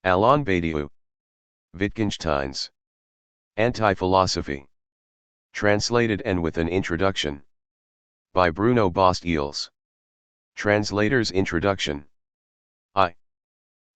Alain Badiou. Wittgenstein's Antiphilosophy. Translated and with an introduction. By Bruno Bosteels. Translator's Introduction.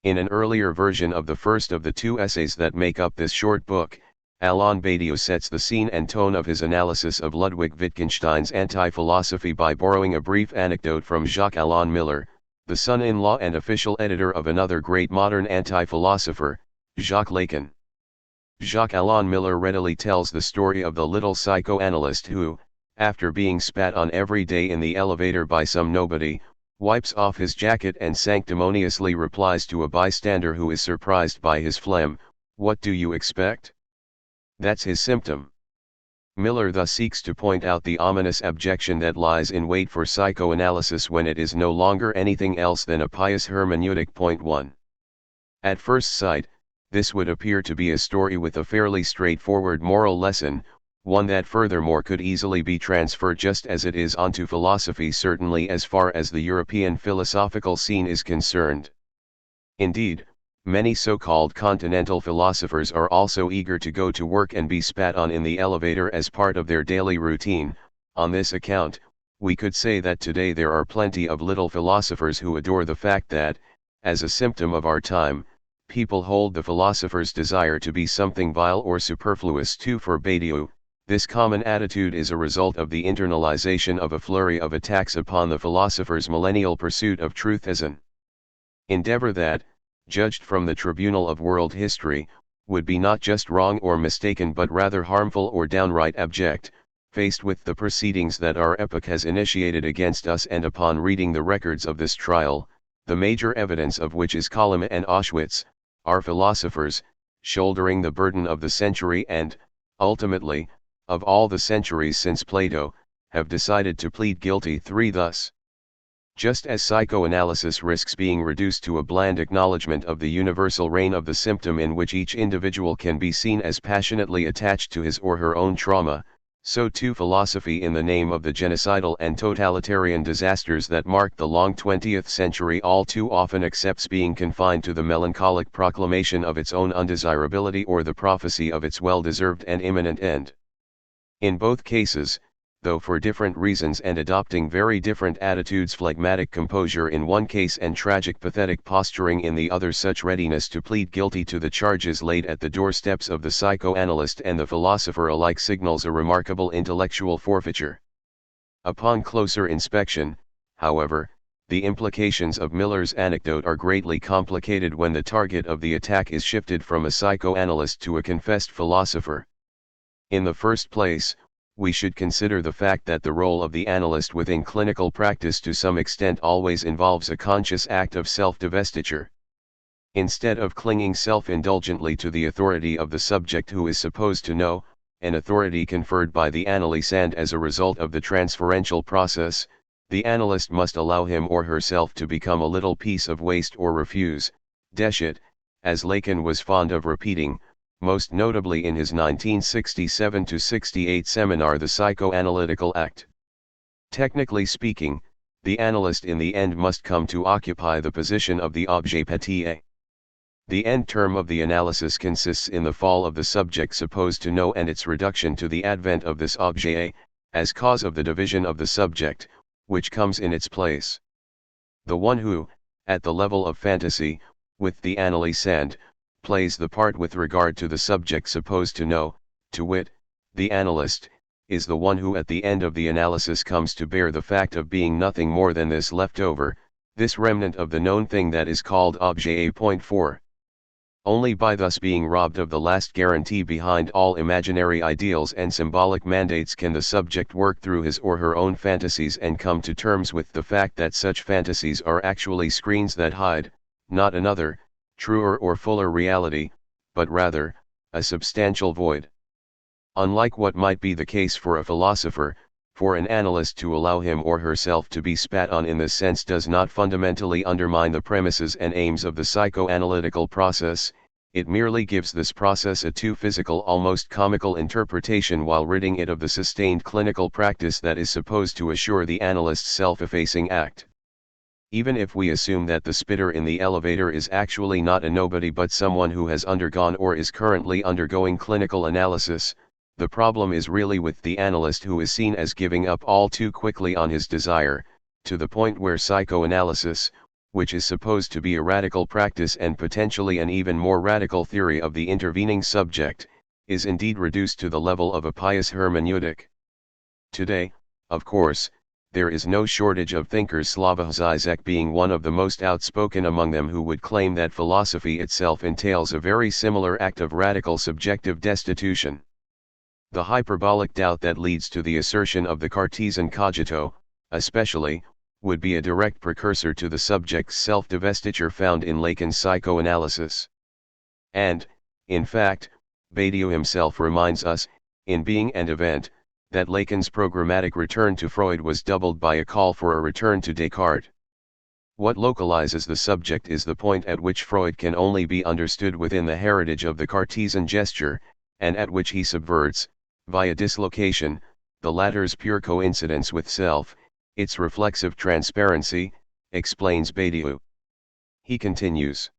In an earlier version of the first of the two essays that make up this short book, Alain Badiou sets the scene and tone of his analysis of Ludwig Wittgenstein's Antiphilosophy by borrowing a brief anecdote from Jacques-Alain Miller, the son-in-law and official editor of another great modern anti-philosopher, Jacques Lacan. Jacques-Alain Miller readily tells the story of the little psychoanalyst who, after being spat on every day in the elevator by some nobody, wipes off his jacket and sanctimoniously replies to a bystander who is surprised by his phlegm, "What do you expect? That's his symptom." Miller thus seeks to point out the ominous abjection that lies in wait for psychoanalysis when it is no longer anything else than a pious hermeneutic. 1. At first sight, this would appear to be a story with a fairly straightforward moral lesson, one that furthermore could easily be transferred just as it is onto philosophy, certainly as far as the European philosophical scene is concerned. Indeed, many so-called continental philosophers are also eager to go to work and be spat on in the elevator as part of their daily routine. On this account, we could say that today there are plenty of little philosophers who adore the fact that, as a symptom of our time, people hold the philosopher's desire to be something vile or superfluous too. For Badiou, this common attitude is a result of the internalization of a flurry of attacks upon the philosopher's millennial pursuit of truth as an endeavor that, judged from the tribunal of world history, would be not just wrong or mistaken but rather harmful or downright abject. Faced with the proceedings that our epoch has initiated against us, and upon reading the records of this trial, the major evidence of which is Colomb and Auschwitz, our philosophers, shouldering the burden of the century and, ultimately, of all the centuries since Plato, have decided to plead guilty. 3. Thus, just as psychoanalysis risks being reduced to a bland acknowledgement of the universal reign of the symptom in which each individual can be seen as passionately attached to his or her own trauma, so too philosophy, in the name of the genocidal and totalitarian disasters that marked the long 20th century, all too often accepts being confined to the melancholic proclamation of its own undesirability or the prophecy of its well-deserved and imminent end. In both cases, though for different reasons and adopting very different attitudes, phlegmatic composure in one case and tragic pathetic posturing in the other, such readiness to plead guilty to the charges laid at the doorsteps of the psychoanalyst and the philosopher alike signals a remarkable intellectual forfeiture. Upon closer inspection, however, the implications of Miller's anecdote are greatly complicated when the target of the attack is shifted from a psychoanalyst to a confessed philosopher. In the first place, we should consider the fact that the role of the analyst within clinical practice to some extent always involves a conscious act of self-divestiture. Instead of clinging self-indulgently to the authority of the subject who is supposed to know, an authority conferred by the analysand as a result of the transferential process, the analyst must allow him or herself to become a little piece of waste or refuse, déchet, as Lacan was fond of repeating, most notably in his 1967-68 seminar, The Psychoanalytical Act. Technically speaking, the analyst in the end must come to occupy the position of the objet patie. The end term of the analysis consists in the fall of the subject supposed to know and its reduction to the advent of this objet, as cause of the division of the subject, which comes in its place. The one who, at the level of fantasy, with the analysand, plays the part with regard to the subject supposed to know, to wit, the analyst, is the one who at the end of the analysis comes to bear the fact of being nothing more than this leftover, this remnant of the known thing that is called objet. 4. Only by thus being robbed of the last guarantee behind all imaginary ideals and symbolic mandates can the subject work through his or her own fantasies and come to terms with the fact that such fantasies are actually screens that hide, not another, truer or fuller reality, but rather, a substantial void. Unlike what might be the case for a philosopher, for an analyst to allow him or herself to be spat on in this sense does not fundamentally undermine the premises and aims of the psychoanalytical process, it merely gives this process a too physical, almost comical interpretation while ridding it of the sustained clinical practice that is supposed to assure the analyst's self-effacing act. Even if we assume that the spitter in the elevator is actually not a nobody but someone who has undergone or is currently undergoing clinical analysis, the problem is really with the analyst who is seen as giving up all too quickly on his desire, to the point where psychoanalysis, which is supposed to be a radical practice and potentially an even more radical theory of the intervening subject, is indeed reduced to the level of a pious hermeneutic. Today, of course, there is no shortage of thinkers, Slavoj Žižek being one of the most outspoken among them, who would claim that philosophy itself entails a very similar act of radical subjective destitution. The hyperbolic doubt that leads to the assertion of the Cartesian cogito, especially, would be a direct precursor to the subject's self-divestiture found in Lacan's psychoanalysis. And, in fact, Badiou himself reminds us, in Being and Event, that Lacan's programmatic return to Freud was doubled by a call for a return to Descartes. What localizes the subject is the point at which Freud can only be understood within the heritage of the Cartesian gesture, and at which he subverts, via dislocation, the latter's pure coincidence with self, its reflexive transparency, explains Badiou. He continues.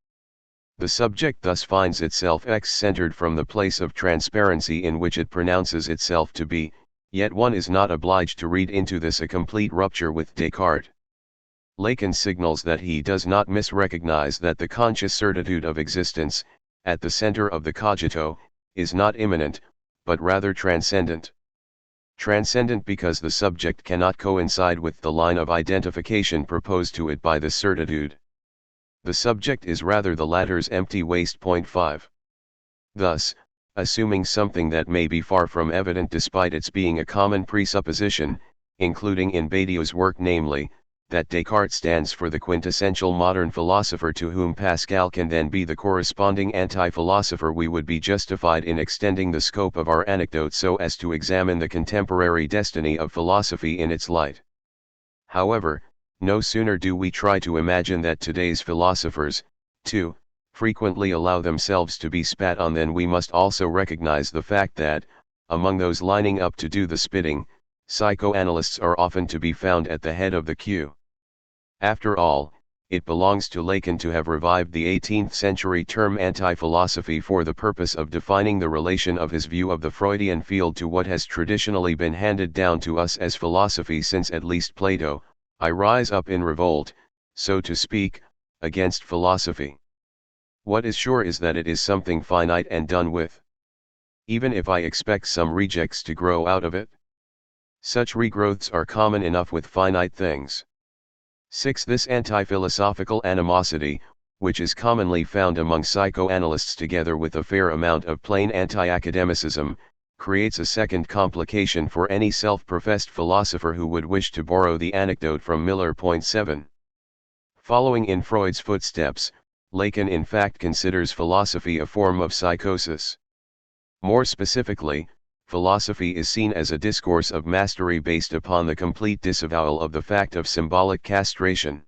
The subject thus finds itself X-centered from the place of transparency in which it pronounces itself to be, yet one is not obliged to read into this a complete rupture with Descartes. Lacan signals that he does not misrecognize that the conscious certitude of existence, at the center of the cogito, is not immanent, but rather transcendent. Transcendent because the subject cannot coincide with the line of identification proposed to it by this certitude. The subject is rather the latter's empty waste. 5. Thus, assuming something that may be far from evident despite its being a common presupposition, including in Badiou's work, namely, that Descartes stands for the quintessential modern philosopher to whom Pascal can then be the corresponding anti-philosopher, we would be justified in extending the scope of our anecdote so as to examine the contemporary destiny of philosophy in its light. However, no sooner do we try to imagine that today's philosophers, too, frequently allow themselves to be spat on than we must also recognize the fact that, among those lining up to do the spitting, psychoanalysts are often to be found at the head of the queue. After all, it belongs to Lacan to have revived the 18th-century term anti-philosophy for the purpose of defining the relation of his view of the Freudian field to what has traditionally been handed down to us as philosophy since at least Plato. I rise up in revolt, so to speak, against philosophy. What is sure is that it is something finite and done with. Even if I expect some rejects to grow out of it, such regrowths are common enough with finite things. 6. This anti-philosophical animosity, which is commonly found among psychoanalysts together with a fair amount of plain anti-academicism, creates a second complication for any self-professed philosopher who would wish to borrow the anecdote from Miller. 7. Following in Freud's footsteps, Lacan in fact considers philosophy a form of psychosis. More specifically, philosophy is seen as a discourse of mastery based upon the complete disavowal of the fact of symbolic castration.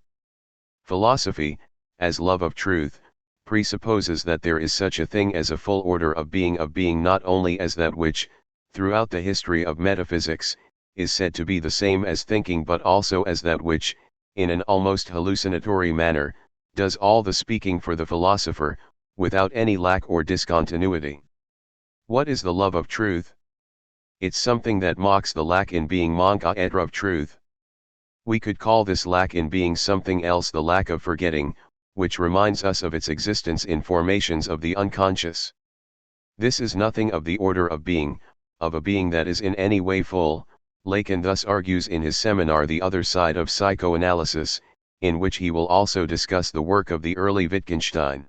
Philosophy, as love of truth, presupposes that there is such a thing as a full order of being not only as that which, throughout the history of metaphysics, is said to be the same as thinking, but also as that which, in an almost hallucinatory manner, does all the speaking for the philosopher, without any lack or discontinuity. What is the love of truth? It's something that mocks the lack in being manque d'être of truth. We could call this lack in being something else the lack of forgetting, which reminds us of its existence in formations of the unconscious. This is nothing of the order of being, of a being that is in any way full. Lacan thus argues in his seminar The Other Side of Psychoanalysis, in which he will also discuss the work of the early Wittgenstein.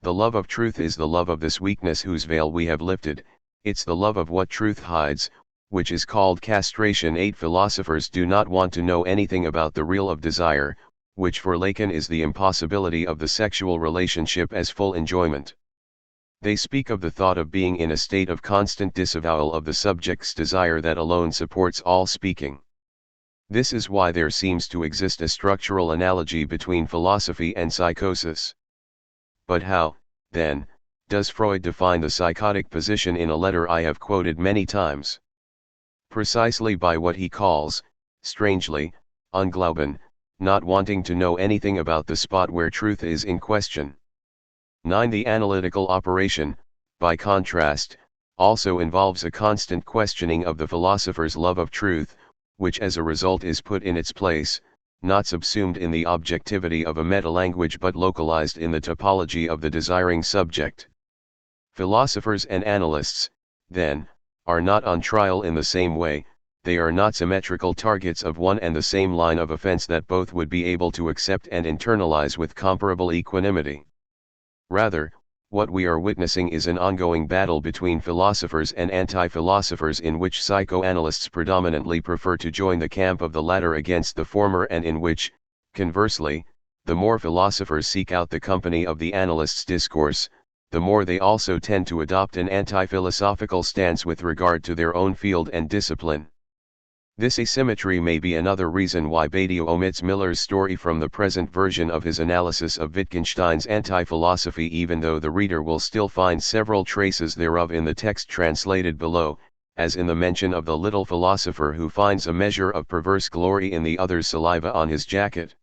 The love of truth is the love of this weakness whose veil we have lifted, it's the love of what truth hides, which is called castration. 8. Philosophers do not want to know anything about the real of desire, which for Lacan is the impossibility of the sexual relationship as full enjoyment. They speak of the thought of being in a state of constant disavowal of the subject's desire that alone supports all speaking. This is why there seems to exist a structural analogy between philosophy and psychosis. But how, then, does Freud define the psychotic position in a letter I have quoted many times? Precisely by what he calls, strangely, Unglauben, not wanting to know anything about the spot where truth is in question. 9. The analytical operation, by contrast, also involves a constant questioning of the philosopher's love of truth, which as a result is put in its place, not subsumed in the objectivity of a meta-language but localized in the topology of the desiring subject. Philosophers and analysts, then, are not on trial in the same way, they are not symmetrical targets of one and the same line of offense that both would be able to accept and internalize with comparable equanimity. Rather, what we are witnessing is an ongoing battle between philosophers and anti-philosophers in which psychoanalysts predominantly prefer to join the camp of the latter against the former, and in which, conversely, the more philosophers seek out the company of the analyst's discourse, the more they also tend to adopt an anti-philosophical stance with regard to their own field and discipline. This asymmetry may be another reason why Badiou omits Miller's story from the present version of his analysis of Wittgenstein's Antiphilosophy, even though the reader will still find several traces thereof in the text translated below, as in the mention of the little philosopher who finds a measure of perverse glory in the other's saliva on his jacket.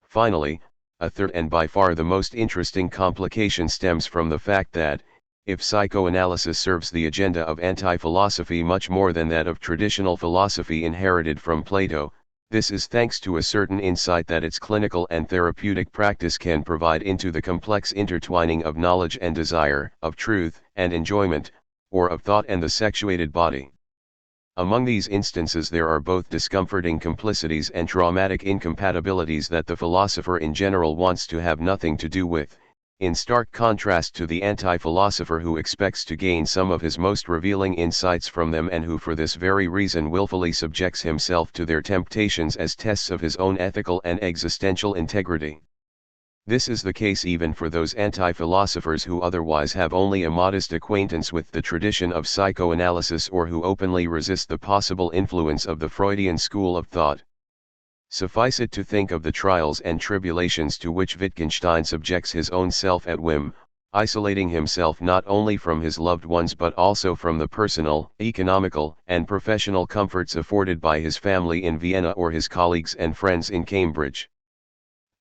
Finally, a third and by far the most interesting complication stems from the fact that, if psychoanalysis serves the agenda of anti-philosophy much more than that of traditional philosophy inherited from Plato, this is thanks to a certain insight that its clinical and therapeutic practice can provide into the complex intertwining of knowledge and desire, of truth and enjoyment, or of thought and the sexuated body. Among these instances there are both discomforting complicities and traumatic incompatibilities that the philosopher in general wants to have nothing to do with, in stark contrast to the anti-philosopher who expects to gain some of his most revealing insights from them, and who for this very reason willfully subjects himself to their temptations as tests of his own ethical and existential integrity. This is the case even for those anti-philosophers who otherwise have only a modest acquaintance with the tradition of psychoanalysis, or who openly resist the possible influence of the Freudian school of thought. Suffice it to think of the trials and tribulations to which Wittgenstein subjects his own self at whim, isolating himself not only from his loved ones but also from the personal, economical, and professional comforts afforded by his family in Vienna or his colleagues and friends in Cambridge.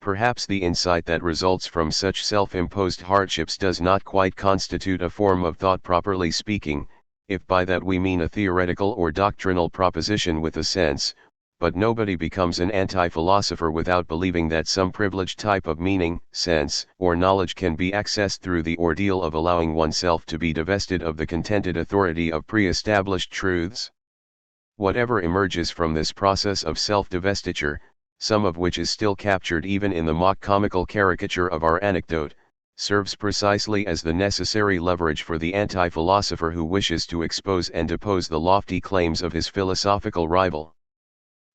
Perhaps the insight that results from such self-imposed hardships does not quite constitute a form of thought properly speaking, if by that we mean a theoretical or doctrinal proposition with a sense, but nobody becomes an anti-philosopher without believing that some privileged type of meaning, sense, or knowledge can be accessed through the ordeal of allowing oneself to be divested of the contented authority of pre-established truths. Whatever emerges from this process of self-divestiture, some of which is still captured even in the mock-comical caricature of our anecdote, serves precisely as the necessary leverage for the anti-philosopher who wishes to expose and depose the lofty claims of his philosophical rival.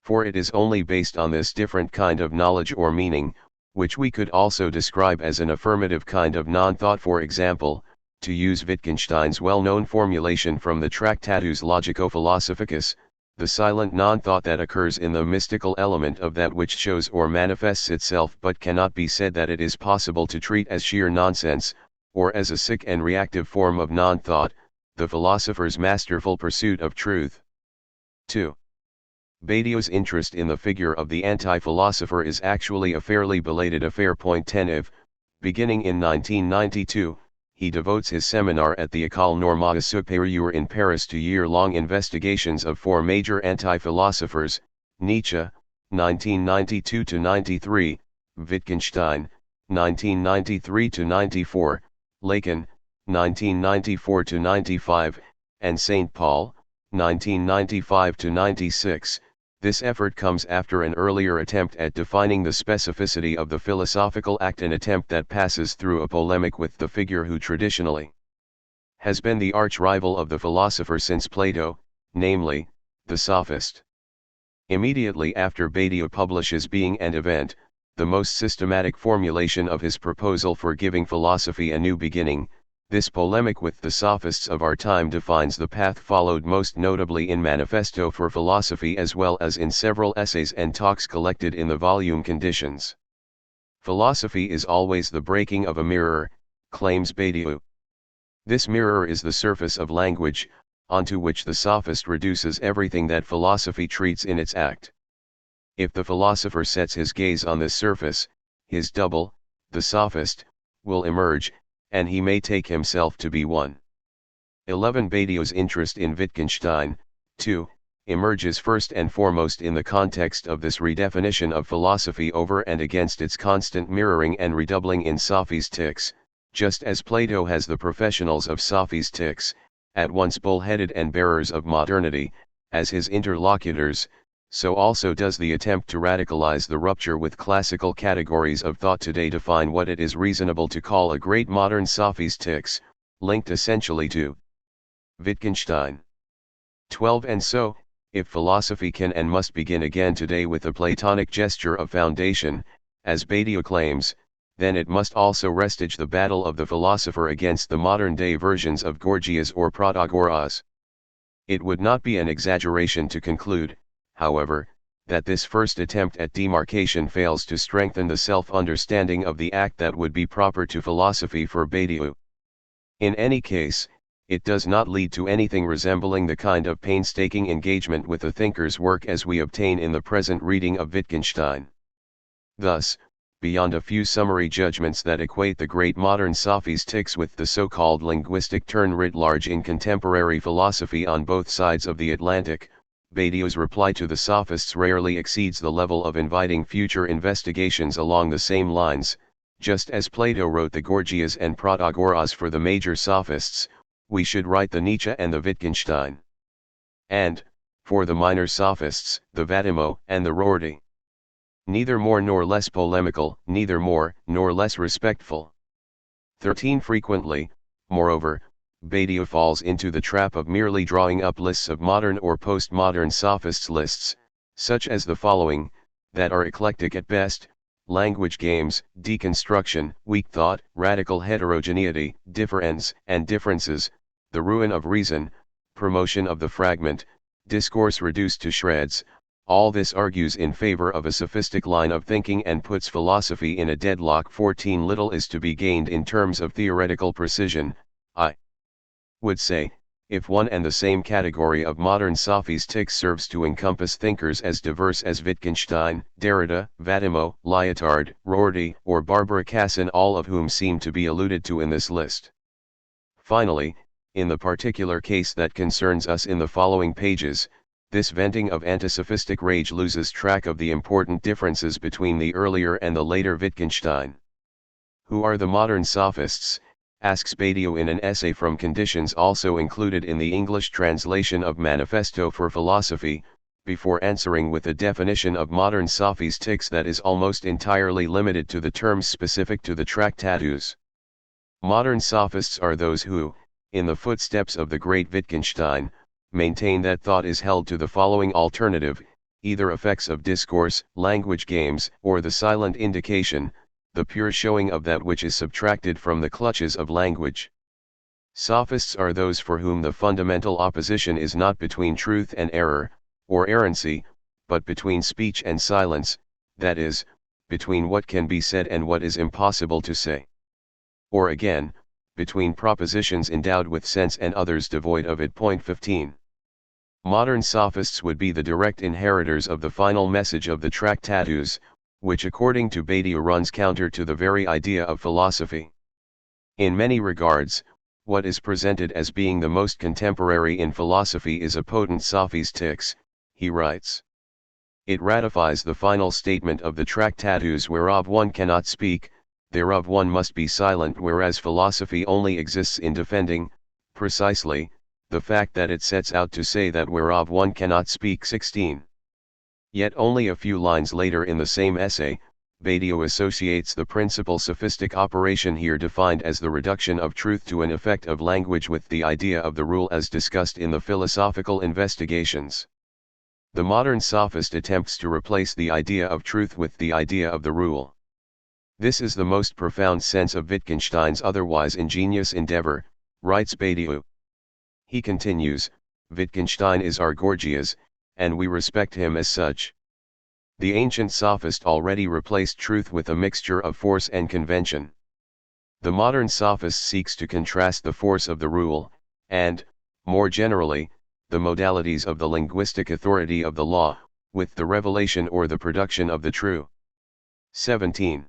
For it is only based on this different kind of knowledge or meaning, which we could also describe as an affirmative kind of non-thought, for example, to use Wittgenstein's well-known formulation from the Tractatus Logico-Philosophicus, the silent non-thought that occurs in the mystical element of that which shows or manifests itself but cannot be said that it is possible to treat as sheer nonsense, or as a sick and reactive form of non-thought, the philosopher's masterful pursuit of truth. 2. Badiou's interest in the figure of the anti-philosopher is actually a fairly belated affair. Point 10 if, beginning in 1992, he devotes his seminar at the École Normale Supérieure in Paris to year-long investigations of four major anti-philosophers: Nietzsche, 1992-93, Wittgenstein, 1993-94, Lacan, 1994-95, and St. Paul, 1995-96. This effort comes after an earlier attempt at defining the specificity of the philosophical act, an attempt that passes through a polemic with the figure who traditionally has been the arch-rival of the philosopher since Plato, namely, the sophist. Immediately after Badiou publishes Being and Event, the most systematic formulation of his proposal for giving philosophy a new beginning, this polemic with the sophists of our time defines the path followed most notably in Manifesto for Philosophy as well as in several essays and talks collected in the volume Conditions. Philosophy is always the breaking of a mirror, claims Badiou. This mirror is the surface of language, onto which the sophist reduces everything that philosophy treats in its act. If the philosopher sets his gaze on this surface, his double, the sophist, will emerge, and he may take himself to be one. 11. Badiou's interest in Wittgenstein, 2, emerges first and foremost in the context of this redefinition of philosophy over and against its constant mirroring and redoubling in sophistics, just as Plato has the professionals of sophistics, at once bull-headed and bearers of modernity, as his interlocutors, so also does the attempt to radicalize the rupture with classical categories of thought today define what it is reasonable to call a great modern sophistics, linked essentially to Wittgenstein. 12. And so, if philosophy can and must begin again today with a Platonic gesture of foundation, as Badiou claims, then it must also wrestage the battle of the philosopher against the modern-day versions of Gorgias or Protagoras. It would not be an exaggeration to conclude, however, that this first attempt at demarcation fails to strengthen the self-understanding of the act that would be proper to philosophy for Badiou. In any case, it does not lead to anything resembling the kind of painstaking engagement with the thinker's work as we obtain in the present reading of Wittgenstein. Thus, beyond a few summary judgments that equate the great modern sophistics with the so-called linguistic turn writ large in contemporary philosophy on both sides of the Atlantic, Badiou's reply to the sophists rarely exceeds the level of inviting future investigations along the same lines, just as Plato wrote the Gorgias and Protagoras for the major sophists, we should write the Nietzsche and the Wittgenstein. And, for the minor sophists, the Badiou and the Rorty. Neither more nor less polemical, neither more nor less respectful. 13. Frequently, moreover, Badiou falls into the trap of merely drawing up lists of modern or postmodern sophists lists, such as the following, that are eclectic at best: language games, deconstruction, weak thought, radical heterogeneity, difference and differences, the ruin of reason, promotion of the fragment, discourse reduced to shreds. All this argues in favor of a sophistic line of thinking and puts philosophy in a deadlock. 14. Little is to be gained in terms of theoretical precision, I would say, if one and the same category of modern sophistics serves to encompass thinkers as diverse as Wittgenstein, Derrida, Badiou, Lyotard, Rorty, or Barbara Cassin, all of whom seem to be alluded to in this list. Finally, in the particular case that concerns us in the following pages, this venting of antisophistic rage loses track of the important differences between the earlier and the later Wittgenstein. Who are the modern sophists? Asks Badiou in an essay from Conditions, also included in the English translation of Manifesto for Philosophy, before answering with a definition of modern sophistics that is almost entirely limited to the terms specific to the Tractatus. Modern sophists are those who, in the footsteps of the great Wittgenstein, maintain that thought is held to the following alternative: either effects of discourse, language games, or the silent indication, the pure showing of that which is subtracted from the clutches of language. Sophists are those for whom the fundamental opposition is not between truth and error, or errancy, but between speech and silence, that is, between what can be said and what is impossible to say. Or again, between propositions endowed with sense and others devoid of it. 15. Modern sophists would be the direct inheritors of the final message of the Tractatus, which according to Badiou runs counter to the very idea of philosophy. In many regards, what is presented as being the most contemporary in philosophy is a potent sophistics, he writes. It ratifies the final statement of the Tractatus whereof one cannot speak, thereof one must be silent, whereas philosophy only exists in defending, precisely, the fact that it sets out to say that whereof one cannot speak. 16. Yet only a few lines later in the same essay, Badiou associates the principal sophistic operation here defined as the reduction of truth to an effect of language with the idea of the rule as discussed in the Philosophical Investigations. The modern sophist attempts to replace the idea of truth with the idea of the rule. This is the most profound sense of Wittgenstein's otherwise ingenious endeavor, writes Badiou. He continues, Wittgenstein is our Gorgias, and we respect him as such. The ancient sophist already replaced truth with a mixture of force and convention. The modern sophist seeks to contrast the force of the rule, and, more generally, the modalities of the linguistic authority of the law, with the revelation or the production of the true. 17.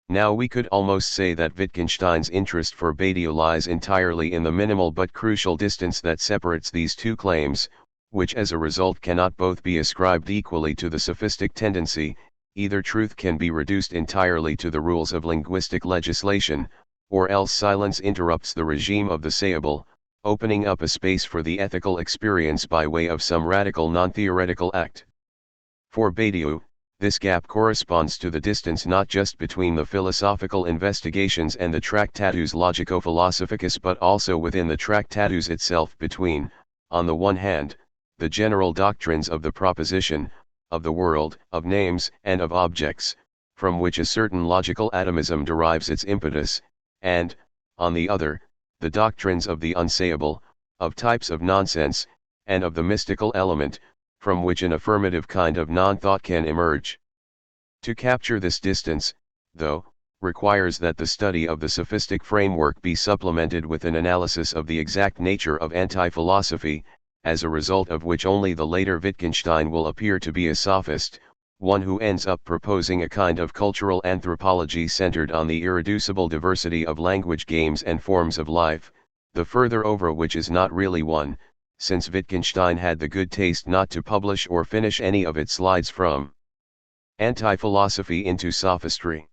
Now we could almost say that Wittgenstein's interest for Badiou lies entirely in the minimal but crucial distance that separates these two claims, which as a result cannot both be ascribed equally to the sophistic tendency. Either truth can be reduced entirely to the rules of linguistic legislation, or else silence interrupts the regime of the sayable, opening up a space for the ethical experience by way of some radical non-theoretical act. For Badiou, this gap corresponds to the distance not just between the philosophical investigations and the Tractatus Logico-Philosophicus but also within the Tractatus itself between, on the one hand, the general doctrines of the proposition, of the world, of names, and of objects, from which a certain logical atomism derives its impetus, and, on the other, the doctrines of the unsayable, of types of nonsense, and of the mystical element, from which an affirmative kind of non-thought can emerge. To capture this distance, though, requires that the study of the sophistic framework be supplemented with an analysis of the exact nature of anti-philosophy, as a result of which only the later Wittgenstein will appear to be a sophist, one who ends up proposing a kind of cultural anthropology centered on the irreducible diversity of language games and forms of life, the further over which is not really one, since Wittgenstein had the good taste not to publish or finish any of its slides from Anti-Philosophy into Sophistry.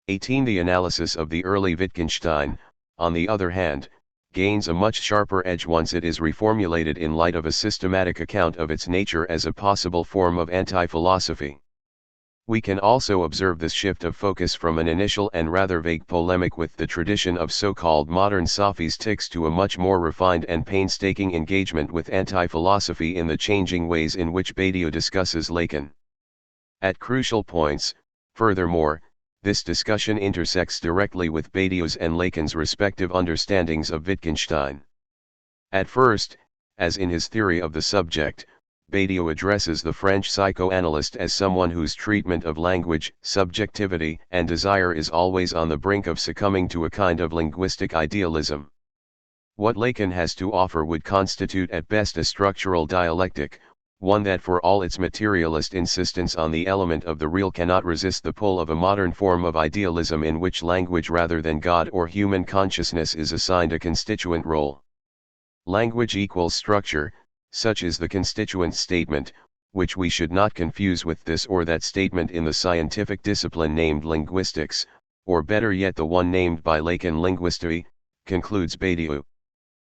18. The analysis of the early Wittgenstein, on the other hand, gains a much sharper edge once it is reformulated in light of a systematic account of its nature as a possible form of anti-philosophy. We can also observe this shift of focus from an initial and rather vague polemic with the tradition of so-called modern sophistics to a much more refined and painstaking engagement with anti-philosophy in the changing ways in which Badiou discusses Lacan. At crucial points, furthermore, this discussion intersects directly with Badiou's and Lacan's respective understandings of Wittgenstein. At first, as in his theory of the subject, Badiou addresses the French psychoanalyst as someone whose treatment of language, subjectivity, and desire is always on the brink of succumbing to a kind of linguistic idealism. What Lacan has to offer would constitute at best a structural dialectic, one that for all its materialist insistence on the element of the real cannot resist the pull of a modern form of idealism in which language rather than God or human consciousness is assigned a constituent role. Language equals structure, such is the constituent statement, which we should not confuse with this or that statement in the scientific discipline named linguistics, or better yet the one named by Lacan linguistry, concludes Badiou.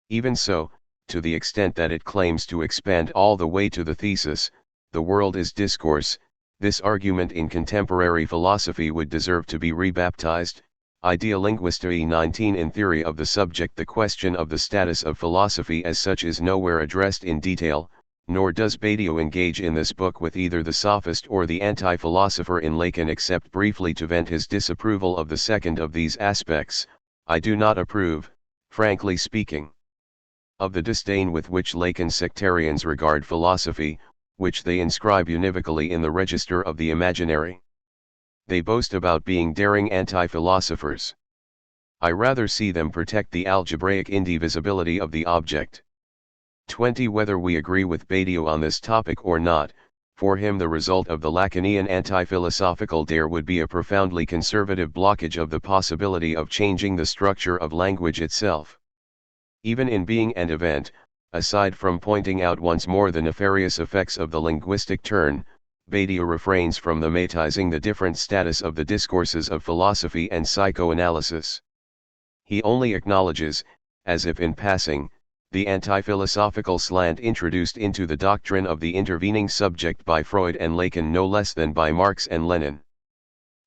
Even so, to the extent that it claims to expand all the way to the thesis, the world is discourse, this argument in contemporary philosophy would deserve to be rebaptized. Idea Linguistry 19. In theory of the subject, the question of the status of philosophy as such is nowhere addressed in detail, nor does Badiou engage in this book with either the sophist or the anti-philosopher in Lacan except briefly to vent his disapproval of the second of these aspects. I do not approve, frankly speaking, of the disdain with which Lacan's sectarians regard philosophy, which they inscribe univocally in the register of the imaginary. They boast about being daring anti-philosophers. I rather see them protect the algebraic indivisibility of the object. 20. Whether we agree with Badiou on this topic or not, for him the result of the Lacanian anti-philosophical dare would be a profoundly conservative blockage of the possibility of changing the structure of language itself. Even in Being and Event, aside from pointing out once more the nefarious effects of the linguistic turn, Badiou refrains from thematizing the different status of the discourses of philosophy and psychoanalysis. He only acknowledges, as if in passing, the anti-philosophical slant introduced into the doctrine of the intervening subject by Freud and Lacan no less than by Marx and Lenin.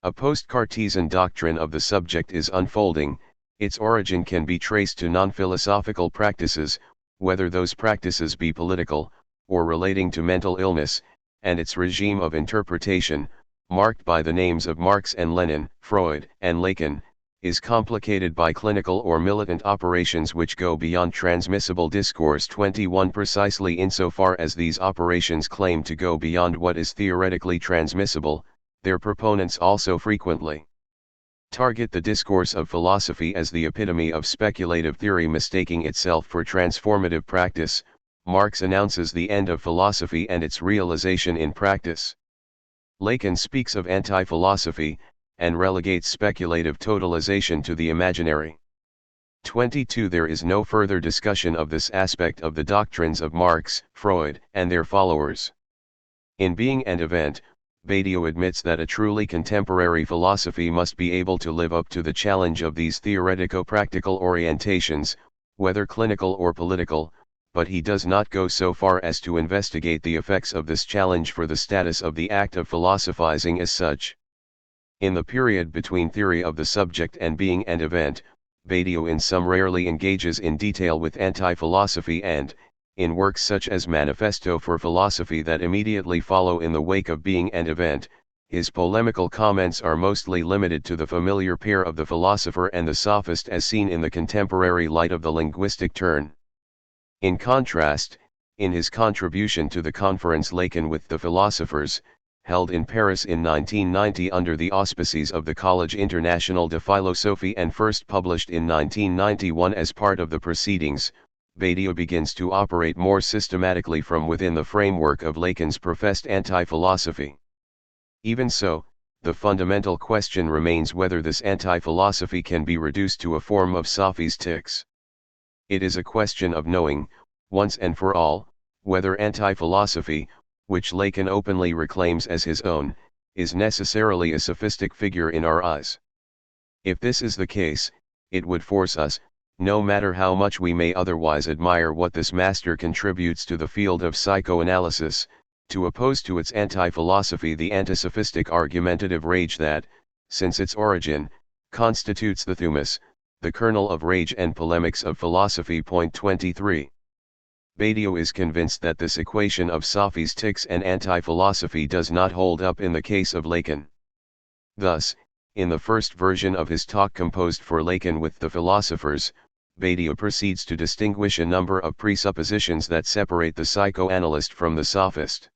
A post-Cartesian doctrine of the subject is unfolding. Its origin can be traced to non-philosophical practices, whether those practices be political, or relating to mental illness, and its regime of interpretation, marked by the names of Marx and Lenin, Freud and Lacan, is complicated by clinical or militant operations which go beyond transmissible discourse. 21. Precisely insofar as these operations claim to go beyond what is theoretically transmissible, their proponents also frequently target the discourse of philosophy as the epitome of speculative theory, mistaking itself for transformative practice, Marx announces the end of philosophy and its realization in practice. Lacan speaks of anti-philosophy, and relegates speculative totalization to the imaginary. 22. There is no further discussion of this aspect of the doctrines of Marx, Freud, and their followers. In Being and Event, Badiou admits that a truly contemporary philosophy must be able to live up to the challenge of these theoretico-practical orientations, whether clinical or political, but he does not go so far as to investigate the effects of this challenge for the status of the act of philosophizing as such. In the period between theory of the subject and Being and Event, Badiou in some rarely engages in detail with anti-philosophy and, in works such as Manifesto for Philosophy that immediately follow in the wake of Being and Event, his polemical comments are mostly limited to the familiar pair of the philosopher and the sophist as seen in the contemporary light of the linguistic turn. In contrast, in his contribution to the conference Lacan with the Philosophers, held in Paris in 1990 under the auspices of the Collège International de Philosophie and first published in 1991 as part of the proceedings, Badiou begins to operate more systematically from within the framework of Lacan's professed anti-philosophy. Even so, the fundamental question remains whether this anti-philosophy can be reduced to a form of sophistics. It is a question of knowing, once and for all, whether anti-philosophy, which Lacan openly reclaims as his own, is necessarily a sophistic figure in our eyes. If this is the case, it would force us, no matter how much we may otherwise admire what this master contributes to the field of psychoanalysis, to oppose to its anti-philosophy the antisophistic argumentative rage that, since its origin, constitutes the thymus, the kernel of rage and polemics of philosophy. 23. Badiou is convinced that this equation of sophistics and anti-philosophy does not hold up in the case of Lacan. Thus, in the first version of his talk composed for Lacan with the Philosophers, Badiou proceeds to distinguish a number of presuppositions that separate the psychoanalyst from the sophist.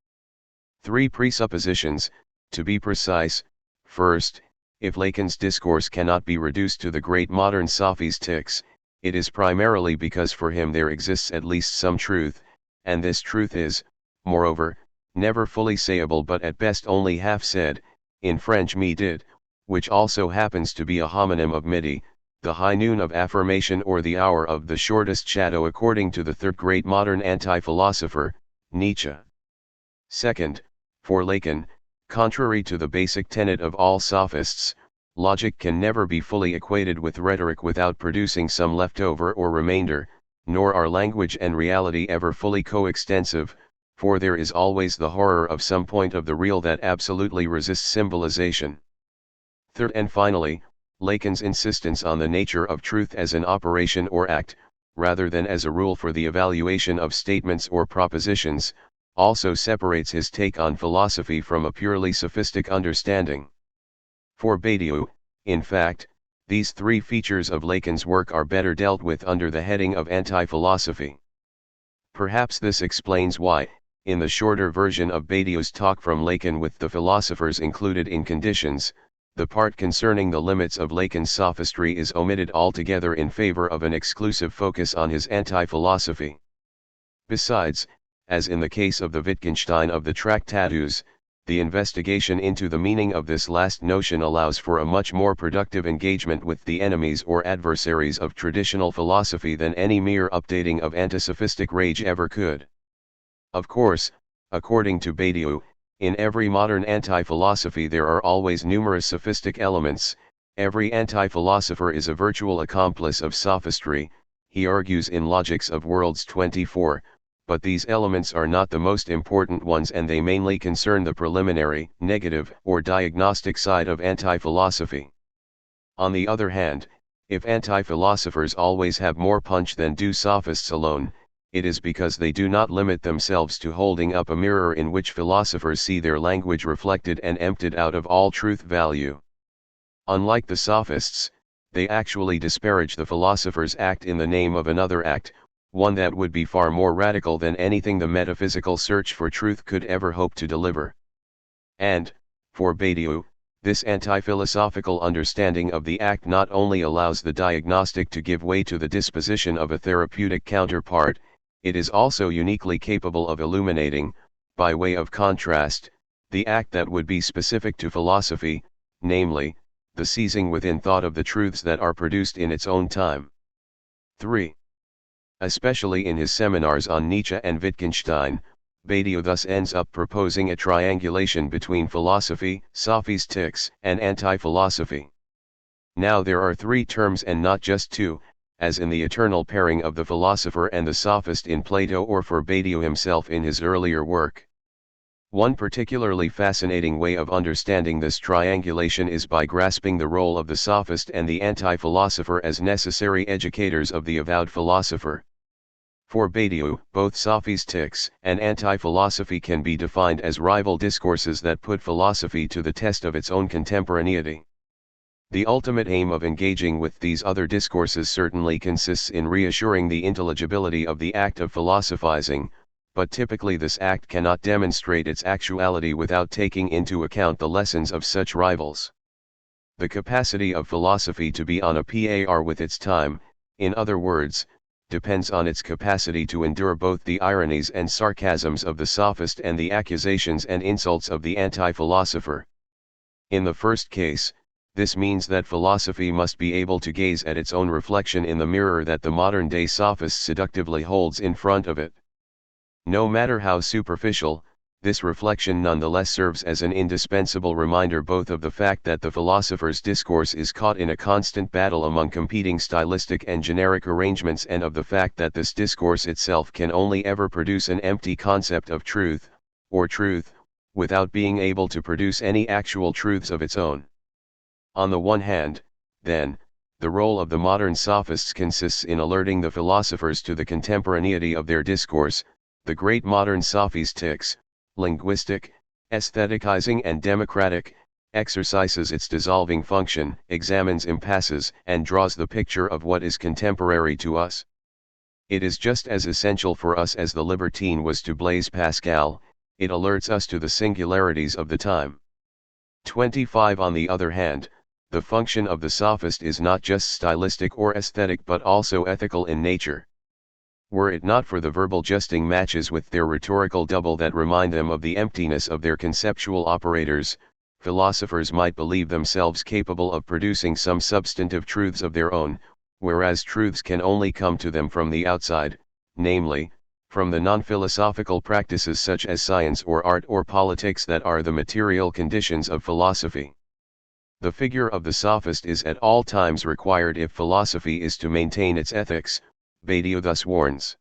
3 presuppositions, to be precise. First, if Lacan's discourse cannot be reduced to the great modern sophistics, it is primarily because for him there exists at least some truth, and this truth is, moreover, never fully sayable but at best only half said, in French midi, which also happens to be a homonym of midi, the high noon of affirmation or the hour of the shortest shadow according to the third great modern anti-philosopher, Nietzsche. Second, for Lacan, contrary to the basic tenet of all sophists, logic can never be fully equated with rhetoric without producing some leftover or remainder, nor are language and reality ever fully coextensive, for there is always the horror of some point of the real that absolutely resists symbolization. Third and finally, Lacan's insistence on the nature of truth as an operation or act, rather than as a rule for the evaluation of statements or propositions, also separates his take on philosophy from a purely sophistic understanding. For Badiou, in fact, these 3 features of Lacan's work are better dealt with under the heading of anti-philosophy. Perhaps this explains why, in the shorter version of Badiou's talk from Lacan with the Philosophers included in Conditions, the part concerning the limits of Lacan's sophistry is omitted altogether in favor of an exclusive focus on his anti-philosophy. Besides, as in the case of the Wittgenstein of the Tractatus, the investigation into the meaning of this last notion allows for a much more productive engagement with the enemies or adversaries of traditional philosophy than any mere updating of antisophistic rage ever could. Of course, according to Badiou, in every modern anti-philosophy there are always numerous sophistic elements. Every anti-philosopher is a virtual accomplice of sophistry, he argues in Logics of Worlds 24, but these elements are not the most important ones and they mainly concern the preliminary, negative, or diagnostic side of anti-philosophy. On the other hand, if anti-philosophers always have more punch than do sophists alone, it is because they do not limit themselves to holding up a mirror in which philosophers see their language reflected and emptied out of all truth value. Unlike the sophists, they actually disparage the philosopher's act in the name of another act, one that would be far more radical than anything the metaphysical search for truth could ever hope to deliver. And, for Badiou, this anti-philosophical understanding of the act not only allows the diagnostic to give way to the disposition of a therapeutic counterpart, It is also uniquely capable of illuminating, by way of contrast, the act that would be specific to philosophy, namely, the seizing within thought of the truths that are produced in its own time. 3. Especially in his seminars on Nietzsche and Wittgenstein, Badiou thus ends up proposing a triangulation between philosophy, sophistics, and anti-philosophy. Now there are three terms and not just two, as in the eternal pairing of the philosopher and the sophist in Plato or for Badiou himself in his earlier work. One particularly fascinating way of understanding this triangulation is by grasping the role of the sophist and the anti-philosopher as necessary educators of the avowed philosopher. For Badiou, both sophistics and anti-philosophy can be defined as rival discourses that put philosophy to the test of its own contemporaneity. The ultimate aim of engaging with these other discourses certainly consists in reassuring the intelligibility of the act of philosophizing, but typically this act cannot demonstrate its actuality without taking into account the lessons of such rivals. The capacity of philosophy to be on a par with its time, in other words, depends on its capacity to endure both the ironies and sarcasms of the sophist and the accusations and insults of the anti-philosopher. In the first case, this means that philosophy must be able to gaze at its own reflection in the mirror that the modern-day sophist seductively holds in front of it. No matter how superficial, this reflection nonetheless serves as an indispensable reminder both of the fact that the philosopher's discourse is caught in a constant battle among competing stylistic and generic arrangements and of the fact that this discourse itself can only ever produce an empty concept of truth, or truth, without being able to produce any actual truths of its own. On the one hand, then, the role of the modern sophists consists in alerting the philosophers to the contemporaneity of their discourse. The great modern sophistics, linguistic, aestheticizing and democratic, exercises its dissolving function, examines impasses, and draws the picture of what is contemporary to us. It is just as essential for us as the libertine was to Blaise Pascal, it alerts us to the singularities of the time. 25. On the other hand, the function of the sophist is not just stylistic or aesthetic but also ethical in nature. Were it not for the verbal justing matches with their rhetorical double that remind them of the emptiness of their conceptual operators, philosophers might believe themselves capable of producing some substantive truths of their own, whereas truths can only come to them from the outside, namely, from the non-philosophical practices such as science or art or politics that are the material conditions of philosophy. The figure of the sophist is at all times required if philosophy is to maintain its ethics, Badiou thus warns.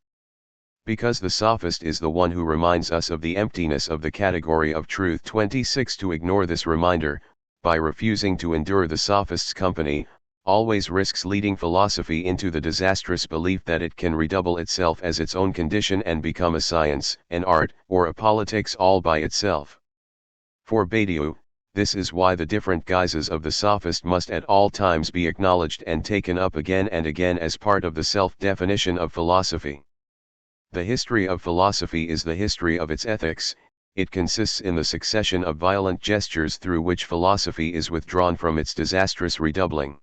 Because the sophist is the one who reminds us of the emptiness of the category of truth. 26. To ignore this reminder, by refusing to endure the sophist's company, always risks leading philosophy into the disastrous belief that it can redouble itself as its own condition and become a science, an art, or a politics all by itself. For Badiou, this is why the different guises of the sophist must at all times be acknowledged and taken up again and again as part of the self-definition of philosophy. The history of philosophy is the history of its ethics. It consists in the succession of violent gestures through which philosophy is withdrawn from its disastrous redoubling.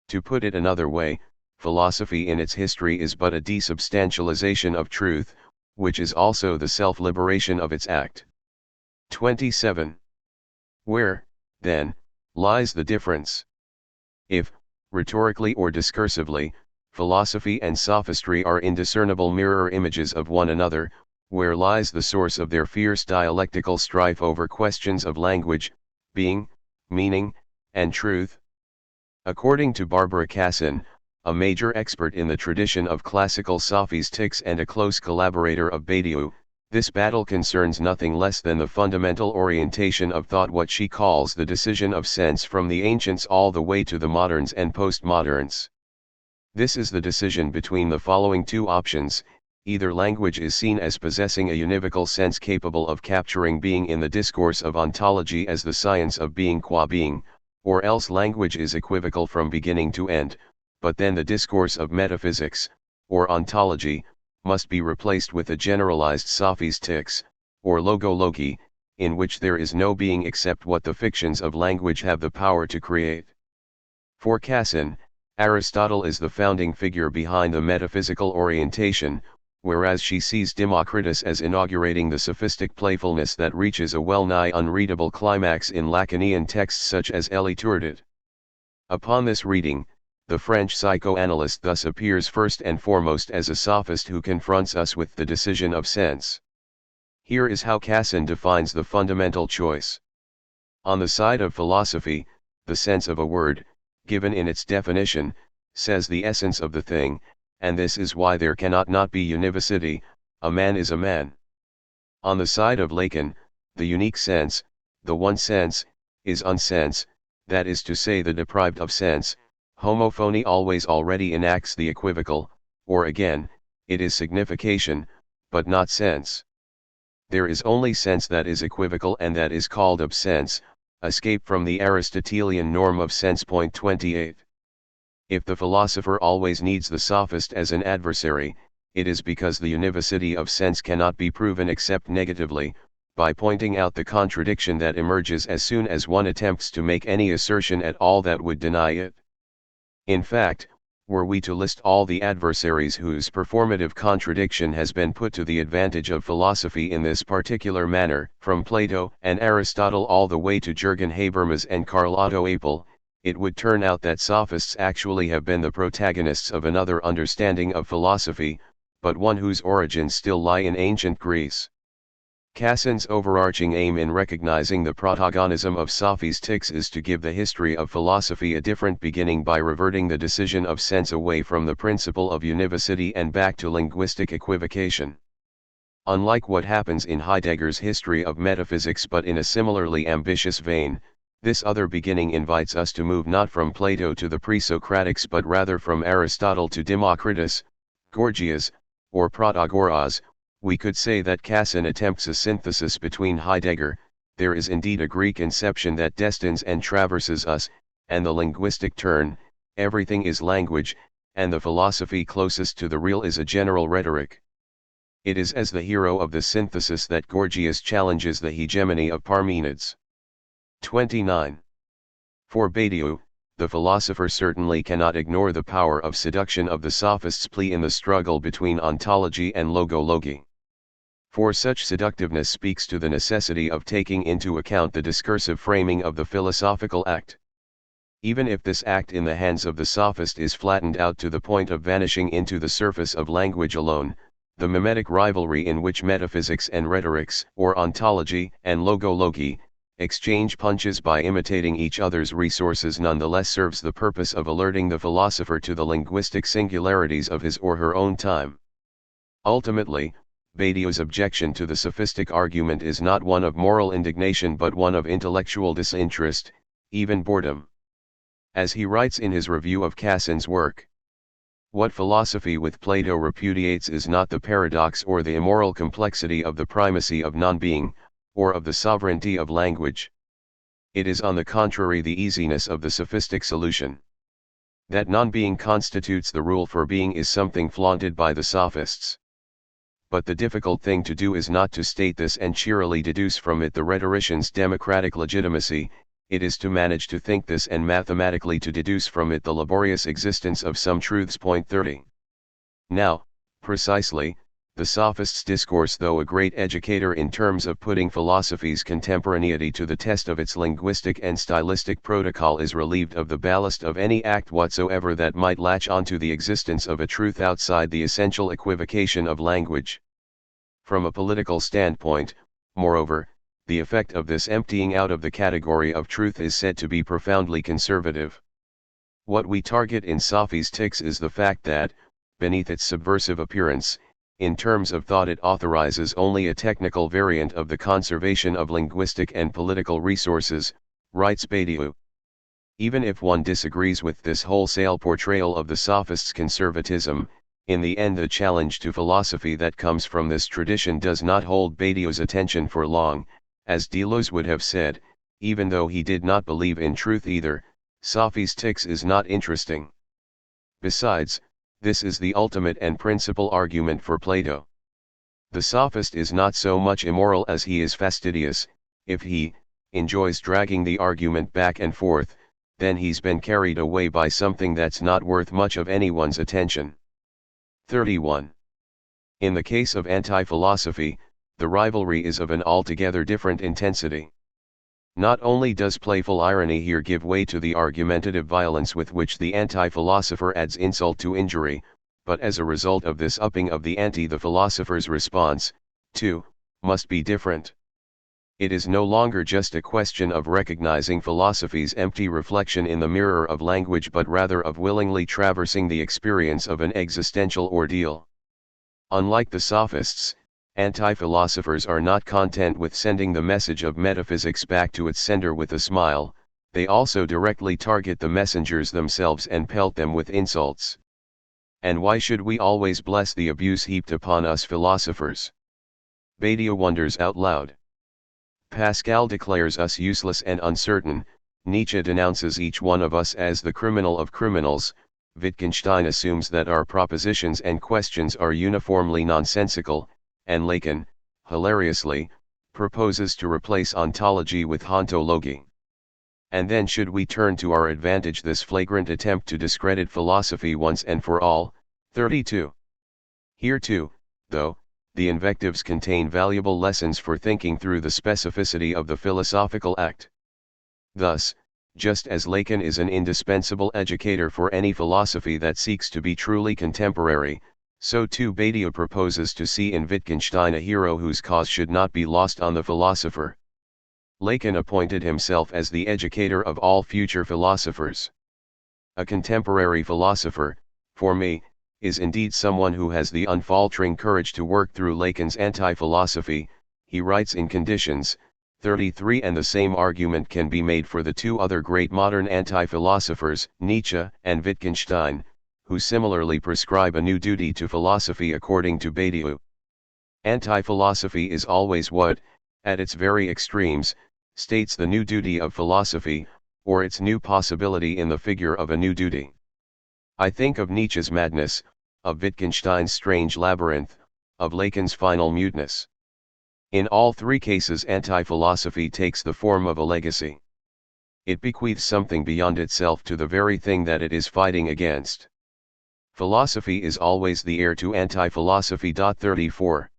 To put it another way, philosophy in its history is but a desubstantialization of truth, which is also the self-liberation of its act. 27. Where, then, lies the difference? If, rhetorically or discursively, philosophy and sophistry are indiscernible mirror images of one another, where lies the source of their fierce dialectical strife over questions of language, being, meaning, and truth? According to Barbara Cassin, a major expert in the tradition of classical sophistics and a close collaborator of Badiou, this battle concerns nothing less than the fundamental orientation of thought, what she calls the decision of sense from the ancients all the way to the moderns and postmoderns. This is the decision between the following two options: either language is seen as possessing a univocal sense capable of capturing being in the discourse of ontology as the science of being qua being, or else language is equivocal from beginning to end, but then the discourse of metaphysics, or ontology, must be replaced with a generalized sophistics, or logology, in which there is no being except what the fictions of language have the power to create. For Cassin, Aristotle is the founding figure behind the metaphysical orientation, whereas she sees Democritus as inaugurating the sophistic playfulness that reaches a well-nigh unreadable climax in Lacanian texts such as THIRD-WORLDISM. Upon this reading, the French psychoanalyst thus appears first and foremost as a sophist who confronts us with the decision of sense. Here is how Cassin defines the fundamental choice. On the side of philosophy, the sense of a word, given in its definition, says the essence of the thing, and this is why there cannot not be univocity, a man is a man. On the side of Lacan, the unique sense, the one sense, is unsense, that is to say the deprived of sense. Homophony always already enacts the equivocal, or again, it is signification, but not sense. There is only sense that is equivocal and that is called absense, escape from the Aristotelian norm of sense. 28. If the philosopher always needs the sophist as an adversary, it is because the univocity of sense cannot be proven except negatively, by pointing out the contradiction that emerges as soon as one attempts to make any assertion at all that would deny it. In fact, were we to list all the adversaries whose performative contradiction has been put to the advantage of philosophy in this particular manner, from Plato and Aristotle all the way to Jürgen Habermas and Karl Otto Apel, it would turn out that sophists actually have been the protagonists of another understanding of philosophy, but one whose origins still lie in ancient Greece. Cassin's overarching aim in recognizing the protagonism of sophistics is to give the history of philosophy a different beginning by reverting the decision of sense away from the principle of univocity and back to linguistic equivocation. Unlike what happens in Heidegger's history of metaphysics but in a similarly ambitious vein, this other beginning invites us to move not from Plato to the pre-Socratics but rather from Aristotle to Democritus, Gorgias, or Protagoras. We could say that Cassin attempts a synthesis between Heidegger, there is indeed a Greek inception that destines and traverses us, and the linguistic turn, everything is language, and the philosophy closest to the real is a general rhetoric. It is as the hero of the synthesis that Gorgias challenges the hegemony of Parmenides. 29. For Badiou, the philosopher certainly cannot ignore the power of seduction of the sophist's plea in the struggle between ontology and logology. For such seductiveness speaks to the necessity of taking into account the discursive framing of the philosophical act. Even if this act in the hands of the sophist is flattened out to the point of vanishing into the surface of language alone, the mimetic rivalry in which metaphysics and rhetorics, or ontology and logology, exchange punches by imitating each other's resources nonetheless serves the purpose of alerting the philosopher to the linguistic singularities of his or her own time. Ultimately, Badiou's objection to the sophistic argument is not one of moral indignation but one of intellectual disinterest, even boredom. As he writes in his review of Cassin's work, what philosophy with Plato repudiates is not the paradox or the immoral complexity of the primacy of non-being, or of the sovereignty of language. It is on the contrary the easiness of the sophistic solution. That non-being constitutes the rule for being is something flaunted by the sophists. But the difficult thing to do is not to state this and cheerily deduce from it the rhetorician's democratic legitimacy, it is to manage to think this and mathematically to deduce from it the laborious existence of some truths. 30. Now, precisely, the sophist's discourse, though a great educator in terms of putting philosophy's contemporaneity to the test of its linguistic and stylistic protocol, is relieved of the ballast of any act whatsoever that might latch onto the existence of a truth outside the essential equivocation of language. From a political standpoint, moreover, the effect of this emptying out of the category of truth is said to be profoundly conservative. What we target in sophistics is the fact that, beneath its subversive appearance, in terms of thought it authorizes only a technical variant of the conservation of linguistic and political resources, writes Badiou. Even if one disagrees with this wholesale portrayal of the sophist's conservatism, in the end the challenge to philosophy that comes from this tradition does not hold Badiou's attention for long. As Deleuze would have said, even though he did not believe in truth either, sophistics is not interesting. Besides, this is the ultimate and principal argument for Plato. The sophist is not so much immoral as he is fastidious. If he enjoys dragging the argument back and forth, then he's been carried away by something that's not worth much of anyone's attention. 31. In the case of anti-philosophy, the rivalry is of an altogether different intensity. Not only does playful irony here give way to the argumentative violence with which the anti-philosopher adds insult to injury, but as a result of this upping of the ante, the philosopher's response, too, must be different. It is no longer just a question of recognizing philosophy's empty reflection in the mirror of language, but rather of willingly traversing the experience of an existential ordeal. Unlike the sophists, anti-philosophers are not content with sending the message of metaphysics back to its sender with a smile, they also directly target the messengers themselves and pelt them with insults. And why should we always bless the abuse heaped upon us philosophers? Badiou wonders out loud. Pascal declares us useless and uncertain, Nietzsche denounces each one of us as the criminal of criminals, Wittgenstein assumes that our propositions and questions are uniformly nonsensical, and Lacan, hilariously, proposes to replace ontology with hauntology. And then should we turn to our advantage this flagrant attempt to discredit philosophy once and for all? 32. Here too, though, the invectives contain valuable lessons for thinking through the specificity of the philosophical act. Thus, just as Lacan is an indispensable educator for any philosophy that seeks to be truly contemporary, so too Badiou proposes to see in Wittgenstein a hero whose cause should not be lost on the philosopher. Lacan appointed himself as the educator of all future philosophers. A contemporary philosopher, for me, is indeed someone who has the unfaltering courage to work through Lacan's anti-philosophy, he writes in Conditions, 33, and the same argument can be made for the two other great modern anti-philosophers, Nietzsche and Wittgenstein, who similarly prescribe a new duty to philosophy according to Badiou. Anti-philosophy is always what, at its very extremes, states the new duty of philosophy, or its new possibility in the figure of a new duty. I think of Nietzsche's madness, of Wittgenstein's strange labyrinth, of Lacan's final muteness. In all three cases anti-philosophy takes the form of a legacy. It bequeaths something beyond itself to the very thing that it is fighting against. Philosophy is always the heir to anti-philosophy. 34.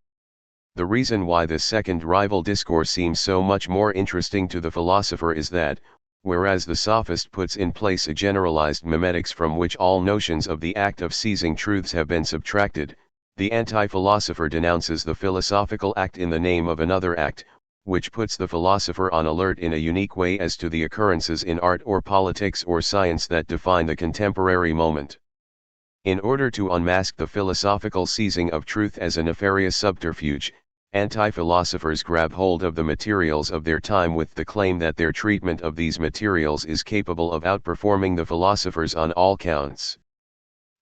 The reason why this second rival discourse seems so much more interesting to the philosopher is that, whereas the sophist puts in place a generalized mimetics from which all notions of the act of seizing truths have been subtracted, the anti-philosopher denounces the philosophical act in the name of another act, which puts the philosopher on alert in a unique way as to the occurrences in art or politics or science that define the contemporary moment. In order to unmask the philosophical seizing of truth as a nefarious subterfuge, anti-philosophers grab hold of the materials of their time with the claim that their treatment of these materials is capable of outperforming the philosophers on all counts.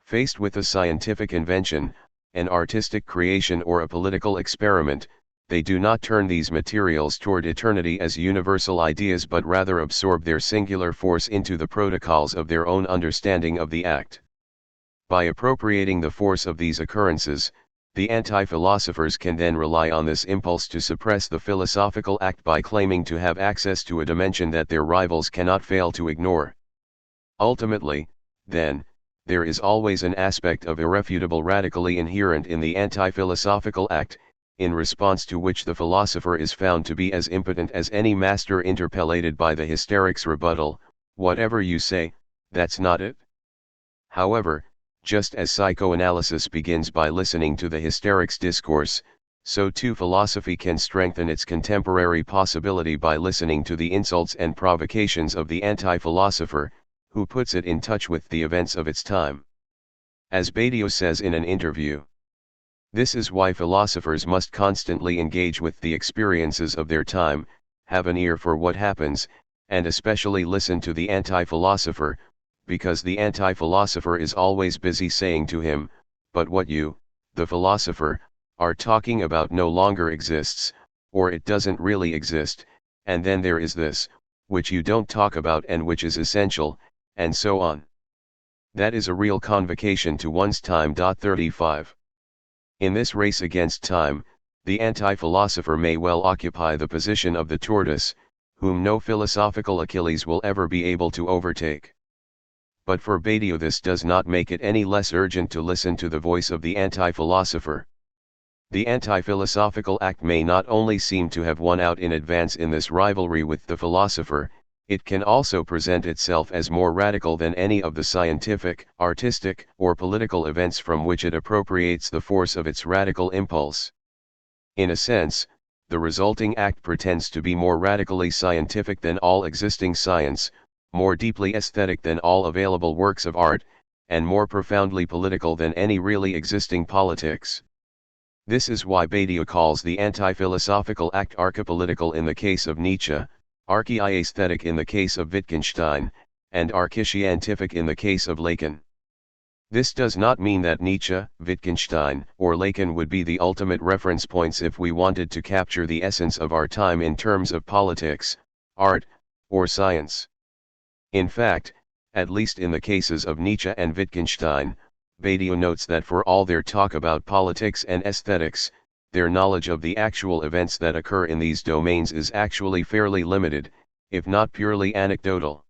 Faced with a scientific invention, an artistic creation or a political experiment, they do not turn these materials toward eternity as universal ideas but rather absorb their singular force into the protocols of their own understanding of the act. By appropriating the force of these occurrences, the anti-philosophers can then rely on this impulse to suppress the philosophical act by claiming to have access to a dimension that their rivals cannot fail to ignore. Ultimately, then, there is always an aspect of irrefutable radically inherent in the anti-philosophical act, in response to which the philosopher is found to be as impotent as any master interpellated by the hysteric's rebuttal, "Whatever you say, that's not it." However, just as psychoanalysis begins by listening to the hysteric's discourse, so too philosophy can strengthen its contemporary possibility by listening to the insults and provocations of the anti-philosopher, who puts it in touch with the events of its time. As Badiou says in an interview, "This is why philosophers must constantly engage with the experiences of their time, have an ear for what happens, and especially listen to the anti-philosopher, because the anti-philosopher is always busy saying to him, 'But what you, the philosopher, are talking about no longer exists, or it doesn't really exist, and then there is this, which you don't talk about and which is essential,' and so on. That is a real convocation to one's time. 35. In this race against time, the anti-philosopher may well occupy the position of the tortoise, whom no philosophical Achilles will ever be able to overtake. But for Badiou this does not make it any less urgent to listen to the voice of the anti-philosopher. The anti-philosophical act may not only seem to have won out in advance in this rivalry with the philosopher, it can also present itself as more radical than any of the scientific, artistic, or political events from which it appropriates the force of its radical impulse. In a sense, the resulting act pretends to be more radically scientific than all existing science, more deeply aesthetic than all available works of art, and more profoundly political than any really existing politics. This is why Badiou calls the anti-philosophical act archipolitical in the case of Nietzsche, archi-aesthetic in the case of Wittgenstein, and archi-scientific in the case of Lacan. This does not mean that Nietzsche, Wittgenstein, or Lacan would be the ultimate reference points if we wanted to capture the essence of our time in terms of politics, art, or science. In fact, at least in the cases of Nietzsche and Wittgenstein, Badiou notes that for all their talk about politics and aesthetics, their knowledge of the actual events that occur in these domains is actually fairly limited, if not purely anecdotal.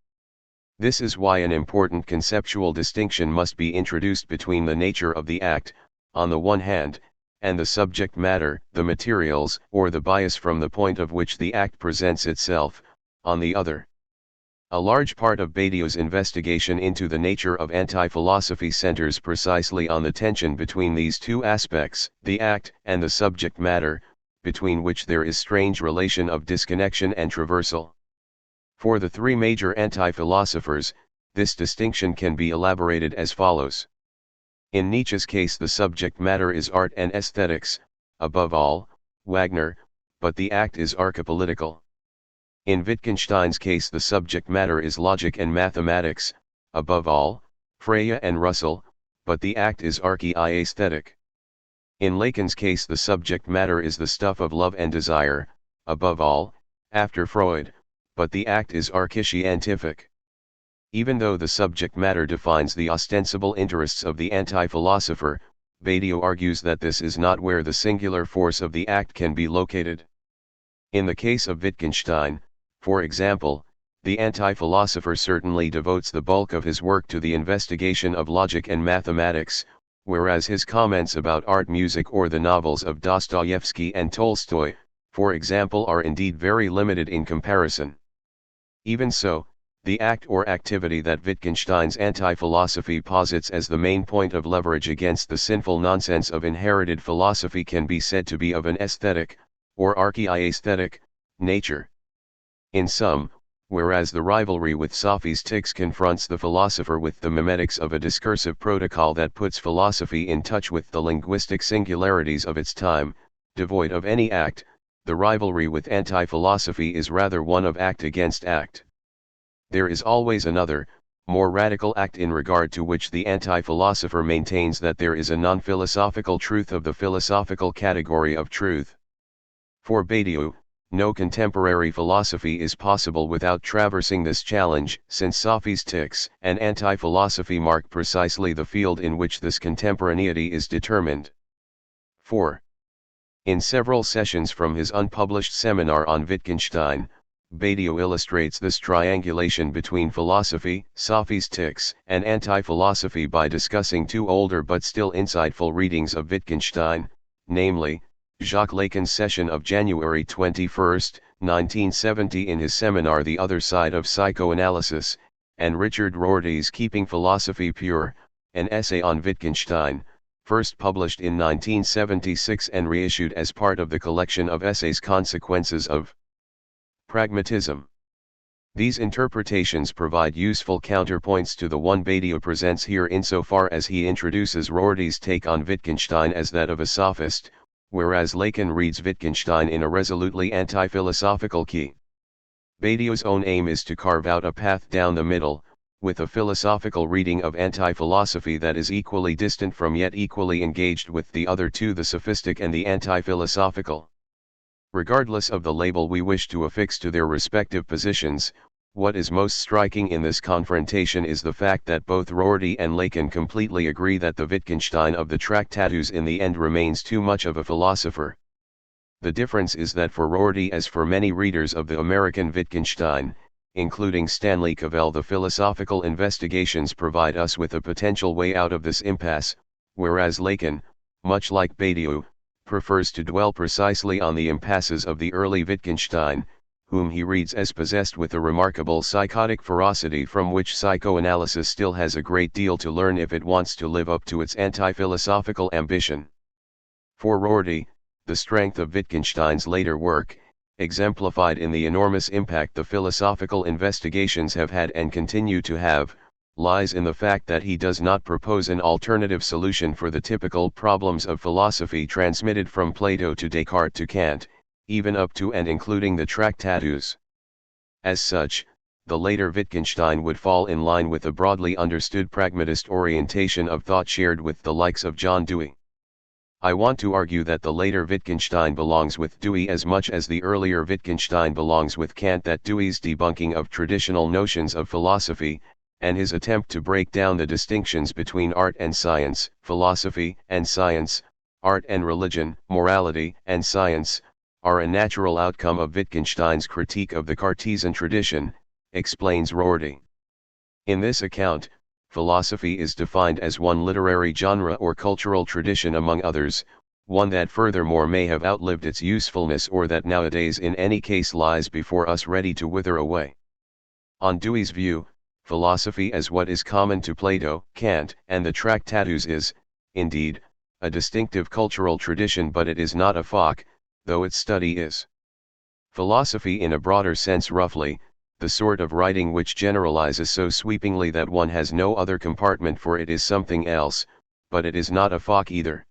This is why an important conceptual distinction must be introduced between the nature of the act, on the one hand, and the subject matter, the materials, or the bias from the point of which the act presents itself, on the other. A large part of Badiou's investigation into the nature of anti-philosophy centers precisely on the tension between these two aspects, the act and the subject matter, between which there is strange relation of disconnection and traversal. For the three major anti-philosophers, this distinction can be elaborated as follows. In Nietzsche's case, the subject matter is art and aesthetics, above all, Wagner, but the act is archipolitical. In Wittgenstein's case, the subject matter is logic and mathematics, above all, Freya and Russell, but the act is archi-aesthetic. In Lacan's case, the subject matter is the stuff of love and desire, above all, after Freud, but the act is archi-scientific. Even though the subject matter defines the ostensible interests of the anti-philosopher, Badiou argues that this is not where the singular force of the act can be located. In the case of Wittgenstein, for example, the anti-philosopher certainly devotes the bulk of his work to the investigation of logic and mathematics, whereas his comments about art, music, or the novels of Dostoevsky and Tolstoy, for example, are indeed very limited in comparison. Even so, the act or activity that Wittgenstein's anti-philosophy posits as the main point of leverage against the sinful nonsense of inherited philosophy can be said to be of an aesthetic, or archi-aesthetic, nature. In sum, whereas the rivalry with sophistics confronts the philosopher with the mimetics of a discursive protocol that puts philosophy in touch with the linguistic singularities of its time, devoid of any act, the rivalry with anti-philosophy is rather one of act against act. There is always another, more radical act in regard to which the anti-philosopher maintains that there is a non-philosophical truth of the philosophical category of truth. For Badiou, no contemporary philosophy is possible without traversing this challenge, since sophistics and anti-philosophy mark precisely the field in which this contemporaneity is determined. 4. In several sessions from his unpublished seminar on Wittgenstein, Badiou illustrates this triangulation between philosophy, sophistics, and anti-philosophy by discussing two older but still insightful readings of Wittgenstein, namely, Jacques Lacan's session of January 21, 1970 in his seminar The Other Side of Psychoanalysis, and Richard Rorty's Keeping Philosophy Pure, an essay on Wittgenstein, first published in 1976 and reissued as part of the collection of essays Consequences of Pragmatism. These interpretations provide useful counterpoints to the one Badiou presents here insofar as he introduces Rorty's take on Wittgenstein as that of a sophist, whereas Lacan reads Wittgenstein in a resolutely anti-philosophical key. Badiou's own aim is to carve out a path down the middle, with a philosophical reading of anti-philosophy that is equally distant from yet equally engaged with the other two, the sophistic and the anti-philosophical. Regardless of the label we wish to affix to their respective positions, what is most striking in this confrontation is the fact that both Rorty and Lacan completely agree that the Wittgenstein of the Tractatus in the end remains too much of a philosopher. The difference is that for Rorty, as for many readers of the American Wittgenstein, including Stanley Cavell, the philosophical investigations provide us with a potential way out of this impasse, whereas Lacan, much like Badiou, prefers to dwell precisely on the impasses of the early Wittgenstein, whom he reads as possessed with a remarkable psychotic ferocity from which psychoanalysis still has a great deal to learn if it wants to live up to its anti-philosophical ambition. For Rorty, the strength of Wittgenstein's later work, exemplified in the enormous impact the philosophical investigations have had and continue to have, lies in the fact that he does not propose an alternative solution for the typical problems of philosophy transmitted from Plato to Descartes to Kant, even up to and including the Tractatus. As such, the later Wittgenstein would fall in line with the broadly understood pragmatist orientation of thought shared with the likes of John Dewey. I want to argue that the later Wittgenstein belongs with Dewey as much as the earlier Wittgenstein belongs with Kant, that Dewey's debunking of traditional notions of philosophy, and his attempt to break down the distinctions between art and science, philosophy and science, art and religion, morality and science, are a natural outcome of Wittgenstein's critique of the Cartesian tradition, explains Rorty. In this account, philosophy is defined as one literary genre or cultural tradition among others, one that furthermore may have outlived its usefulness or that nowadays in any case lies before us ready to wither away. On Dewey's view, philosophy as what is common to Plato, Kant, and the Tractatus is, indeed, a distinctive cultural tradition, but it is not a folk, though its study is. Philosophy in a broader sense, roughly, the sort of writing which generalizes so sweepingly that one has no other compartment for it, is something else, but it is not a folk either.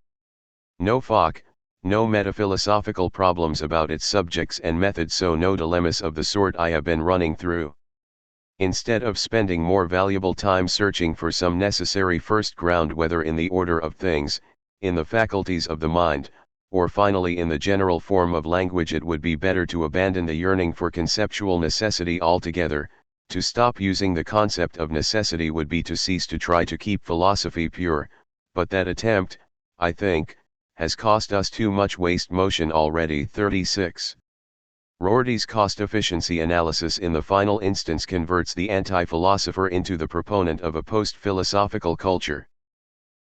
No folk, no metaphilosophical problems about its subjects and methods, so no dilemmas of the sort I have been running through. Instead of spending more valuable time searching for some necessary first ground, whether in the order of things, in the faculties of the mind, or finally in the general form of language, it would be better to abandon the yearning for conceptual necessity altogether. To stop using the concept of necessity would be to cease to try to keep philosophy pure, but that attempt, I think, has cost us too much waste motion already. 36. Rorty's cost-efficiency analysis in the final instance converts the anti-philosopher into the proponent of a post-philosophical culture.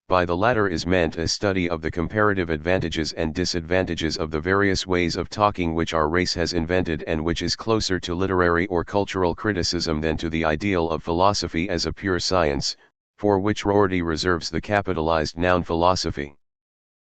By the latter is meant a study of the comparative advantages and disadvantages of the various ways of talking which our race has invented, and which is closer to literary or cultural criticism than to the ideal of philosophy as a pure science, for which Rorty reserves the capitalized noun philosophy.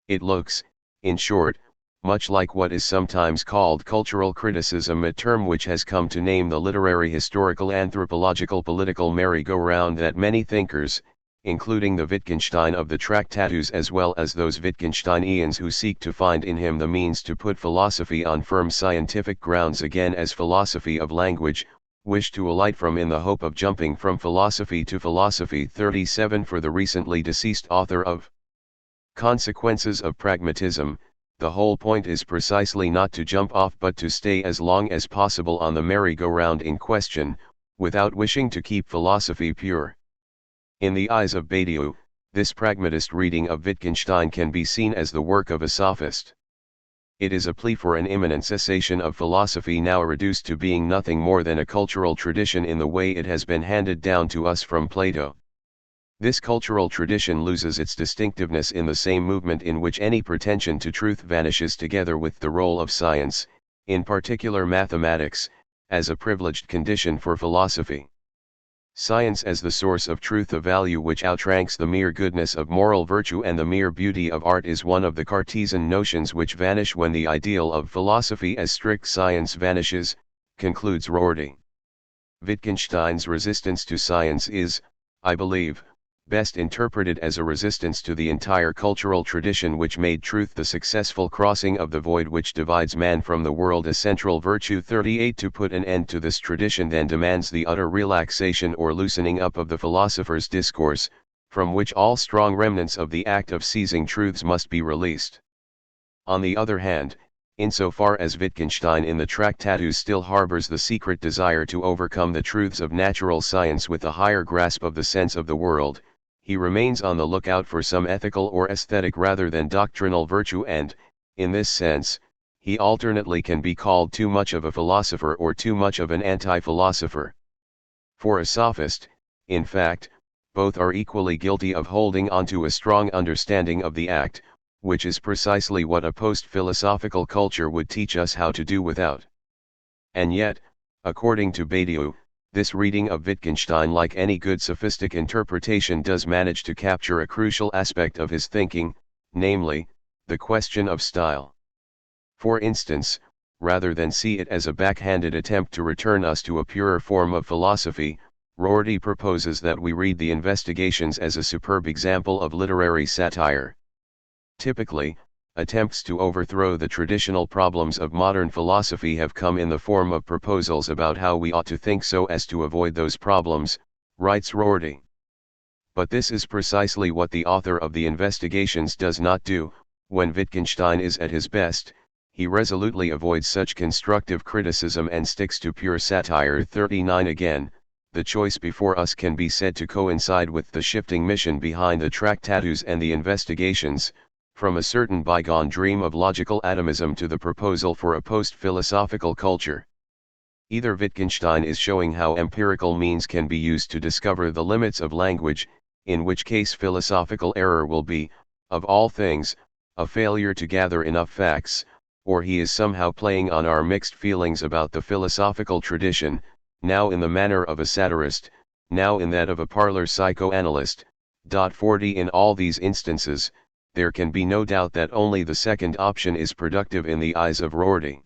It looks, in short, much like what is sometimes called cultural criticism, a term which has come to name the literary, historical, anthropological, political merry-go-round that many thinkers, including the Wittgenstein of the Tractatus as well as those Wittgensteinians who seek to find in him the means to put philosophy on firm scientific grounds again as philosophy of language, wish to alight from in the hope of jumping from philosophy to philosophy. 37. For the recently deceased author of Consequences of Pragmatism, the whole point is precisely not to jump off but to stay as long as possible on the merry-go-round in question, without wishing to keep philosophy pure. In the eyes of Badiou, this pragmatist reading of Wittgenstein can be seen as the work of a sophist. It is a plea for an imminent cessation of philosophy, now reduced to being nothing more than a cultural tradition in the way it has been handed down to us from Plato. This cultural tradition loses its distinctiveness in the same movement in which any pretension to truth vanishes together with the role of science, in particular mathematics, as a privileged condition for philosophy. Science as the source of truth, a value which outranks the mere goodness of moral virtue and the mere beauty of art, is one of the Cartesian notions which vanish when the ideal of philosophy as strict science vanishes, concludes Rorty. Wittgenstein's resistance to science is, I believe, best interpreted as a resistance to the entire cultural tradition which made truth the successful crossing of the void which divides man from the world a central virtue. 38. To put an end to this tradition then demands the utter relaxation or loosening up of the philosopher's discourse, from which all strong remnants of the act of seizing truths must be released. On the other hand, insofar as Wittgenstein in the Tractatus still harbors the secret desire to overcome the truths of natural science with a higher grasp of the sense of the world, he remains on the lookout for some ethical or aesthetic rather than doctrinal virtue, and, in this sense, he alternately can be called too much of a philosopher or too much of an anti-philosopher. For a sophist, in fact, both are equally guilty of holding on to a strong understanding of the act, which is precisely what a post-philosophical culture would teach us how to do without. And yet, according to Badiou, this reading of Wittgenstein, like any good sophistic interpretation, does manage to capture a crucial aspect of his thinking, namely, the question of style. For instance, rather than see it as a backhanded attempt to return us to a purer form of philosophy, Rorty proposes that we read the Investigations as a superb example of literary satire. Typically, attempts to overthrow the traditional problems of modern philosophy have come in the form of proposals about how we ought to think so as to avoid those problems, writes Rorty. But this is precisely what the author of the Investigations does not do. When Wittgenstein is at his best, he resolutely avoids such constructive criticism and sticks to pure satire. 39 Again, the choice before us can be said to coincide with the shifting mission behind the Tractatus and the Investigations, from a certain bygone dream of logical atomism to the proposal for a post-philosophical culture. Either Wittgenstein is showing how empirical means can be used to discover the limits of language, in which case philosophical error will be, of all things, a failure to gather enough facts, or he is somehow playing on our mixed feelings about the philosophical tradition, now in the manner of a satirist, now in that of a parlor psychoanalyst. 40 In all these instances, there can be no doubt that only the second option is productive in the eyes of Rorty.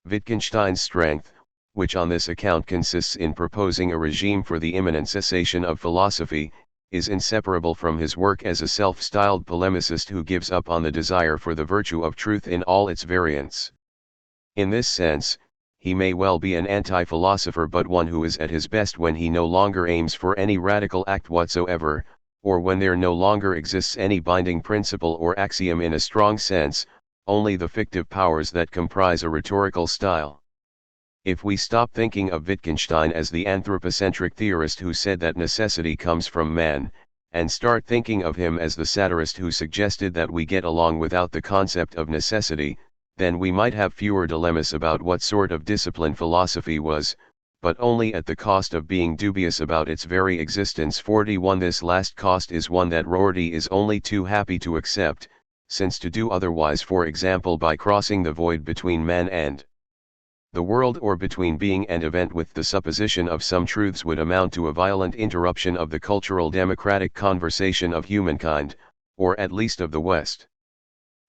Wittgenstein's strength, which on this account consists in proposing a regime for the imminent cessation of philosophy, is inseparable from his work as a self-styled polemicist who gives up on the desire for the virtue of truth in all its variants. In this sense, he may well be an anti-philosopher, but one who is at his best when he no longer aims for any radical act whatsoever, or when there no longer exists any binding principle or axiom in a strong sense, only the fictive powers that comprise a rhetorical style. If we stop thinking of Wittgenstein as the anthropocentric theorist who said that necessity comes from man, and start thinking of him as the satirist who suggested that we get along without the concept of necessity, then we might have fewer dilemmas about what sort of discipline philosophy was, but only at the cost of being dubious about its very existence. 41 This last cost is one that Rorty is only too happy to accept, since to do otherwise, for example by crossing the void between man and the world, or between being and event with the supposition of some truths, would amount to a violent interruption of the cultural democratic conversation of humankind, or at least of the West.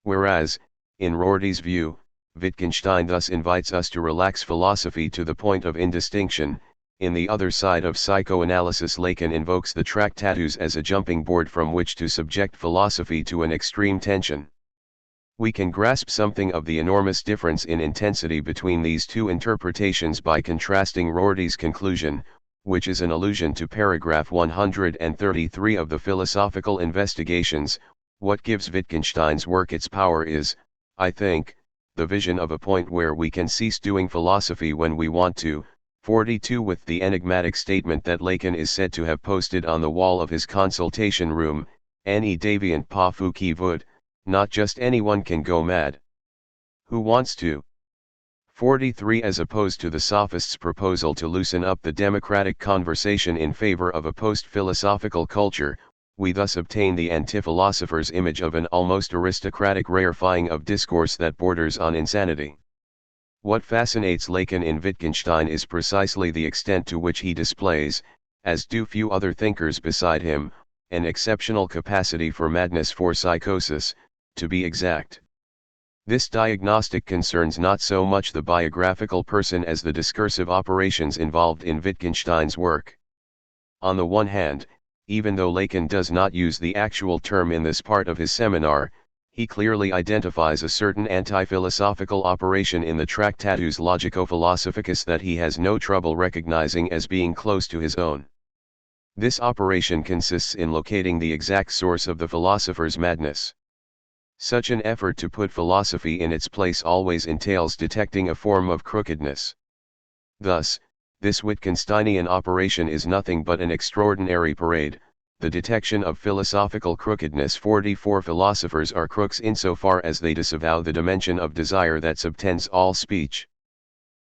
Whereas, in Rorty's view, Wittgenstein thus invites us to relax philosophy to the point of indistinction. In the other side of psychoanalysis, Lacan invokes the Tractatus as a jumping board from which to subject philosophy to an extreme tension. We can grasp something of the enormous difference in intensity between these two interpretations by contrasting Rorty's conclusion, which is an allusion to paragraph 133 of the Philosophical Investigations. What gives Wittgenstein's work its power is, I think, the vision of a point where we can cease doing philosophy when we want to. 42 With the enigmatic statement that Lacan is said to have posted on the wall of his consultation room, "Any deviant pas fou qui veut, not just anyone can go mad. Who wants to?" 43 As opposed to the sophists' proposal to loosen up the democratic conversation in favor of a post-philosophical culture, we thus obtain the anti-philosopher's image of an almost aristocratic rarefying of discourse that borders on insanity. What fascinates Lacan in Wittgenstein is precisely the extent to which he displays, as do few other thinkers beside him, an exceptional capacity for madness, for psychosis, to be exact. This diagnostic concerns not so much the biographical person as the discursive operations involved in Wittgenstein's work. On the one hand, even though Lacan does not use the actual term in this part of his seminar, he clearly identifies a certain anti-philosophical operation in the Tractatus Logico-Philosophicus that he has no trouble recognizing as being close to his own. This operation consists in locating the exact source of the philosopher's madness. Such an effort to put philosophy in its place always entails detecting a form of crookedness. Thus, this Wittgensteinian operation is nothing but an extraordinary parade, the detection of philosophical crookedness. 44 Philosophers are crooks insofar as they disavow the dimension of desire that subtends all speech.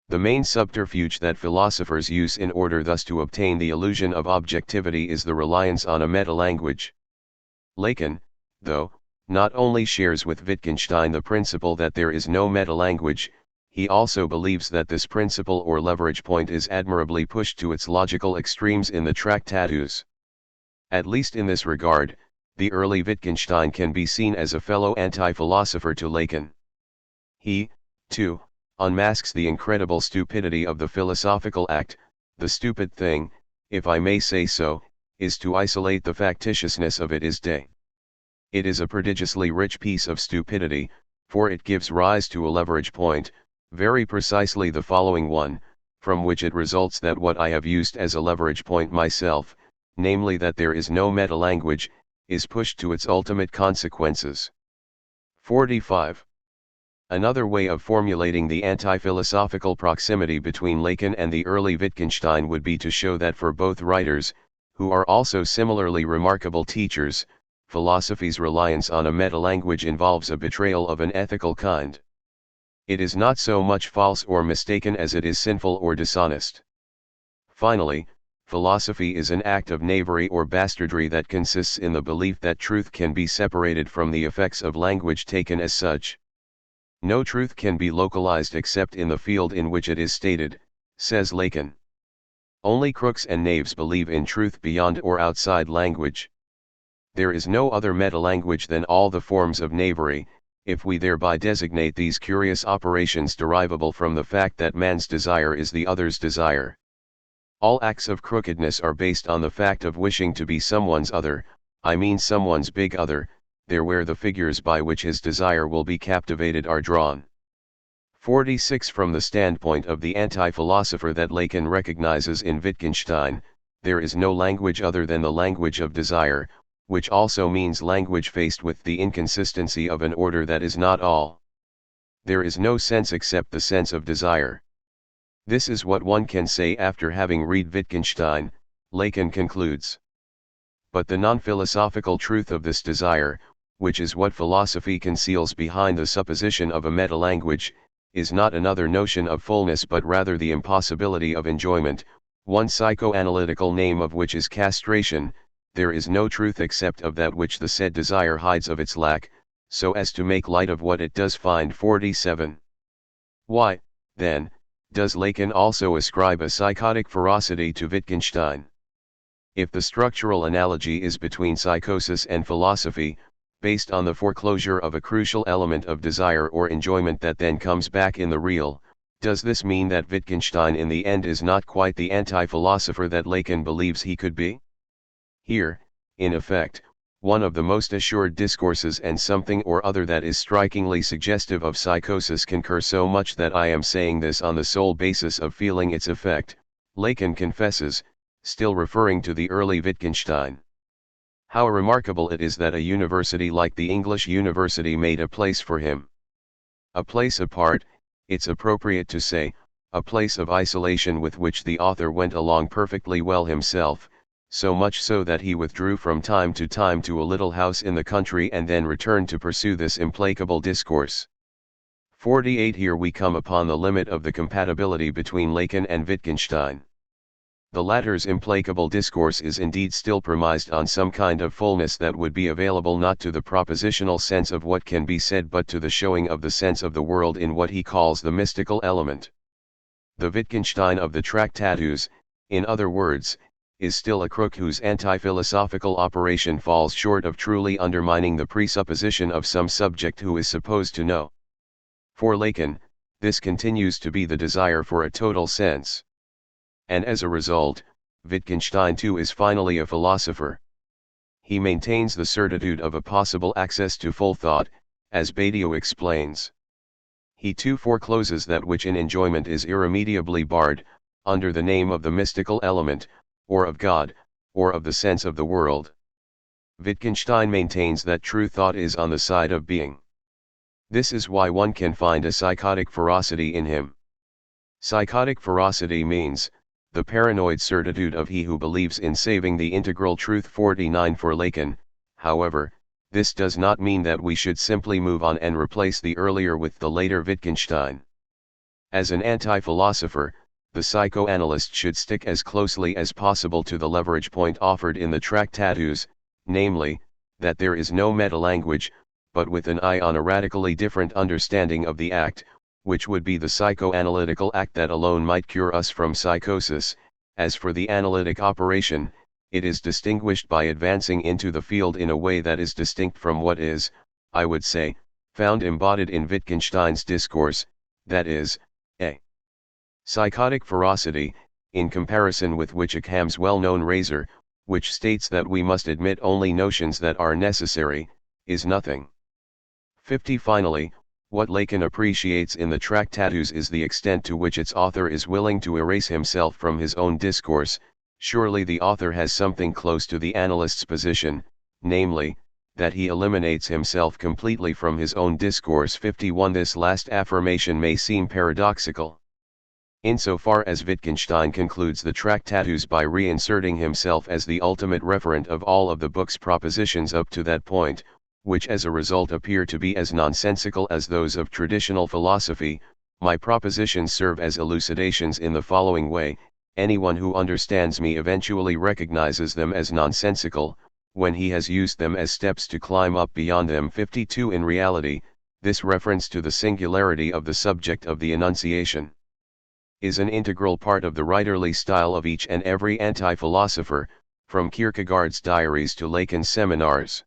The main subterfuge that philosophers use in order thus to obtain the illusion of objectivity is the reliance on a meta-language. Lacan, though, not only shares with Wittgenstein the principle that there is no meta-language, he also believes that this principle or leverage point is admirably pushed to its logical extremes in the Tractatus. At least in this regard, the early Wittgenstein can be seen as a fellow anti-philosopher to Lacan. He, too, unmasks the incredible stupidity of the philosophical act. The stupid thing, if I may say so, is to isolate the factitiousness of it is day. It is a prodigiously rich piece of stupidity, for it gives rise to a leverage point, very precisely the following one, from which it results that what I have used as a leverage point myself, namely that there is no meta-language, is pushed to its ultimate consequences. 45. Another way of formulating the anti-philosophical proximity between Lacan and the early Wittgenstein would be to show that for both writers, who are also similarly remarkable teachers, philosophy's reliance on a meta-language involves a betrayal of an ethical kind. It is not so much false or mistaken as it is sinful or dishonest. Finally, philosophy is an act of knavery or bastardry that consists in the belief that truth can be separated from the effects of language taken as such. No truth can be localized except in the field in which it is stated, says Lacan. Only crooks and knaves believe in truth beyond or outside language. There is no other meta-language than all the forms of knavery, if we thereby designate these curious operations derivable from the fact that man's desire is the other's desire. All acts of crookedness are based on the fact of wishing to be someone's other, I mean someone's big other, there where the figures by which his desire will be captivated are drawn. 46. From the standpoint of the anti-philosopher that Lacan recognizes in Wittgenstein, there is no language other than the language of desire, which also means language faced with the inconsistency of an order that is not all. There is no sense except the sense of desire. This is what one can say after having read Wittgenstein, Lacan concludes. But the non-philosophical truth of this desire, which is what philosophy conceals behind the supposition of a meta-language, is not another notion of fullness but rather the impossibility of enjoyment, one psychoanalytical name of which is castration. There is no truth except of that which the said desire hides of its lack, so as to make light of what it does find. 47. Why, then, does Lacan also ascribe a psychotic ferocity to Wittgenstein? If the structural analogy is between psychosis and philosophy, based on the foreclosure of a crucial element of desire or enjoyment that then comes back in the real, does this mean that Wittgenstein in the end is not quite the anti-philosopher that Lacan believes he could be? Here, in effect, one of the most assured discourses and something or other that is strikingly suggestive of psychosis concur so much that I am saying this on the sole basis of feeling its effect, Lacan confesses, still referring to the early Wittgenstein. How remarkable it is that a university like the English University made a place for him. A place apart, it's appropriate to say, a place of isolation with which the author went along perfectly well himself, so much so that he withdrew from time to time to a little house in the country and then returned to pursue this implacable discourse. 48. Here we come upon the limit of the compatibility between Lacan and Wittgenstein. The latter's implacable discourse is indeed still premised on some kind of fullness that would be available not to the propositional sense of what can be said but to the showing of the sense of the world in what he calls the mystical element. The Wittgenstein of the Tractatus, in other words, is still a crook whose anti-philosophical operation falls short of truly undermining the presupposition of some subject who is supposed to know. For Lacan, this continues to be the desire for a total sense. And as a result, Wittgenstein too is finally a philosopher. He maintains the certitude of a possible access to full thought, as Badiou explains. He too forecloses that which in enjoyment is irremediably barred, under the name of the mystical element, or of God, or of the sense of the world. Wittgenstein maintains that true thought is on the side of being. This is why one can find a psychotic ferocity in him. Psychotic ferocity means, the paranoid certitude of he who believes in saving the integral truth. 49. For Lacan, however, this does not mean that we should simply move on and replace the earlier with the later Wittgenstein. As an anti-philosopher, the psychoanalyst should stick as closely as possible to the leverage point offered in the Tractatus, namely, that there is no meta-language, but with an eye on a radically different understanding of the act, which would be the psychoanalytical act that alone might cure us from psychosis. As for the analytic operation, it is distinguished by advancing into the field in a way that is distinct from what is, I would say, found embodied in Wittgenstein's discourse, that is, a psychotic ferocity, in comparison with Wittgekam's well-known razor, which states that we must admit only notions that are necessary, is nothing. 50. Finally, what Lacan appreciates in the Tractatus is the extent to which its author is willing to erase himself from his own discourse. Surely the author has something close to the analyst's position, namely, that he eliminates himself completely from his own discourse. 51. This last affirmation may seem paradoxical. Insofar as Wittgenstein concludes the Tractatus by reinserting himself as the ultimate referent of all of the book's propositions up to that point, which as a result appear to be as nonsensical as those of traditional philosophy, my propositions serve as elucidations in the following way. Anyone who understands me eventually recognizes them as nonsensical, when he has used them as steps to climb up beyond them. 52. In reality, this reference to the singularity of the subject of the enunciation is an integral part of the writerly style of each and every anti-philosopher, from Kierkegaard's diaries to Lacan's seminars.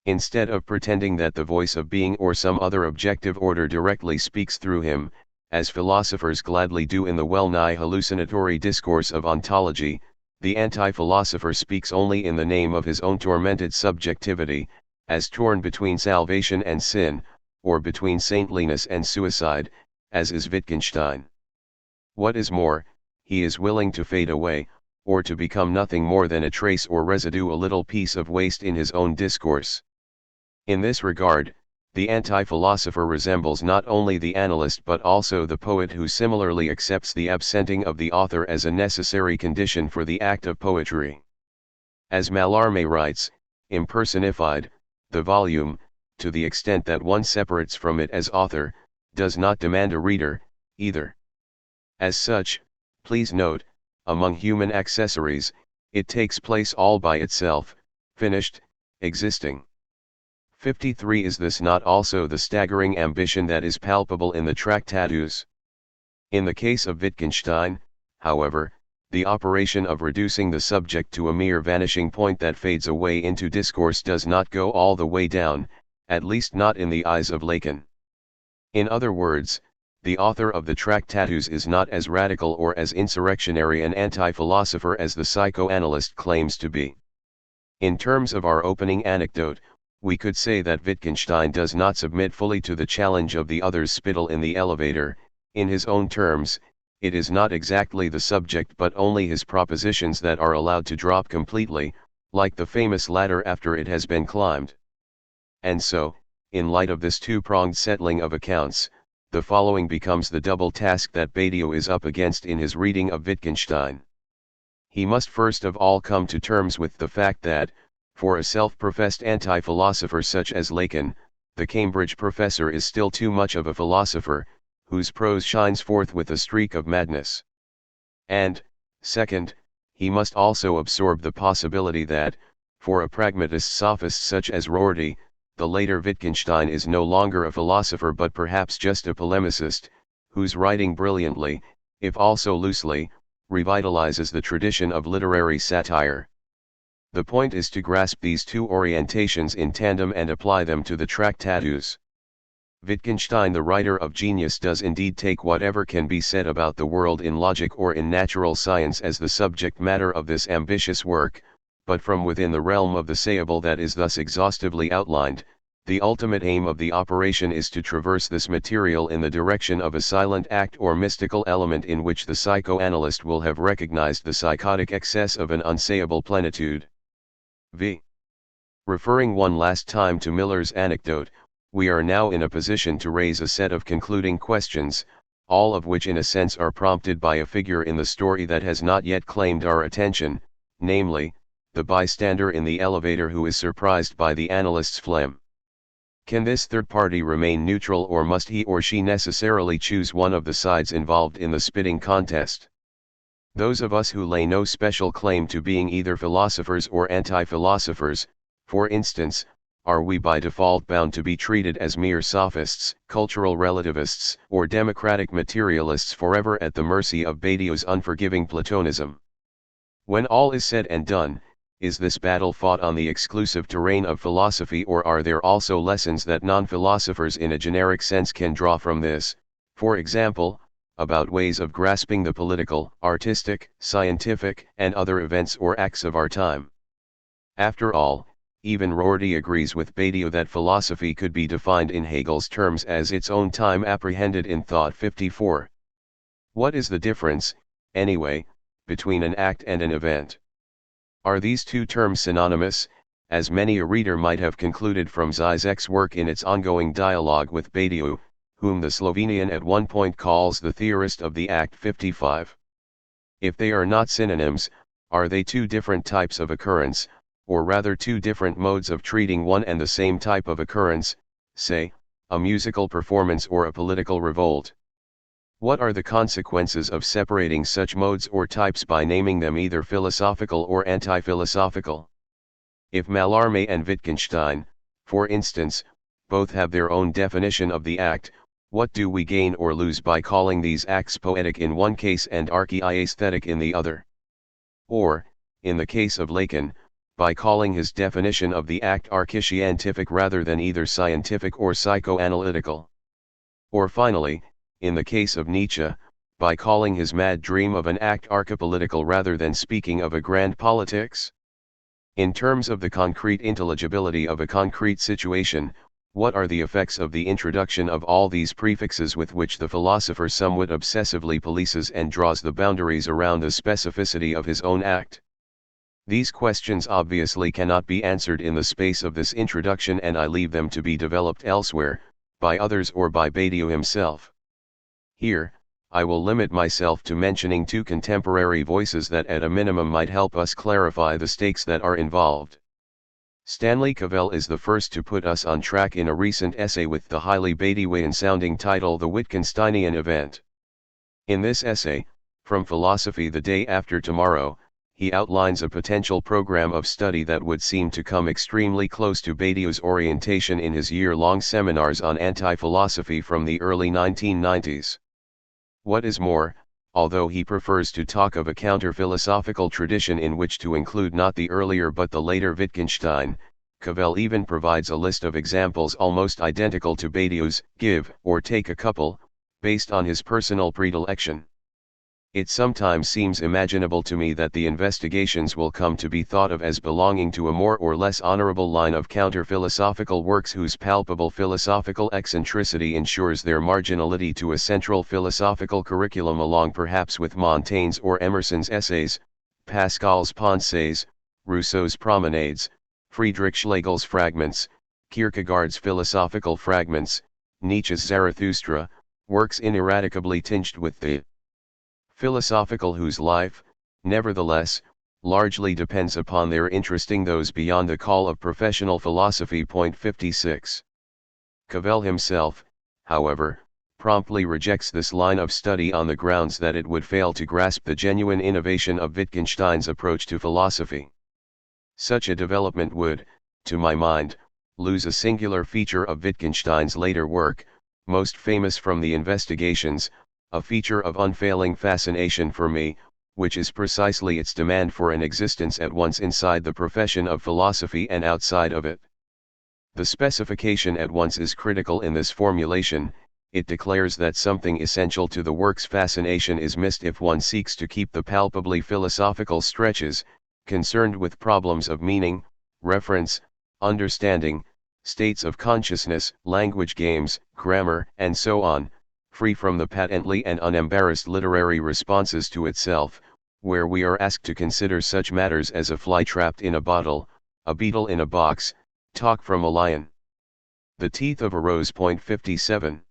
Instead of pretending that the voice of being or some other objective order directly speaks through him, as philosophers gladly do in the well-nigh hallucinatory discourse of ontology, the anti-philosopher speaks only in the name of his own tormented subjectivity, as torn between salvation and sin, or between saintliness and suicide, as is Wittgenstein. What is more, he is willing to fade away, or to become nothing more than a trace or residue, a little piece of waste in his own discourse. In this regard, the anti-philosopher resembles not only the analyst but also the poet, who similarly accepts the absenting of the author as a necessary condition for the act of poetry. As Mallarmé writes, impersonified, the volume, to the extent that one separates from it as author, does not demand a reader, either. As such, please note, among human accessories, it takes place all by itself, finished, existing. 53. Is this not also the staggering ambition that is palpable in the Tractatus? In the case of Wittgenstein, however, the operation of reducing the subject to a mere vanishing point that fades away into discourse does not go all the way down, at least not in the eyes of Lacan. In other words, the author of the Tractatus is not as radical or as insurrectionary an anti-philosopher as the psychoanalyst claims to be. In terms of our opening anecdote, we could say that Wittgenstein does not submit fully to the challenge of the other's spittle in the elevator. In his own terms, it is not exactly the subject but only his propositions that are allowed to drop completely, like the famous ladder after it has been climbed. And so, in light of this two-pronged settling of accounts, the following becomes the double task that Badiou is up against in his reading of Wittgenstein. He must first of all come to terms with the fact that, for a self-professed anti-philosopher such as Lacan, the Cambridge professor is still too much of a philosopher, whose prose shines forth with a streak of madness. And, second, he must also absorb the possibility that, for a pragmatist sophist such as Rorty, the later Wittgenstein is no longer a philosopher but perhaps just a polemicist, whose writing brilliantly, if also loosely, revitalizes the tradition of literary satire. The point is to grasp these two orientations in tandem and apply them to the Tractatus. Wittgenstein, the writer of genius, does indeed take whatever can be said about the world in logic or in natural science as the subject matter of this ambitious work, but from within the realm of the sayable that is thus exhaustively outlined, the ultimate aim of the operation is to traverse this material in the direction of a silent act or mystical element in which the psychoanalyst will have recognized the psychotic excess of an unsayable plenitude. V. Referring one last time to Miller's anecdote, we are now in a position to raise a set of concluding questions, all of which in a sense are prompted by a figure in the story that has not yet claimed our attention, namely, the bystander in the elevator who is surprised by the analyst's phlegm. Can this third party remain neutral, or must he or she necessarily choose one of the sides involved in the spitting contest? Those of us who lay no special claim to being either philosophers or anti-philosophers, for instance, are we by default bound to be treated as mere sophists, cultural relativists, or democratic materialists forever at the mercy of Badiou's unforgiving Platonism? When all is said and done, is this battle fought on the exclusive terrain of philosophy, or are there also lessons that non-philosophers in a generic sense can draw from this, for example, about ways of grasping the political, artistic, scientific, and other events or acts of our time? After all, even Rorty agrees with Badiou that philosophy could be defined in Hegel's terms as its own time apprehended in Thought 54. What is the difference, anyway, between an act and an event? Are these two terms synonymous, as many a reader might have concluded from Zizek's work in its ongoing dialogue with Badiou, whom the Slovenian at one point calls the theorist of the Act 55? If they are not synonyms, are they two different types of occurrence, or rather two different modes of treating one and the same type of occurrence, say, a musical performance or a political revolt? What are the consequences of separating such modes or types by naming them either philosophical or anti-philosophical? If Mallarmé and Wittgenstein, for instance, both have their own definition of the act, what do we gain or lose by calling these acts poetic in one case and archaeaesthetic in the other? Or, in the case of Lacan, by calling his definition of the act archescientific rather than either scientific or psychoanalytical? Or finally, in the case of Nietzsche, by calling his mad dream of an act archipolitical rather than speaking of a grand politics? In terms of the concrete intelligibility of a concrete situation, what are the effects of the introduction of all these prefixes with which the philosopher somewhat obsessively polices and draws the boundaries around the specificity of his own act? These questions obviously cannot be answered in the space of this introduction, and I leave them to be developed elsewhere, by others or by Badiou himself. Here, I will limit myself to mentioning two contemporary voices that at a minimum might help us clarify the stakes that are involved. Stanley Cavell is the first to put us on track in a recent essay with the highly Badiouian-sounding title The Wittgensteinian Event. In this essay, From Philosophy the Day After Tomorrow, he outlines a potential program of study that would seem to come extremely close to Badiou's orientation in his year-long seminars on anti-philosophy from the early 1990s. What is more, although he prefers to talk of a counter-philosophical tradition in which to include not the earlier but the later Wittgenstein, Cavell even provides a list of examples almost identical to Badiou's, give or take a couple, based on his personal predilection. It sometimes seems imaginable to me that the investigations will come to be thought of as belonging to a more or less honorable line of counter-philosophical works whose palpable philosophical eccentricity ensures their marginality to a central philosophical curriculum, along perhaps with Montaigne's or Emerson's essays, Pascal's Pensées, Rousseau's Promenades, Friedrich Schlegel's Fragments, Kierkegaard's Philosophical Fragments, Nietzsche's Zarathustra, works ineradicably tinged with the philosophical whose life, nevertheless, largely depends upon their interesting those beyond the call of professional philosophy. 56. Cavell himself, however, promptly rejects this line of study on the grounds that it would fail to grasp the genuine innovation of Wittgenstein's approach to philosophy. Such a development would, to my mind, lose a singular feature of Wittgenstein's later work, most famous from the Investigations, a feature of unfailing fascination for me, which is precisely its demand for an existence at once inside the profession of philosophy and outside of it. The specification at once is critical in this formulation. It declares that something essential to the work's fascination is missed if one seeks to keep the palpably philosophical stretches, concerned with problems of meaning, reference, understanding, states of consciousness, language games, grammar, and so on, free from the patently and unembarrassed literary responses to itself, where we are asked to consider such matters as a fly trapped in a bottle, a beetle in a box, talk from a lion, the teeth of a rose. 57.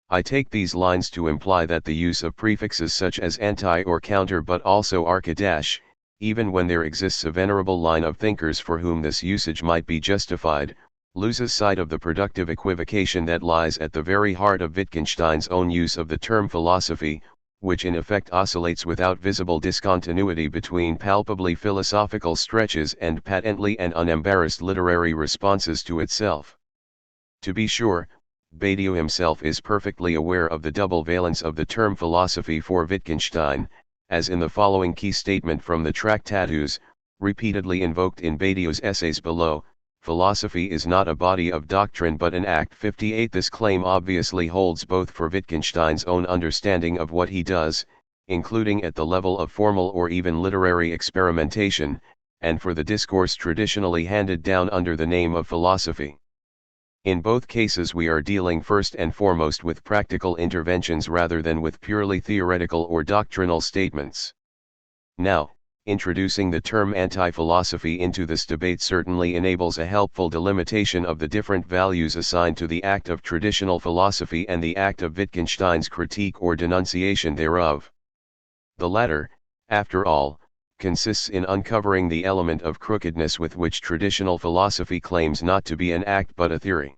I take these lines to imply that the use of prefixes such as anti or counter but also archadash, even when there exists a venerable line of thinkers for whom this usage might be justified, loses sight of the productive equivocation that lies at the very heart of Wittgenstein's own use of the term philosophy, which in effect oscillates without visible discontinuity between palpably philosophical stretches and patently and unembarrassed literary responses to itself. To be sure, Badiou himself is perfectly aware of the double valence of the term philosophy for Wittgenstein, as in the following key statement from the Tractatus, repeatedly invoked in Badiou's essays below: philosophy is not a body of doctrine but an act. 58. This claim obviously holds both for Wittgenstein's own understanding of what he does, including at the level of formal or even literary experimentation, and for the discourse traditionally handed down under the name of philosophy. In both cases we are dealing first and foremost with practical interventions rather than with purely theoretical or doctrinal statements. Now, introducing the term anti-philosophy into this debate certainly enables a helpful delimitation of the different values assigned to the act of traditional philosophy and the act of Wittgenstein's critique or denunciation thereof. The latter, after all, consists in uncovering the element of crookedness with which traditional philosophy claims not to be an act but a theory.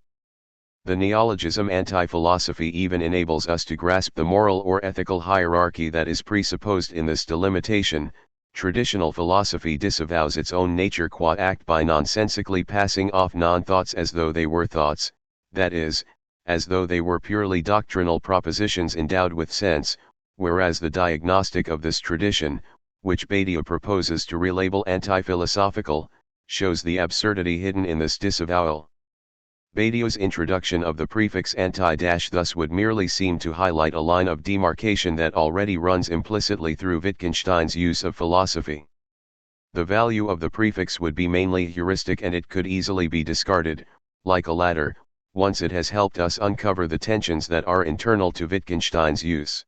The neologism anti-philosophy even enables us to grasp the moral or ethical hierarchy that is presupposed in this delimitation. Traditional philosophy disavows its own nature qua act by nonsensically passing off non-thoughts as though they were thoughts, that is, as though they were purely doctrinal propositions endowed with sense, whereas the diagnostic of this tradition, which Badiou proposes to relabel anti-philosophical, shows the absurdity hidden in this disavowal. Badiou's introduction of the prefix anti- thus would merely seem to highlight a line of demarcation that already runs implicitly through Wittgenstein's use of philosophy. The value of the prefix would be mainly heuristic and it could easily be discarded, like a ladder, once it has helped us uncover the tensions that are internal to Wittgenstein's use.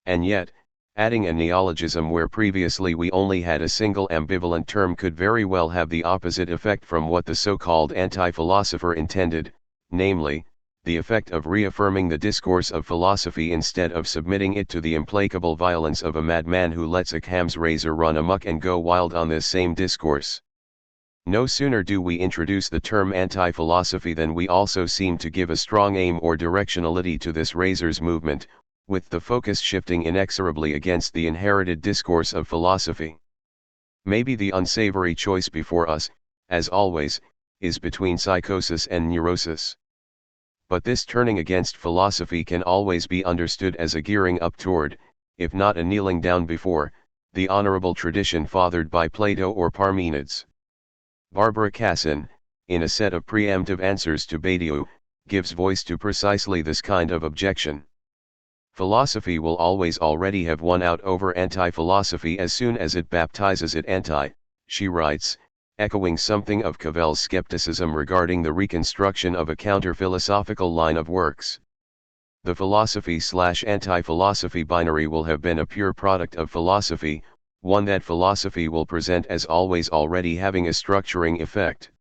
And yet, adding a neologism where previously we only had a single ambivalent term could very well have the opposite effect from what the so-called anti-philosopher intended, namely, the effect of reaffirming the discourse of philosophy instead of submitting it to the implacable violence of a madman who lets Occam's razor run amok and go wild on this same discourse. No sooner do we introduce the term anti-philosophy than we also seem to give a strong aim or directionality to this razor's movement, with the focus shifting inexorably against the inherited discourse of philosophy. Maybe the unsavory choice before us, as always, is between psychosis and neurosis. But this turning against philosophy can always be understood as a gearing up toward, if not a kneeling down before, the honorable tradition fathered by Plato or Parmenides. Barbara Cassin, in a set of preemptive answers to Badiou, gives voice to precisely this kind of objection. Philosophy will always already have won out over anti-philosophy as soon as it baptizes it anti, she writes, echoing something of Cavell's skepticism regarding the reconstruction of a counter-philosophical line of works. The philosophy/anti-philosophy binary will have been a pure product of philosophy, one that philosophy will present as always already having a structuring effect.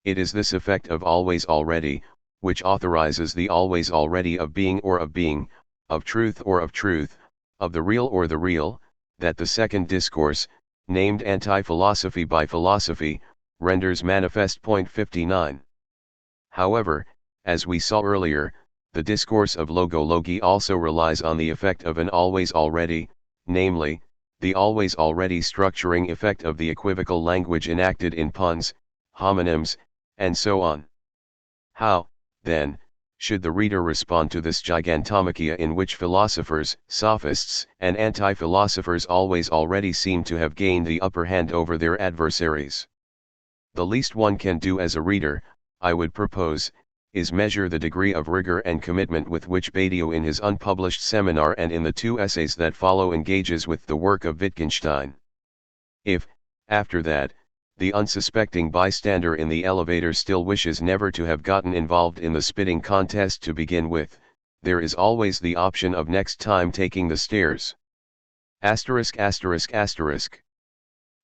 It is this effect of always already, which authorizes the always already of being or of being, of truth or of truth, of the real or the real, that the second discourse, named anti-philosophy by philosophy, renders manifest. 59. However, as we saw earlier, the discourse of logology also relies on the effect of an always already, namely, the always already structuring effect of the equivocal language enacted in puns, homonyms, and so on. How, then, should the reader respond to this gigantomachia in which philosophers, sophists, and anti-philosophers always already seem to have gained the upper hand over their adversaries? The least one can do as a reader, I would propose, is measure the degree of rigor and commitment with which Badiou in his unpublished seminar and in the two essays that follow engages with the work of Wittgenstein. If, after that, the unsuspecting bystander in the elevator still wishes never to have gotten involved in the spitting contest to begin with, there is always the option of next time taking the stairs. Asterisk asterisk asterisk.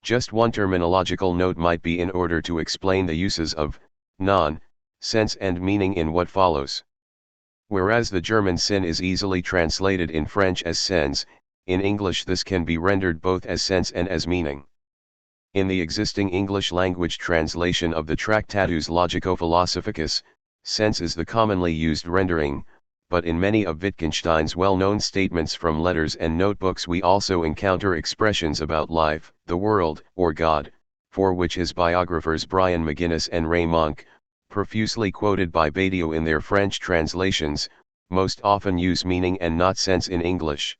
Just one terminological note might be in order to explain the uses of non, sense and meaning in what follows. Whereas the German Sinn is easily translated in French as sens, in English this can be rendered both as sense and as meaning. In the existing English language translation of the Tractatus Logico-Philosophicus, sense is the commonly used rendering, but in many of Wittgenstein's well-known statements from letters and notebooks we also encounter expressions about life, the world, or God, for which his biographers Brian McGuinness and Ray Monk, profusely quoted by Badiou in their French translations, most often use meaning and not sense in English.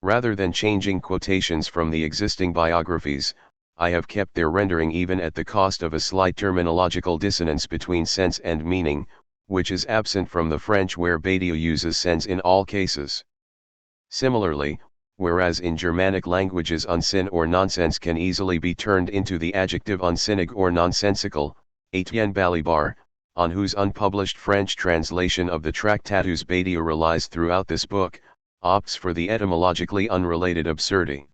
Rather than changing quotations from the existing biographies, I have kept their rendering even at the cost of a slight terminological dissonance between sense and meaning, which is absent from the French where Badiou uses sense in all cases. Similarly, whereas in Germanic languages unsinn or nonsense can easily be turned into the adjective unsinnig or nonsensical, Etienne Balibar, on whose unpublished French translation of the Tractatus Badiou relies throughout this book, opts for the etymologically unrelated absurdity.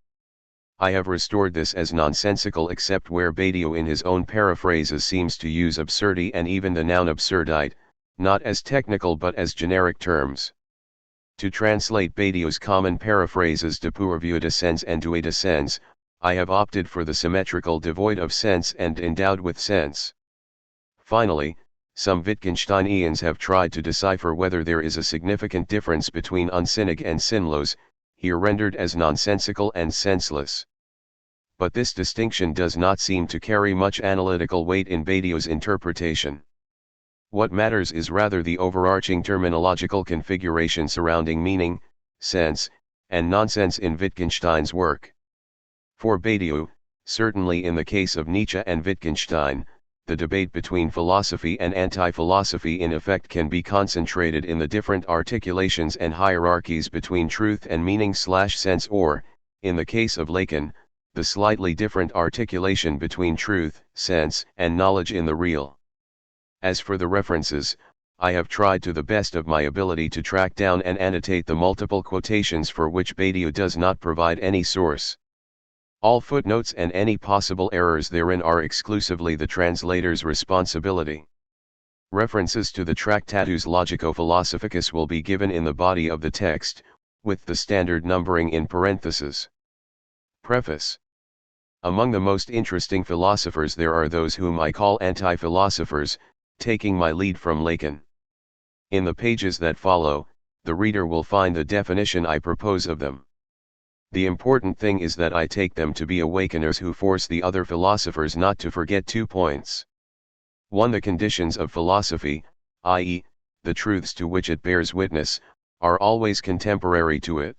I have restored this as nonsensical except where Badiou in his own paraphrases seems to use absurdity and even the noun absurdite, not as technical but as generic terms. To translate Badiou's common paraphrases dépourvu de sens and doué de sens, I have opted for the symmetrical devoid of sense and endowed with sense. Finally, some Wittgensteinians have tried to decipher whether there is a significant difference between unsinnig and sinnlos, here rendered as nonsensical and senseless. But this distinction does not seem to carry much analytical weight in Badiou's interpretation. What matters is rather the overarching terminological configuration surrounding meaning, sense, and nonsense in Wittgenstein's work. For Badiou, certainly in the case of Nietzsche and Wittgenstein, the debate between philosophy and anti-philosophy in effect can be concentrated in the different articulations and hierarchies between truth and meaning/sense or, in the case of Lacan, the slightly different articulation between truth, sense, and knowledge in the real. As for the references, I have tried to the best of my ability to track down and annotate the multiple quotations for which Badiou does not provide any source. All footnotes and any possible errors therein are exclusively the translator's responsibility. References to the Tractatus Logico-Philosophicus will be given in the body of the text, with the standard numbering in parentheses. Preface. Among the most interesting philosophers there are those whom I call anti-philosophers, taking my lead from Lacan. In the pages that follow, the reader will find the definition I propose of them. The important thing is that I take them to be awakeners who force the other philosophers not to forget 2 points. 1. The conditions of philosophy, i.e., the truths to which it bears witness, are always contemporary to it.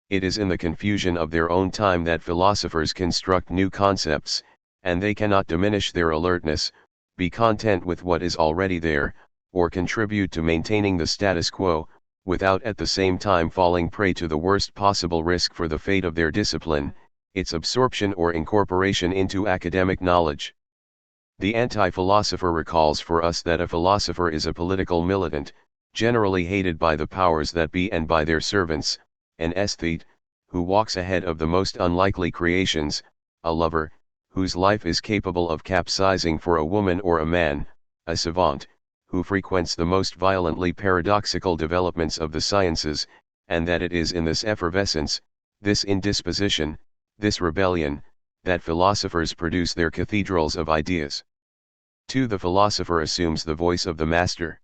It is in the confusion of their own time that philosophers construct new concepts, and they cannot diminish their alertness, be content with what is already there, or contribute to maintaining the status quo, without at the same time falling prey to the worst possible risk for the fate of their discipline, its absorption or incorporation into academic knowledge. The anti-philosopher recalls for us that a philosopher is a political militant, generally hated by the powers that be and by their servants, an aesthete, who walks ahead of the most unlikely creations, a lover, whose life is capable of capsizing for a woman or a man, a savant, who frequents the most violently paradoxical developments of the sciences, and that it is in this effervescence, this indisposition, this rebellion, that philosophers produce their cathedrals of ideas. 2. The philosopher assumes the voice of the master.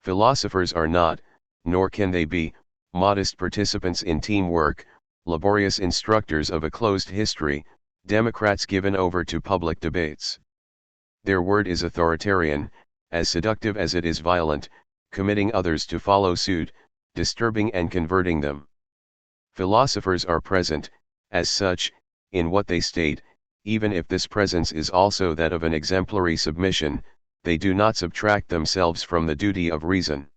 Philosophers are not, nor can they be, modest participants in teamwork, laborious instructors of a closed history, democrats given over to public debates. Their word is authoritarian, as seductive as it is violent, committing others to follow suit, disturbing and converting them. Philosophers are present, as such, in what they state, even if this presence is also that of an exemplary submission, they do not subtract themselves from the duty of reason.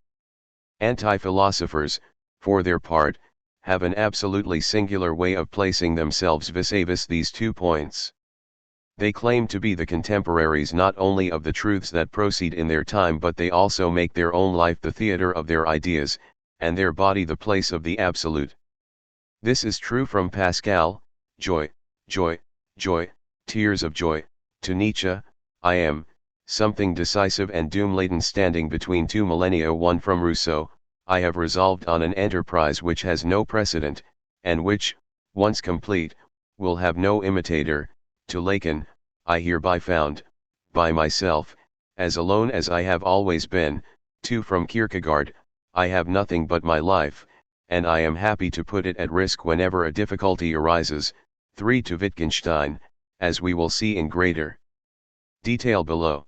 Anti-philosophers, for their part, have an absolutely singular way of placing themselves vis-a-vis these 2 points. They claim to be the contemporaries not only of the truths that proceed in their time but they also make their own life the theater of their ideas, and their body the place of the absolute. This is true from Pascal, joy, joy, joy, tears of joy, to Nietzsche, I am, something decisive and doom-laden standing between 2 millennia. 1 from Rousseau, I have resolved on an enterprise which has no precedent, and which, once complete, will have no imitator. To Lacan, I hereby found, by myself, as alone as I have always been. 2 from Kierkegaard, I have nothing but my life, and I am happy to put it at risk whenever a difficulty arises. 3 to Wittgenstein, as we will see in greater detail below.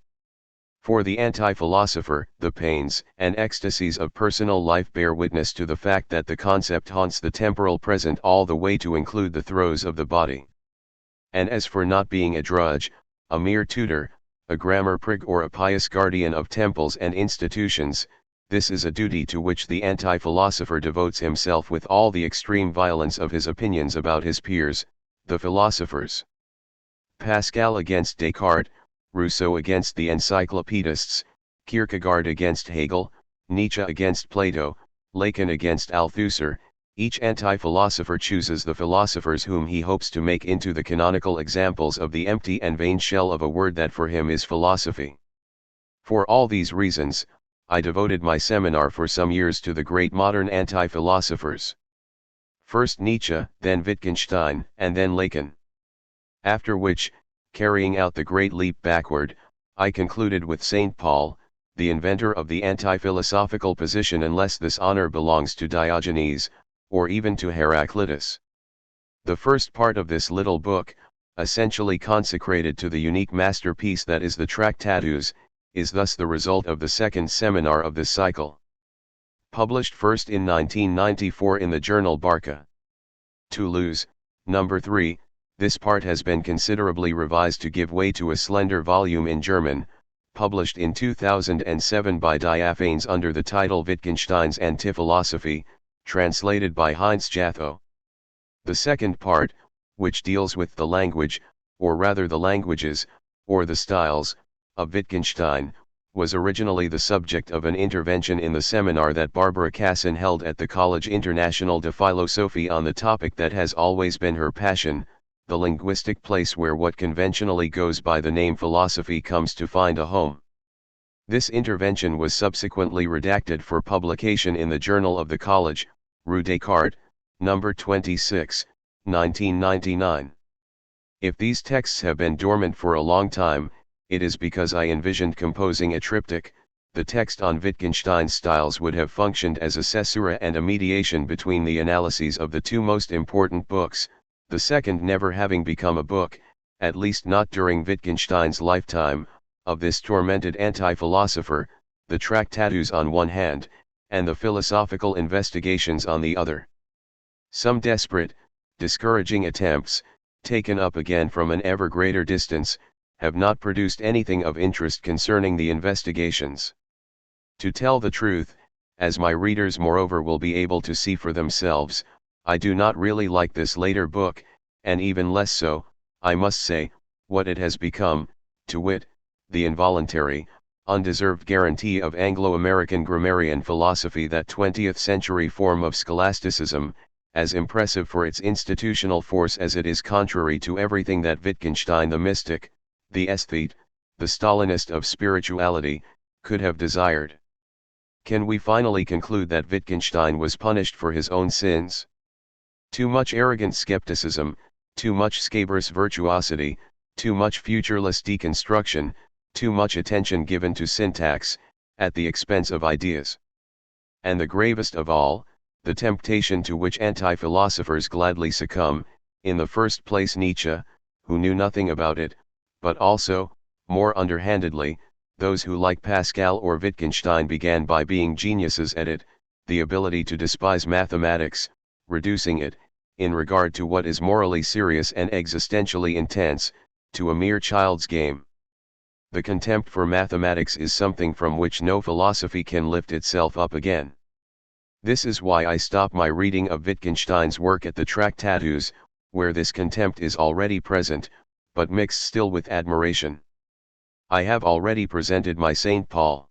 For the anti-philosopher, the pains and ecstasies of personal life bear witness to the fact that the concept haunts the temporal present all the way to include the throes of the body. And as for not being a drudge, a mere tutor, a grammar prig or a pious guardian of temples and institutions, this is a duty to which the anti-philosopher devotes himself with all the extreme violence of his opinions about his peers, the philosophers. Pascal against Descartes, Rousseau against the encyclopedists, Kierkegaard against Hegel, Nietzsche against Plato, Lacan against Althusser. Each anti-philosopher chooses the philosophers whom he hopes to make into the canonical examples of the empty and vain shell of a word that for him is philosophy. For all these reasons, I devoted my seminar for some years to the great modern anti-philosophers. First Nietzsche, then Wittgenstein, and then Lacan. After which, carrying out the great leap backward, I concluded with St. Paul, the inventor of the anti-philosophical position, unless this honor belongs to Diogenes, or even to Heraclitus. The first part of this little book, essentially consecrated to the unique masterpiece that is the Tractatus, is thus the result of the second seminar of this cycle. Published first in 1994 in the journal Barca. Toulouse, number 3, this part has been considerably revised to give way to a slender volume in German, published in 2007 by Diaphanes under the title Wittgenstein's Antiphilosophy, translated by Heinz Jatho. The second part, which deals with the language, or rather the languages, or the styles, of Wittgenstein, was originally the subject of an intervention in the seminar that Barbara Cassin held at the Collège International de Philosophie on the topic that has always been her passion, the linguistic place where what conventionally goes by the name philosophy comes to find a home. This intervention was subsequently redacted for publication in the Journal of the College, Rue Descartes, number 26, 1999. If these texts have been dormant for a long time, it is because I envisioned composing a triptych. The text on Wittgenstein's styles would have functioned as a caesura and a mediation between the analyses of the two most important books, the second never having become a book, at least not during Wittgenstein's lifetime, of this tormented anti-philosopher, the Tractatus on one hand, and the philosophical investigations on the other. Some desperate, discouraging attempts, taken up again from an ever greater distance, have not produced anything of interest concerning the investigations. To tell the truth, as my readers moreover will be able to see for themselves, I do not really like this later book, and even less so, I must say, what it has become, to wit, the involuntary, undeserved guarantee of Anglo-American grammarian philosophy, that 20th-century form of scholasticism, as impressive for its institutional force as it is contrary to everything that Wittgenstein the mystic, the aesthete, the Stalinist of spirituality, could have desired. Can we finally conclude that Wittgenstein was punished for his own sins? Too much arrogant skepticism, too much scabrous virtuosity, too much futureless deconstruction, too much attention given to syntax, at the expense of ideas. And the gravest of all, the temptation to which anti-philosophers gladly succumb, in the first place Nietzsche, who knew nothing about it, but also, more underhandedly, those who like Pascal or Wittgenstein began by being geniuses at it, the ability to despise mathematics, reducing it, in regard to what is morally serious and existentially intense, to a mere child's game. The contempt for mathematics is something from which no philosophy can lift itself up again. This is why I stop my reading of Wittgenstein's work at the Tractatus, where this contempt is already present, but mixed still with admiration. I have already presented my St. Paul.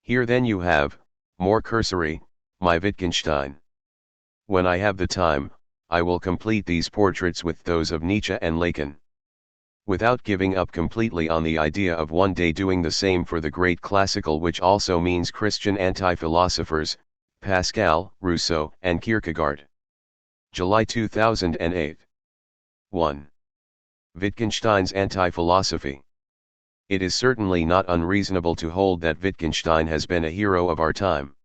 Here then you have, more cursory, my Wittgenstein. When I have the time, I will complete these portraits with those of Nietzsche and Lacan. Without giving up completely on the idea of one day doing the same for the great classical, which also means Christian anti-philosophers, Pascal, Rousseau, and Kierkegaard. July 2008. 1. Wittgenstein's Anti-Philosophy. It is certainly not unreasonable to hold that Wittgenstein has been a hero of our time.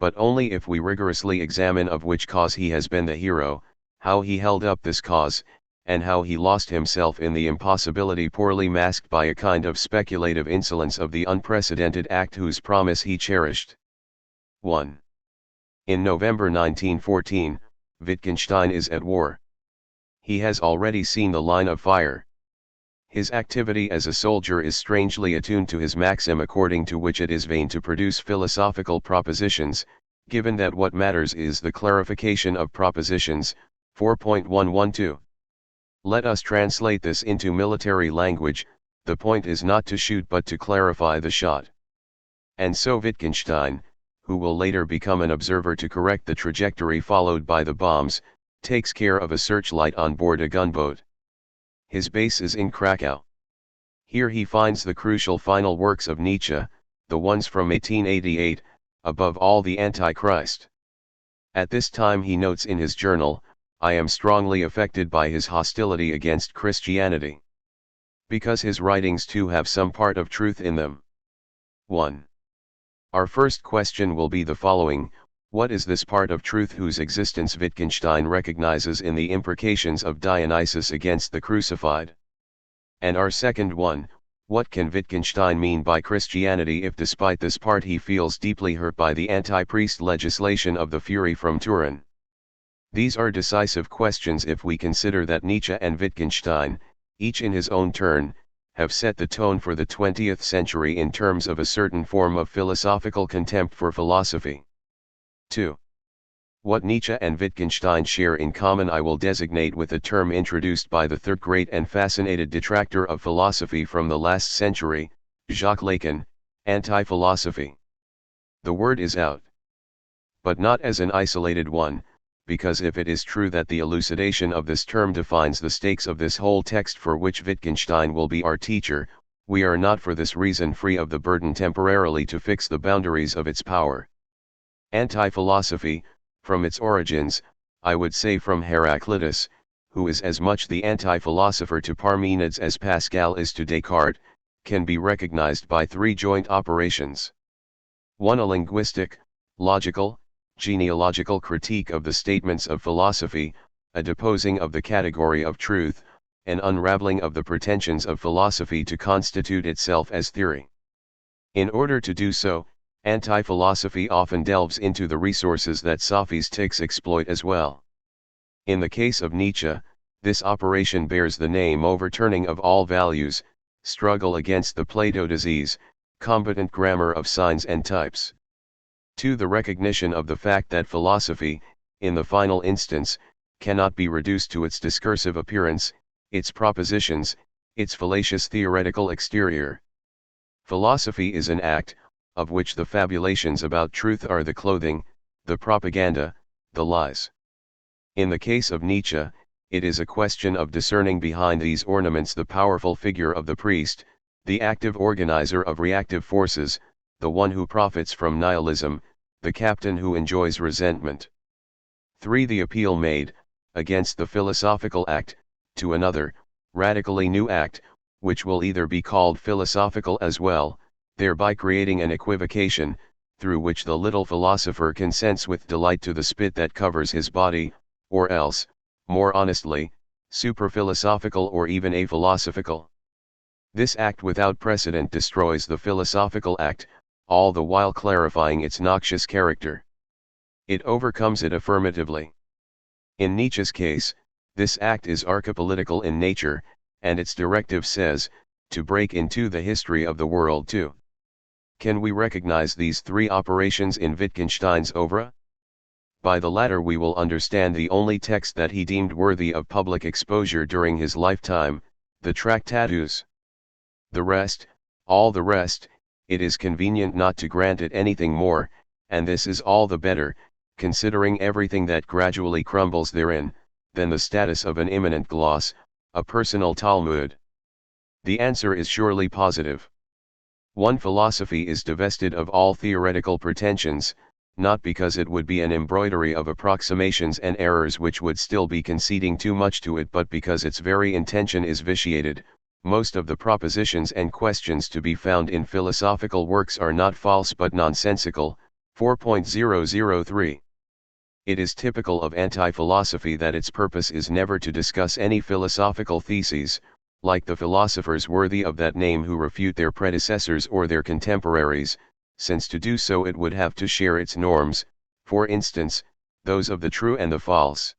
but only if we rigorously examine of which cause he has been the hero, how he held up this cause, and how he lost himself in the impossibility poorly masked by a kind of speculative insolence of the unprecedented act whose promise he cherished. 1. In November 1914, Wittgenstein is at war. He has already seen the line of fire. His activity as a soldier is strangely attuned to his maxim according to which it is vain to produce philosophical propositions, given that what matters is the clarification of propositions. 4.112. Let us translate this into military language. The point is not to shoot but to clarify the shot. And so Wittgenstein, who will later become an observer to correct the trajectory followed by the bombs, takes care of a searchlight on board a gunboat. His base is in Krakow. Here he finds the crucial final works of Nietzsche, the ones from 1888, above all the Antichrist. At this time he notes in his journal, I am strongly affected by his hostility against Christianity. Because his writings too have some part of truth in them. 1. Our first question will be the following: what is this part of truth whose existence Wittgenstein recognizes in the imprecations of Dionysus against the crucified? And our second one, what can Wittgenstein mean by Christianity if despite this part he feels deeply hurt by the anti-priest legislation of the Fury from Turin? These are decisive questions if we consider that Nietzsche and Wittgenstein, each in his own turn, have set the tone for the 20th century in terms of a certain form of philosophical contempt for philosophy. 2. What Nietzsche and Wittgenstein share in common I will designate with a term introduced by the third great and fascinated detractor of philosophy from the last century, Jacques Lacan, anti-philosophy. The word is out. But not as an isolated one, because if it is true that the elucidation of this term defines the stakes of this whole text for which Wittgenstein will be our teacher, we are not for this reason free of the burden temporarily to fix the boundaries of its power. Anti-philosophy, from its origins, I would say from Heraclitus, who is as much the anti-philosopher to Parmenides as Pascal is to Descartes, can be recognized by three joint operations. 1. A linguistic, logical, genealogical critique of the statements of philosophy, a deposing of the category of truth, an unraveling of the pretensions of philosophy to constitute itself as theory. In order to do so, anti-philosophy often delves into the resources that sophistics exploit as well. In the case of Nietzsche, this operation bears the name overturning of all values, struggle against the Plato disease, competent grammar of signs and types. 2. The recognition of the fact that philosophy, in the final instance, cannot be reduced to its discursive appearance, its propositions, its fallacious theoretical exterior. Philosophy is an act, of which the fabulations about truth are the clothing, the propaganda, the lies. In the case of Nietzsche, it is a question of discerning behind these ornaments the powerful figure of the priest, the active organizer of reactive forces, the one who profits from nihilism, the captain who enjoys resentment. 3. The appeal made, against the philosophical act, to another, radically new act, which will either be called philosophical as well, thereby creating an equivocation, through which the little philosopher consents with delight to the spit that covers his body, or else, more honestly, superphilosophical or even aphilosophical. This act without precedent destroys the philosophical act, all the while clarifying its noxious character. It overcomes it affirmatively. In Nietzsche's case, this act is archepolitical in nature, and its directive says, to break into the history of the world too. Can we recognize these three operations in Wittgenstein's oeuvre? By the latter we will understand the only text that he deemed worthy of public exposure during his lifetime, the Tractatus. The rest, all the rest, it is convenient not to grant it anything more, and this is all the better, considering everything that gradually crumbles therein, than the status of an immanent gloss, a personal Talmud. The answer is surely positive. 1. Philosophy is divested of all theoretical pretensions, not because it would be an embroidery of approximations and errors which would still be conceding too much to it, but because its very intention is vitiated. Most of the propositions and questions to be found in philosophical works are not false but nonsensical, 4.003. It is typical of anti-philosophy that its purpose is never to discuss any philosophical theses, like the philosophers worthy of that name who refute their predecessors or their contemporaries, since to do so it would have to share its norms, for instance, those of the true and the false.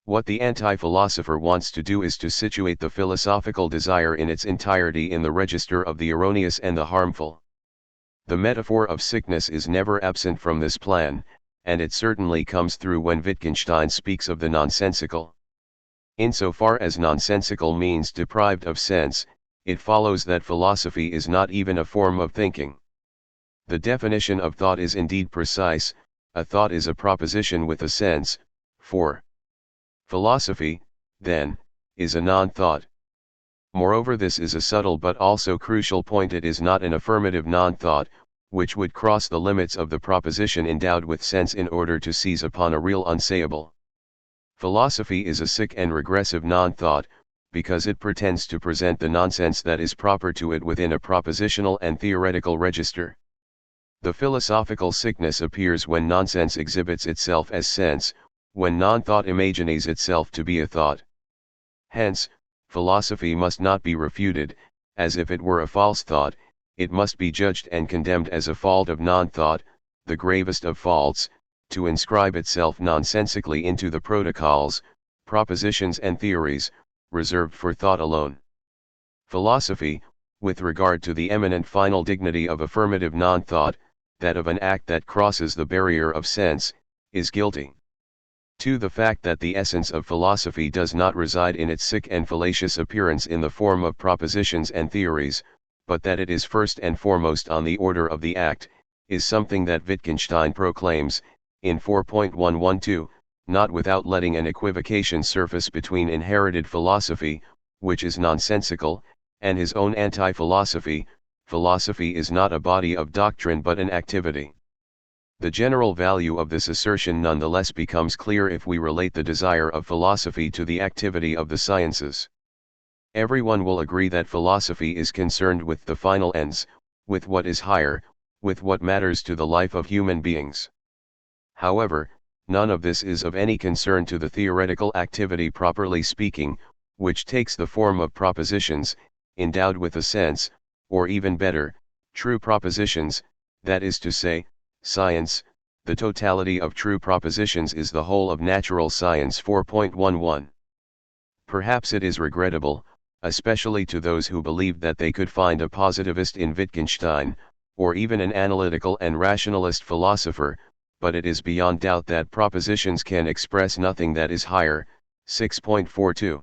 What the anti-philosopher wants to do is to situate the philosophical desire in its entirety in the register of the erroneous and the harmful. The metaphor of sickness is never absent from this plan, and it certainly comes through when Wittgenstein speaks of the nonsensical. Insofar as nonsensical means deprived of sense, it follows that philosophy is not even a form of thinking. The definition of thought is indeed precise: a thought is a proposition with a sense, for philosophy, then, is a non-thought. Moreover, this is a subtle but also crucial point: it is not an affirmative non-thought, which would cross the limits of the proposition endowed with sense in order to seize upon a real unsayable. Philosophy is a sick and regressive non-thought, because it pretends to present the nonsense that is proper to it within a propositional and theoretical register. The philosophical sickness appears when nonsense exhibits itself as sense, when non-thought imagines itself to be a thought. Hence, philosophy must not be refuted, as if it were a false thought; it must be judged and condemned as a fault of non-thought, the gravest of faults, to inscribe itself nonsensically into the protocols, propositions and theories, reserved for thought alone. Philosophy, with regard to the eminent final dignity of affirmative non-thought, that of an act that crosses the barrier of sense, is guilty. To the fact that the essence of philosophy does not reside in its sick and fallacious appearance in the form of propositions and theories, but that it is first and foremost on the order of the act, is something that Wittgenstein proclaims, in 4.112, not without letting an equivocation surface between inherited philosophy, which is nonsensical, and his own anti-philosophy. Philosophy is not a body of doctrine but an activity. The general value of this assertion nonetheless becomes clear if we relate the desire of philosophy to the activity of the sciences. Everyone will agree that philosophy is concerned with the final ends, with what is higher, with what matters to the life of human beings. However, none of this is of any concern to the theoretical activity properly speaking, which takes the form of propositions, endowed with a sense, or even better, true propositions, that is to say, science. The totality of true propositions is the whole of natural science. 4.11. Perhaps it is regrettable, especially to those who believed that they could find a positivist in Wittgenstein, or even an analytical and rationalist philosopher, but it is beyond doubt that propositions can express nothing that is higher. 6.42.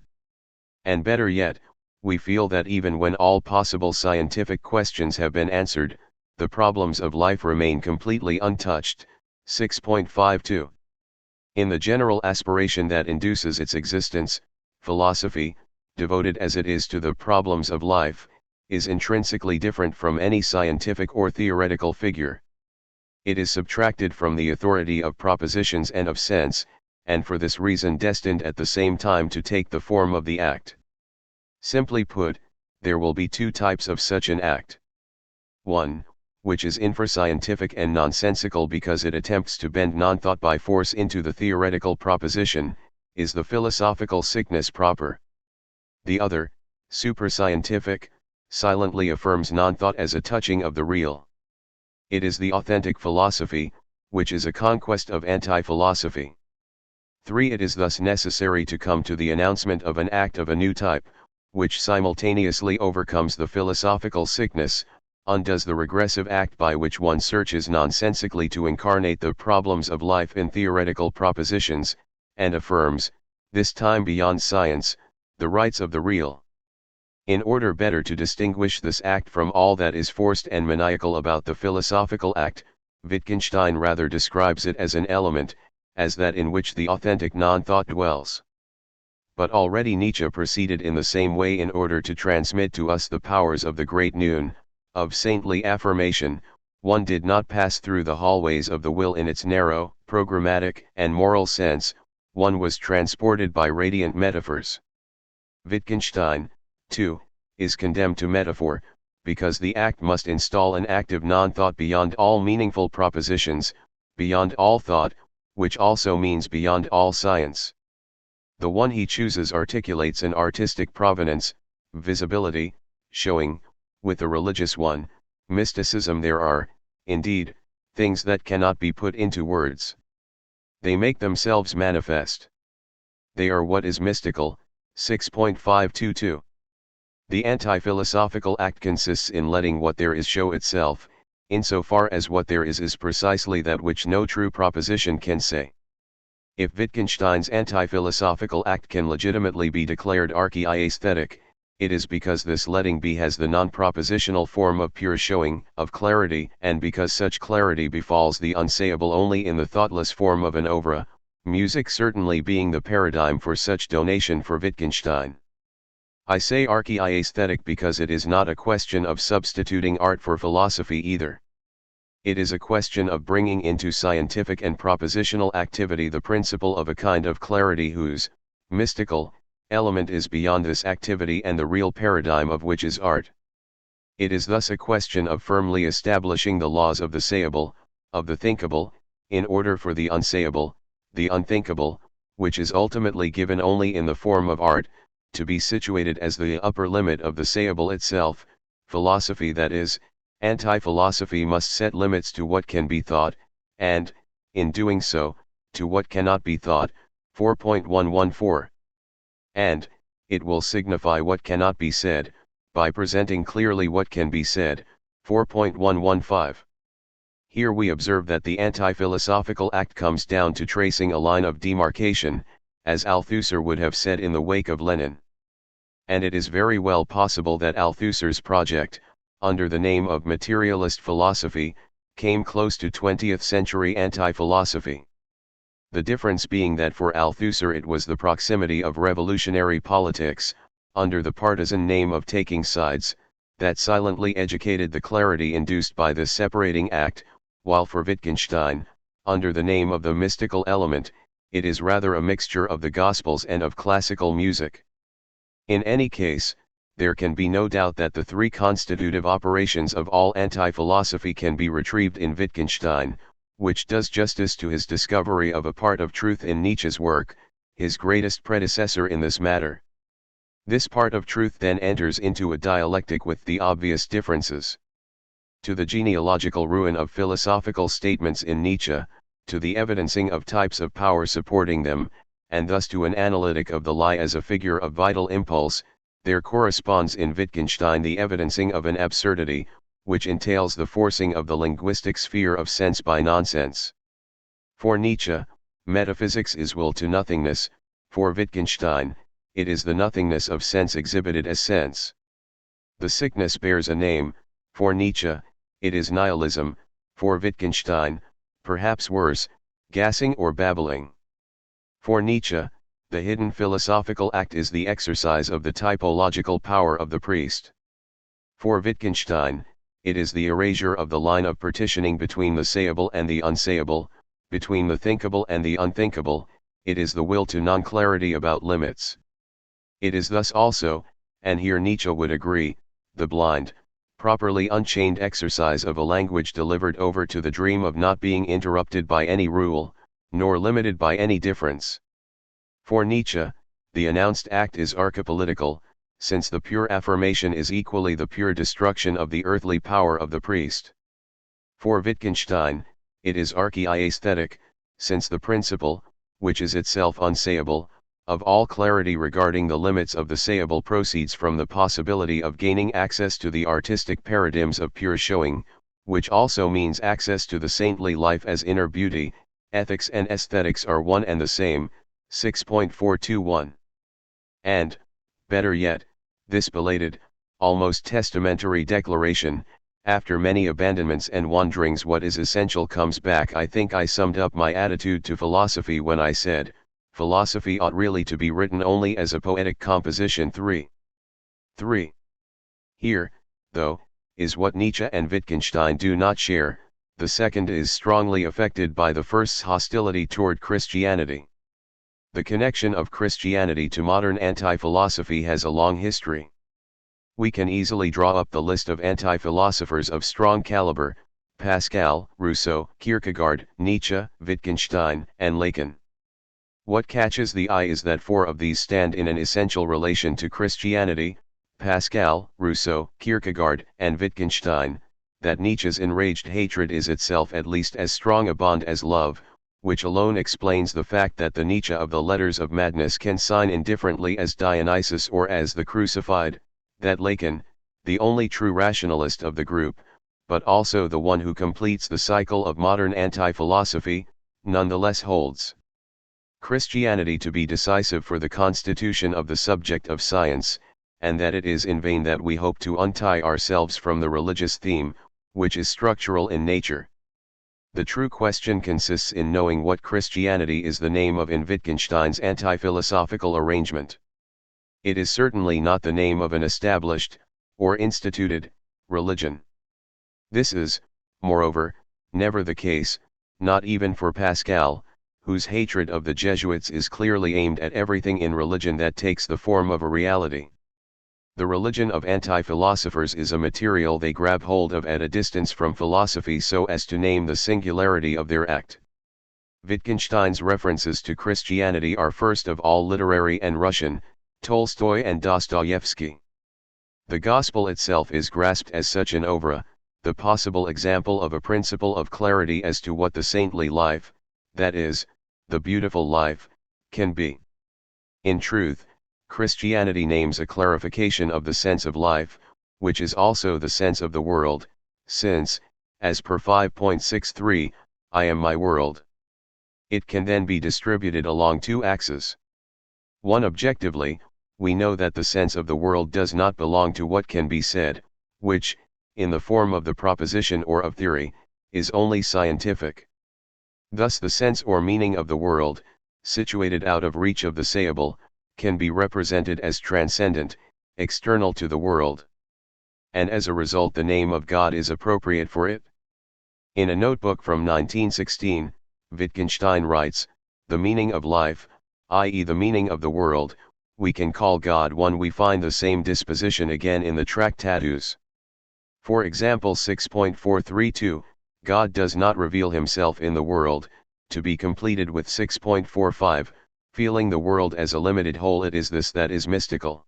And better yet, we feel that even when all possible scientific questions have been answered, the problems of life remain completely untouched. 6.52. In the general aspiration that induces its existence, philosophy, devoted as it is to the problems of life, is intrinsically different from any scientific or theoretical figure. It is subtracted from the authority of propositions and of sense, and for this reason destined at the same time to take the form of the act. Simply put, there will be two types of such an act. One, which is infrascientific and nonsensical because it attempts to bend non-thought by force into the theoretical proposition, is the philosophical sickness proper. The other, suprascientific, silently affirms non-thought as a touching of the real. It is the authentic philosophy, which is a conquest of anti-philosophy. 3. It is thus necessary to come to the announcement of an act of a new type, which simultaneously overcomes the philosophical sickness, undoes the regressive act by which one searches nonsensically to incarnate the problems of life in theoretical propositions, and affirms, this time beyond science, the rights of the real. In order better to distinguish this act from all that is forced and maniacal about the philosophical act, Wittgenstein rather describes it as an element, as that in which the authentic non-thought dwells. But already Nietzsche proceeded in the same way in order to transmit to us the powers of the great noon, of saintly affirmation. One did not pass through the hallways of the will in its narrow, programmatic, and moral sense, one was transported by radiant metaphors. Wittgenstein, too, is condemned to metaphor, because the act must install an active non-thought beyond all meaningful propositions, beyond all thought, which also means beyond all science. The one he chooses articulates an artistic provenance, visibility, showing, with the religious one, mysticism. There are, indeed, things that cannot be put into words. They make themselves manifest. They are what is mystical. 6.522. The anti-philosophical act consists in letting what there is show itself, insofar as what there is precisely that which no true proposition can say. If Wittgenstein's anti-philosophical act can legitimately be declared archaeaesthetic, it is because this letting be has the non-propositional form of pure showing, of clarity, and because such clarity befalls the unsayable only in the thoughtless form of an oeuvre, music certainly being the paradigm for such donation for Wittgenstein. I say archaeaesthetic because it is not a question of substituting art for philosophy either. It is a question of bringing into scientific and propositional activity the principle of a kind of clarity whose mystical element is beyond this activity and the real paradigm of which is art. It is thus a question of firmly establishing the laws of the sayable, of the thinkable, in order for the unsayable, the unthinkable, which is ultimately given only in the form of art, to be situated as the upper limit of the sayable itself. Philosophy, that is, anti-philosophy, must set limits to what can be thought, and, in doing so, to what cannot be thought. 4.114. And, it will signify what cannot be said, by presenting clearly what can be said. 4.115. Here we observe that the anti-philosophical act comes down to tracing a line of demarcation, as Althusser would have said in the wake of Lenin. And it is very well possible that Althusser's project, under the name of materialist philosophy, came close to 20th century anti-philosophy. The difference being that for Althusser it was the proximity of revolutionary politics, under the partisan name of taking sides, that silently educated the clarity induced by this separating act, while for Wittgenstein, under the name of the mystical element, it is rather a mixture of the Gospels and of classical music. In any case, there can be no doubt that the three constitutive operations of all anti-philosophy can be retrieved in Wittgenstein, which does justice to his discovery of a part of truth in Nietzsche's work, his greatest predecessor in this matter. This part of truth then enters into a dialectic with the obvious differences. To the genealogical ruin of philosophical statements in Nietzsche, to the evidencing of types of power supporting them, and thus to an analytic of the lie as a figure of vital impulse, there corresponds in Wittgenstein the evidencing of an absurdity, which entails the forcing of the linguistic sphere of sense by nonsense. For Nietzsche, metaphysics is will to nothingness. For Wittgenstein, it is the nothingness of sense exhibited as sense. The sickness bears a name. For Nietzsche, it is nihilism. For Wittgenstein, perhaps worse, gassing or babbling. For Nietzsche, the hidden philosophical act is the exercise of the typological power of the priest. For Wittgenstein, it is the erasure of the line of partitioning between the sayable and the unsayable, between the thinkable and the unthinkable. It is the will to non-clarity about limits. It is thus also, and here Nietzsche would agree, the blind, properly unchained exercise of a language delivered over to the dream of not being interrupted by any rule, nor limited by any difference. For Nietzsche, the announced act is archepolitical, since the pure affirmation is equally the pure destruction of the earthly power of the priest. For Wittgenstein, it is archaeaesthetic, since the principle, which is itself unsayable, of all clarity regarding the limits of the sayable proceeds from the possibility of gaining access to the artistic paradigms of pure showing, which also means access to the saintly life as inner beauty. Ethics and aesthetics are one and the same. 6.421. And, better yet, this belated, almost testamentary declaration, after many abandonments and wanderings, what is essential comes back. I think I summed up my attitude to philosophy when I said, philosophy ought really to be written only as a poetic composition. 3. Here, though, is what Nietzsche and Wittgenstein do not share. The second is strongly affected by the first's hostility toward Christianity. The connection of Christianity to modern anti-philosophy has a long history. We can easily draw up the list of anti-philosophers of strong caliber: Pascal, Rousseau, Kierkegaard, Nietzsche, Wittgenstein, and Lacan. What catches the eye is that four of these stand in an essential relation to Christianity: Pascal, Rousseau, Kierkegaard, and Wittgenstein, that Nietzsche's enraged hatred is itself at least as strong a bond as love, which alone explains the fact that the Nietzsche of the Letters of Madness can sign indifferently as Dionysus or as the Crucified, that Lacan, the only true rationalist of the group, but also the one who completes the cycle of modern anti-philosophy, nonetheless holds Christianity to be decisive for the constitution of the subject of science, and that it is in vain that we hope to untie ourselves from the religious theme, which is structural in nature. The true question consists in knowing what Christianity is the name of in Wittgenstein's anti-philosophical arrangement. It is certainly not the name of an established, or instituted, religion. This is, moreover, never the case, not even for Pascal, whose hatred of the Jesuits is clearly aimed at everything in religion that takes the form of a reality. The religion of anti-philosophers is a material they grab hold of at a distance from philosophy so as to name the singularity of their act. Wittgenstein's references to Christianity are first of all literary and Russian, Tolstoy and Dostoevsky. The Gospel itself is grasped as such an oeuvre, the possible example of a principle of clarity as to what the saintly life, that is, the beautiful life, can be. In truth, Christianity names a clarification of the sense of life, which is also the sense of the world, since, as per 5.63, I am my world. It can then be distributed along two axes. One, objectively, we know that the sense of the world does not belong to what can be said, which, in the form of the proposition or of theory, is only scientific. Thus the sense or meaning of the world, situated out of reach of the sayable, can be represented as transcendent, external to the world. And as a result the name of God is appropriate for it. In a notebook from 1916, Wittgenstein writes, "The meaning of life, i.e. the meaning of the world, we can call God one." We find the same disposition again in the Tractatus. For example 6.432, God does not reveal himself in the world, to be completed with 6.45, feeling the world as a limited whole. It is this that is mystical.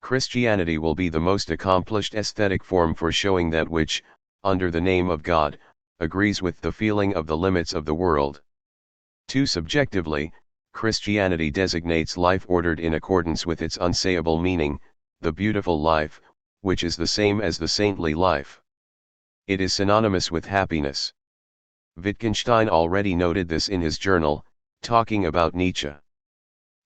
Christianity will be the most accomplished aesthetic form for showing that which, under the name of God, agrees with the feeling of the limits of the world. Too subjectively, Christianity designates life ordered in accordance with its unsayable meaning, the beautiful life, which is the same as the saintly life. It is synonymous with happiness. Wittgenstein already noted this in his journal, talking about Nietzsche.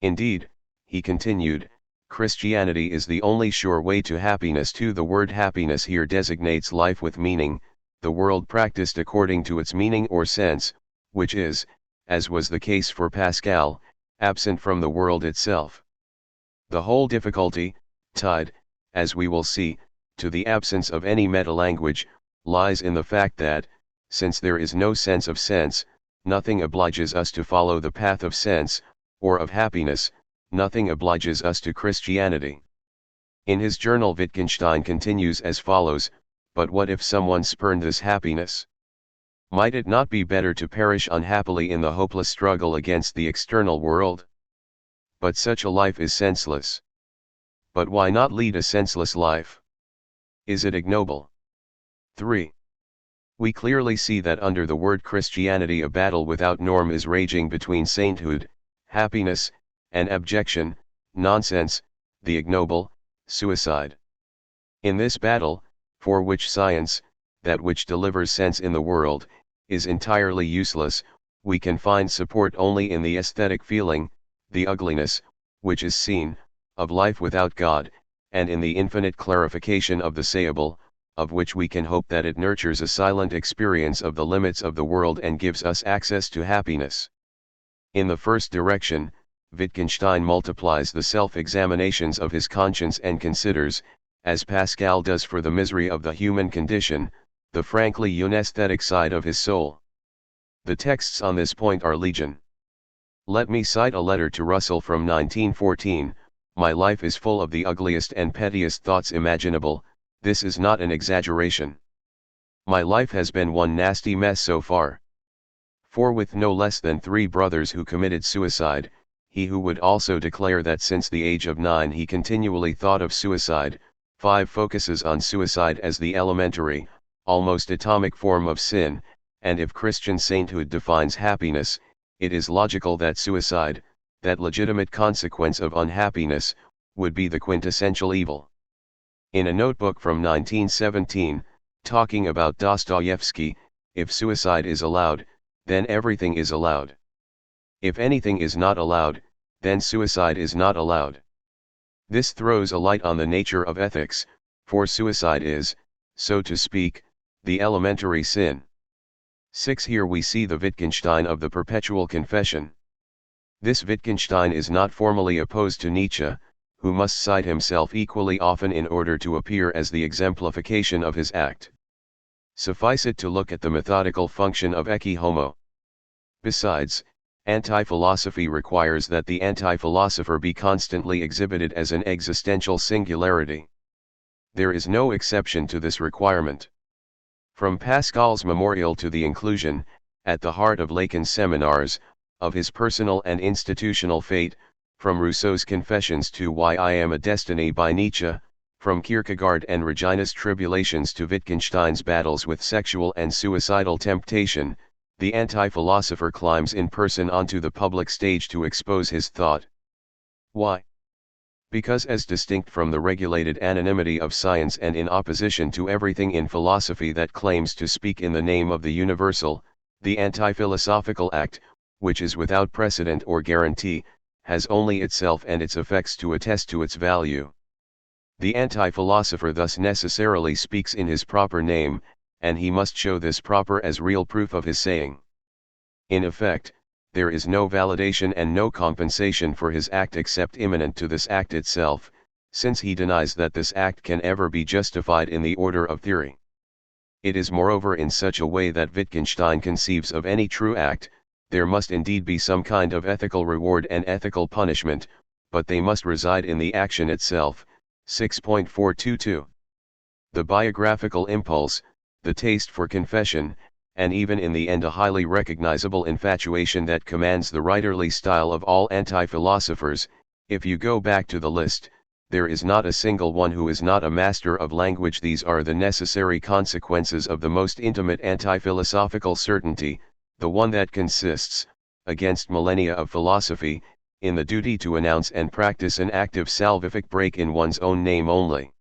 Indeed, he continued, Christianity is the only sure way to happiness too. The word happiness here designates life with meaning, the world practiced according to its meaning or sense, which is, as was the case for Pascal, absent from the world itself. The whole difficulty, tied, as we will see, to the absence of any meta-language, lies in the fact that, since there is no sense of sense, nothing obliges us to follow the path of sense, or of happiness, nothing obliges us to Christianity. In his journal Wittgenstein continues as follows, "But what if someone spurned this happiness? Might it not be better to perish unhappily in the hopeless struggle against the external world? But such a life is senseless. But why not lead a senseless life? Is it ignoble?" 3. We clearly see that under the word Christianity a battle without norm is raging between sainthood, happiness, and abjection, nonsense, the ignoble, suicide. In this battle, for which science, that which delivers sense in the world, is entirely useless, we can find support only in the aesthetic feeling, the ugliness, which is seen, of life without God, and in the infinite clarification of the sayable, of which we can hope that it nurtures a silent experience of the limits of the world and gives us access to happiness. In the first direction, Wittgenstein multiplies the self-examinations of his conscience and considers, as Pascal does for the misery of the human condition, the frankly unesthetic side of his soul. The texts on this point are legion. Let me cite a letter to Russell from 1914, My life is full of the ugliest and pettiest thoughts imaginable, this is not an exaggeration. My life has been one nasty mess so far. For with no less than 3 brothers who committed suicide, he who would also declare that since the age of 9 he continually thought of suicide, 5 focuses on suicide as the elementary, almost atomic form of sin, and if Christian sainthood defines happiness, it is logical that suicide, that legitimate consequence of unhappiness, would be the quintessential evil. In a notebook from 1917, talking about Dostoevsky, if suicide is allowed, then everything is allowed. If anything is not allowed, then suicide is not allowed. This throws a light on the nature of ethics, for suicide is, so to speak, the elementary sin. 6. Here we see the Wittgenstein of the perpetual confession. This Wittgenstein is not formally opposed to Nietzsche, who must cite himself equally often in order to appear as the exemplification of his act. Suffice it to look at the methodical function of ecce homo. Besides, anti-philosophy requires that the anti-philosopher be constantly exhibited as an existential singularity. There is no exception to this requirement. From Pascal's memorial to the inclusion, at the heart of Lacan's seminars, of his personal and institutional fate, from Rousseau's Confessions to Why I Am a Destiny by Nietzsche, from Kierkegaard and Regina's tribulations to Wittgenstein's battles with sexual and suicidal temptation, the anti-philosopher climbs in person onto the public stage to expose his thought. Why? Because as distinct from the regulated anonymity of science and in opposition to everything in philosophy that claims to speak in the name of the universal, the anti-philosophical act, which is without precedent or guarantee, has only itself and its effects to attest to its value. The anti-philosopher thus necessarily speaks in his proper name, and he must show this proper as real proof of his saying. In effect, there is no validation and no compensation for his act except immanent to this act itself, since he denies that this act can ever be justified in the order of theory. It is moreover in such a way that Wittgenstein conceives of any true act, there must indeed be some kind of ethical reward and ethical punishment, but they must reside in the action itself. 6.422. The biographical impulse, the taste for confession, and even in the end a highly recognizable infatuation that commands the writerly style of all anti-philosophers. If you go back to the list, there is not a single one who is not a master of language. These are the necessary consequences of the most intimate anti-philosophical certainty, the one that consists, against millennia of philosophy, in the duty to announce and practice an active salvific break in one's own name only.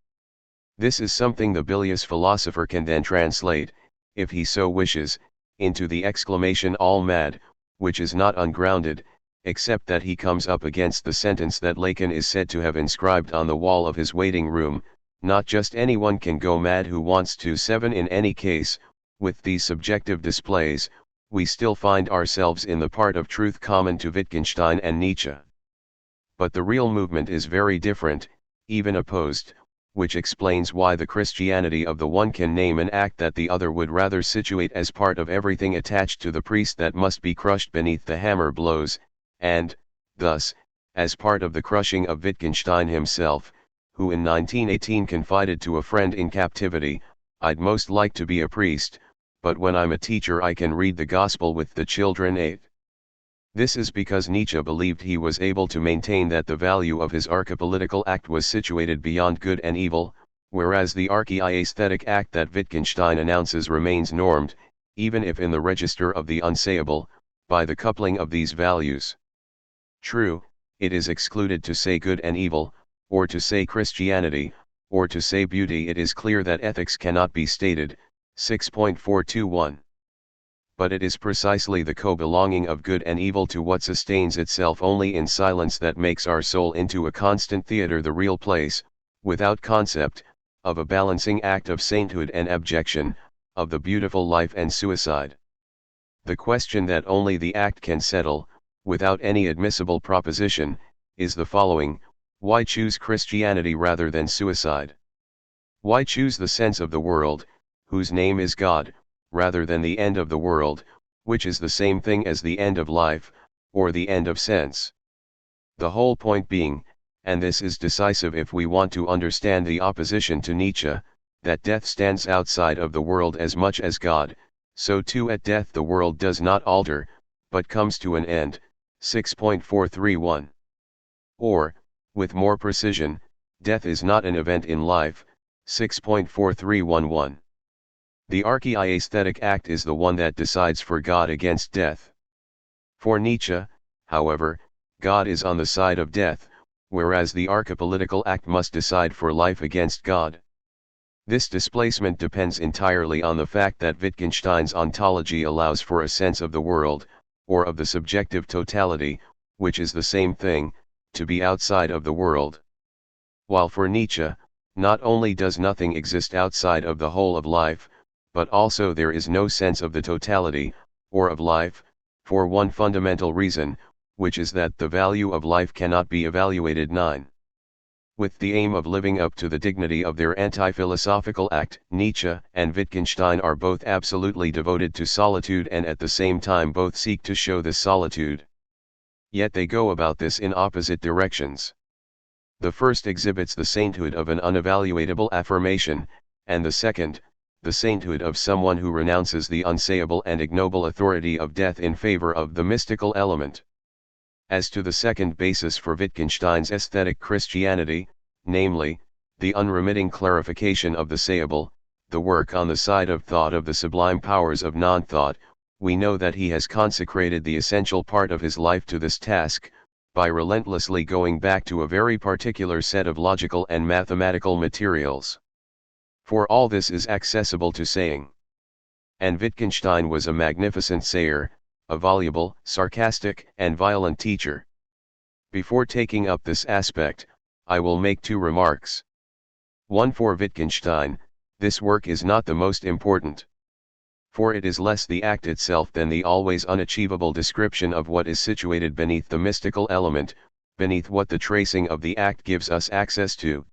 This is something the bilious philosopher can then translate, if he so wishes, into the exclamation "all mad," which is not ungrounded, except that he comes up against the sentence that Lacan is said to have inscribed on the wall of his waiting room: not just anyone can go mad who wants to. 7. In any case, with these subjective displays, we still find ourselves in the part of truth common to Wittgenstein and Nietzsche. But the real movement is very different, even opposed, which explains why the Christianity of the one can name an act that the other would rather situate as part of everything attached to the priest that must be crushed beneath the hammer blows, and, thus, as part of the crushing of Wittgenstein himself, who in 1918 confided to a friend in captivity, "I'd most like to be a priest, but when I'm a teacher I can read the gospel with the children." 8. This is because Nietzsche believed he was able to maintain that the value of his archepolitical act was situated beyond good and evil, whereas the archaeaesthetic act that Wittgenstein announces remains normed, even if in the register of the unsayable, by the coupling of these values. True, it is excluded to say good and evil, or to say Christianity, or to say beauty. It is clear that ethics cannot be stated. 6.421. But it is precisely the co-belonging of good and evil to what sustains itself only in silence that makes our soul into a constant theater, the real place, without concept, of a balancing act of sainthood and abjection, of the beautiful life and suicide. The question that only the act can settle, without any admissible proposition, is the following: why choose Christianity rather than suicide? Why choose the sense of the world, whose name is God, rather than the end of the world, which is the same thing as the end of life, or the end of sense? The whole point being, and this is decisive if we want to understand the opposition to Nietzsche, that death stands outside of the world as much as God, so too at death the world does not alter, but comes to an end. 6.431. Or, with more precision, death is not an event in life. 6.4311. The archaeaesthetic act is the one that decides for God against death. For Nietzsche, however, God is on the side of death, whereas the archaepolitical act must decide for life against God. This displacement depends entirely on the fact that Wittgenstein's ontology allows for a sense of the world, or of the subjective totality, which is the same thing, to be outside of the world. While for Nietzsche, not only does nothing exist outside of the whole of life, but also there is no sense of the totality, or of life, for one fundamental reason, which is that the value of life cannot be evaluated. 9. With the aim of living up to the dignity of their anti-philosophical act, Nietzsche and Wittgenstein are both absolutely devoted to solitude and at the same time both seek to show this solitude. Yet they go about this in opposite directions. The first exhibits the sainthood of an unevaluatable affirmation, and the second, the sainthood of someone who renounces the unsayable and ignoble authority of death in favor of the mystical element. As to the second basis for Wittgenstein's aesthetic Christianity, namely, the unremitting clarification of the sayable, the work on the side of thought of the sublime powers of non-thought, we know that he has consecrated the essential part of his life to this task, by relentlessly going back to a very particular set of logical and mathematical materials. For all this is accessible to saying. And Wittgenstein was a magnificent sayer, a voluble, sarcastic, and violent teacher. Before taking up this aspect, I will make two remarks. 1. For Wittgenstein, this work is not the most important. For it is less the act itself than the always unachievable description of what is situated beneath the mystical element, beneath what the tracing of the act gives us access to.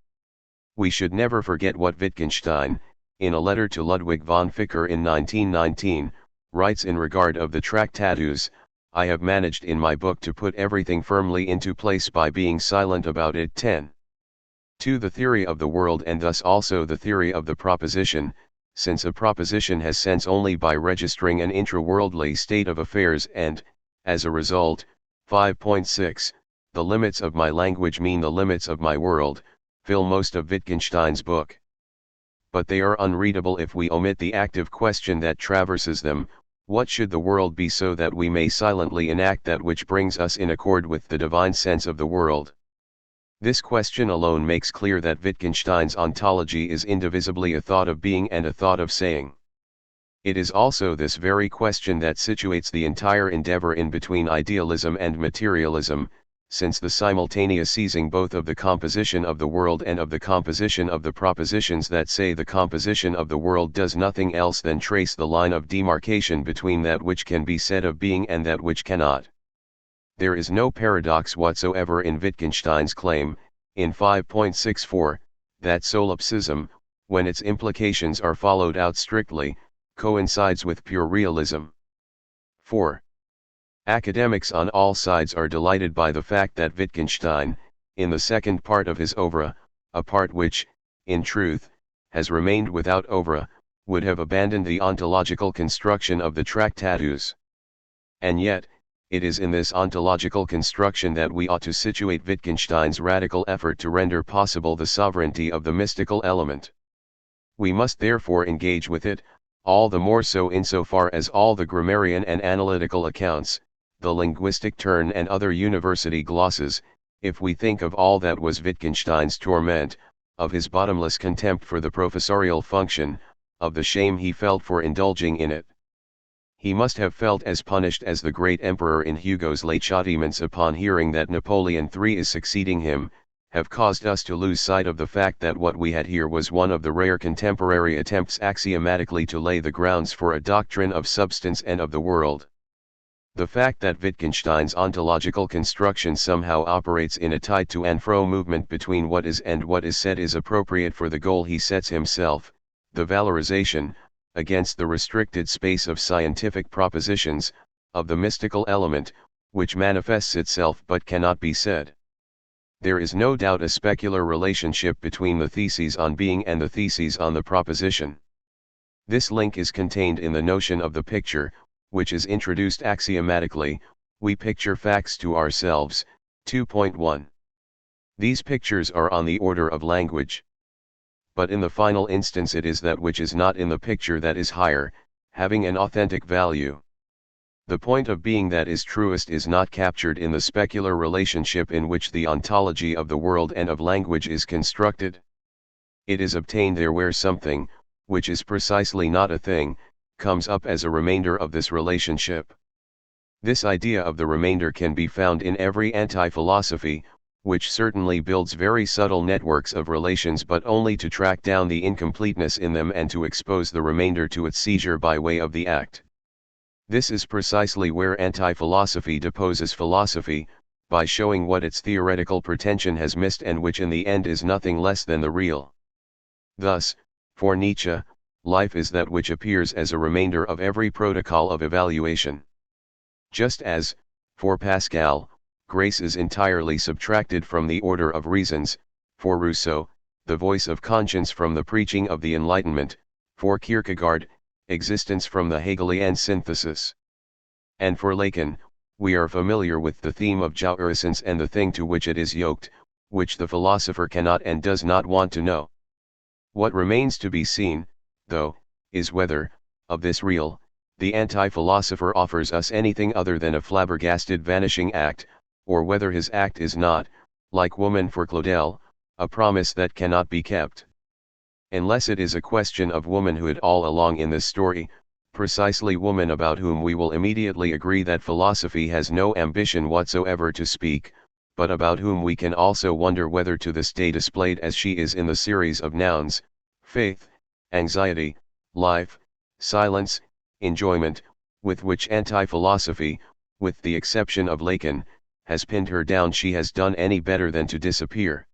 We should never forget what Wittgenstein, in a letter to Ludwig von Ficker in 1919, writes in regard of the Tractatus: I have managed in my book to put everything firmly into place by being silent about it. 10. 2. The theory of the world and thus also the theory of the proposition, since a proposition has sense only by registering an intra-worldly state of affairs and, as a result, 5.6, the limits of my language mean the limits of my world, fill most of Wittgenstein's book. But they are unreadable if we omit the active question that traverses them: what should the world be so that we may silently enact that which brings us in accord with the divine sense of the world? This question alone makes clear that Wittgenstein's ontology is indivisibly a thought of being and a thought of saying. It is also this very question that situates the entire endeavor in between idealism and materialism, since the simultaneous seizing both of the composition of the world and of the composition of the propositions that say the composition of the world does nothing else than trace the line of demarcation between that which can be said of being and that which cannot. There is no paradox whatsoever in Wittgenstein's claim, in 5.64, that solipsism, when its implications are followed out strictly, coincides with pure realism. 4. Academics on all sides are delighted by the fact that Wittgenstein, in the second part of his oeuvre, a part which, in truth, has remained without oeuvre, would have abandoned the ontological construction of the Tractatus. And yet, it is in this ontological construction that we ought to situate Wittgenstein's radical effort to render possible the sovereignty of the mystical element. We must therefore engage with it, all the more so insofar as all the grammarian and analytical accounts, the linguistic turn and other university glosses, if we think of all that was Wittgenstein's torment, of his bottomless contempt for the professorial function, of the shame he felt for indulging in it. He must have felt as punished as the great emperor in Hugo's Les Châtiments upon hearing that Napoleon III is succeeding him, have caused us to lose sight of the fact that what we had here was one of the rare contemporary attempts axiomatically to lay the grounds for a doctrine of substance and of the world. The fact that Wittgenstein's ontological construction somehow operates in a tied to and fro movement between what is and what is said is appropriate for the goal he sets himself, the valorization, against the restricted space of scientific propositions, of the mystical element, which manifests itself but cannot be said. There is no doubt a specular relationship between the theses on being and the theses on the proposition. This link is contained in the notion of the picture, which is introduced axiomatically. We picture facts to ourselves. 2.1. These pictures are on the order of language. But in the final instance it is that which is not in the picture that is higher, having an authentic value. The point of being that is truest is not captured in the specular relationship in which the ontology of the world and of language is constructed. It is obtained there where something, which is precisely not a thing, comes up as a remainder of this relationship. This idea of the remainder can be found in every anti-philosophy, which certainly builds very subtle networks of relations but only to track down the incompleteness in them and to expose the remainder to its seizure by way of the act. This is precisely where anti-philosophy deposes philosophy, by showing what its theoretical pretension has missed and which in the end is nothing less than the real. Thus, for Nietzsche, life is that which appears as a remainder of every protocol of evaluation. Just as, for Pascal, grace is entirely subtracted from the order of reasons, for Rousseau, the voice of conscience from the preaching of the Enlightenment, for Kierkegaard, existence from the Hegelian synthesis. And for Lacan, we are familiar with the theme of jouissance and the thing to which it is yoked, which the philosopher cannot and does not want to know. What remains to be seen, though, is whether, of this real, the anti-philosopher offers us anything other than a flabbergasted vanishing act, or whether his act is not, like woman for Claudel, a promise that cannot be kept. Unless it is a question of womanhood all along in this story, precisely woman about whom we will immediately agree that philosophy has no ambition whatsoever to speak, but about whom we can also wonder whether to this day displayed as she is in the series of nouns, faith, anxiety, life, silence, enjoyment, with which anti-philosophy, with the exception of Lacan, has pinned her down, she has done any better than to disappear.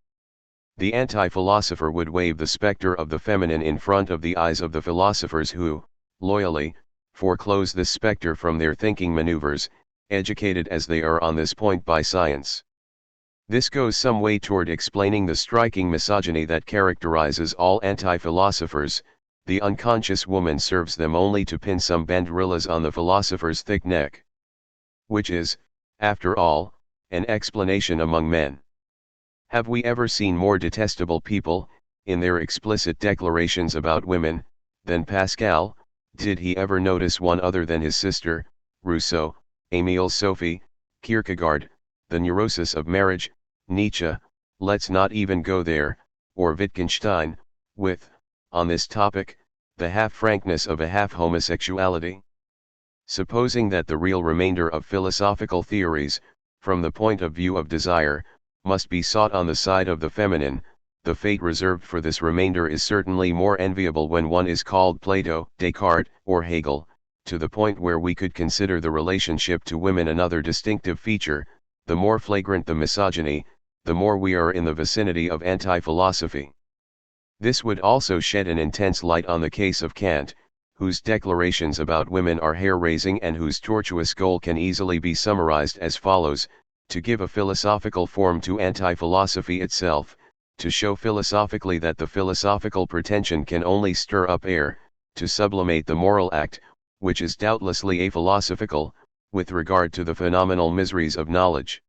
The anti-philosopher would wave the specter of the feminine in front of the eyes of the philosophers who, loyally, foreclose this specter from their thinking maneuvers, educated as they are on this point by science. This goes some way toward explaining the striking misogyny that characterizes all anti-philosophers. The unconscious woman serves them only to pin some banderillas on the philosopher's thick neck. Which is, after all, an explanation among men. Have we ever seen more detestable people, in their explicit declarations about women, than Pascal? Did he ever notice one other than his sister, Rousseau, Émile Sophie, Kierkegaard, the neurosis of marriage, Nietzsche, let's not even go there, or Wittgenstein, with, on this topic, the half-frankness of a half-homosexuality? Supposing that the real remainder of philosophical theories, from the point of view of desire, must be sought on the side of the feminine, the fate reserved for this remainder is certainly more enviable when one is called Plato, Descartes, or Hegel, to the point where we could consider the relationship to women another distinctive feature. The more flagrant the misogyny, the more we are in the vicinity of anti-philosophy. This would also shed an intense light on the case of Kant, whose declarations about women are hair-raising and whose tortuous goal can easily be summarized as follows: to give a philosophical form to anti-philosophy itself, to show philosophically that the philosophical pretension can only stir up air, to sublimate the moral act, which is doubtlessly aphilosophical, with regard to the phenomenal miseries of knowledge.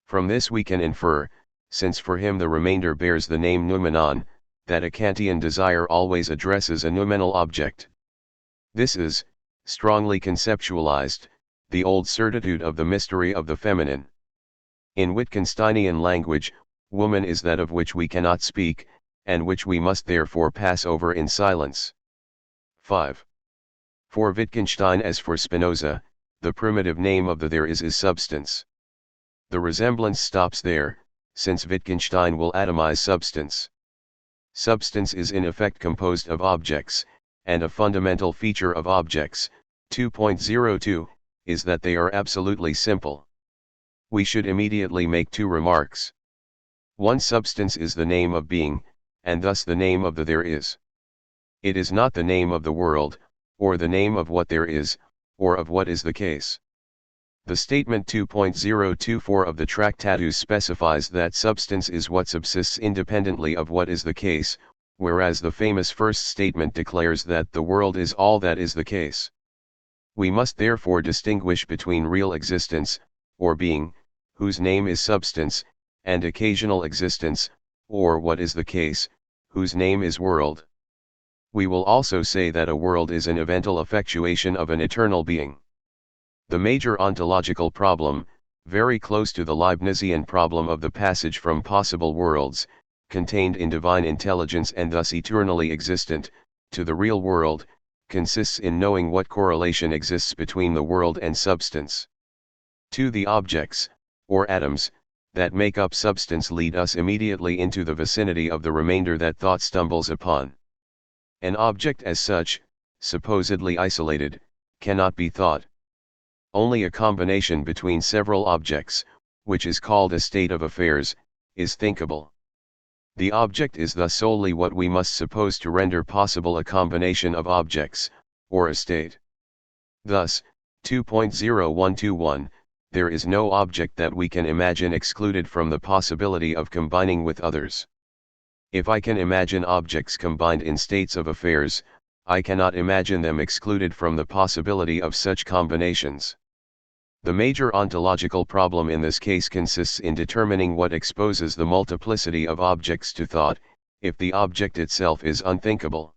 From this we can infer, since for him the remainder bears the name noumenon, that a Kantian desire always addresses a noumenal object. This is, strongly conceptualized, the old certitude of the mystery of the feminine. In Wittgensteinian language, woman is that of which we cannot speak, and which we must therefore pass over in silence. 5. For Wittgenstein as for Spinoza, the primitive name of the there is substance. The resemblance stops there, since Wittgenstein will atomize substance. Substance is in effect composed of objects, and a fundamental feature of objects, 2.02, is that they are absolutely simple. We should immediately make two remarks. One, substance is the name of being, and thus the name of the there is. It is not the name of the world, or the name of what there is, or of what is the case. The statement 2.024 of the Tractatus specifies that substance is what subsists independently of what is the case, whereas the famous first statement declares that the world is all that is the case. We must therefore distinguish between real existence, or being, whose name is substance, and occasional existence, or what is the case, whose name is world. We will also say that a world is an eventual effectuation of an eternal being. The major ontological problem, very close to the Leibnizian problem of the passage from possible worlds, contained in divine intelligence and thus eternally existent, to the real world, consists in knowing what correlation exists between the world and substance. The objects, or atoms, that make up substance lead us immediately into the vicinity of the remainder that thought stumbles upon. An object as such, supposedly isolated, cannot be thought. Only a combination between several objects, which is called a state of affairs, is thinkable. The object is thus solely what we must suppose to render possible a combination of objects, or a state. Thus, 2.0121, there is no object that we can imagine excluded from the possibility of combining with others. If I can imagine objects combined in states of affairs, I cannot imagine them excluded from the possibility of such combinations. The major ontological problem in this case consists in determining what exposes the multiplicity of objects to thought, if the object itself is unthinkable.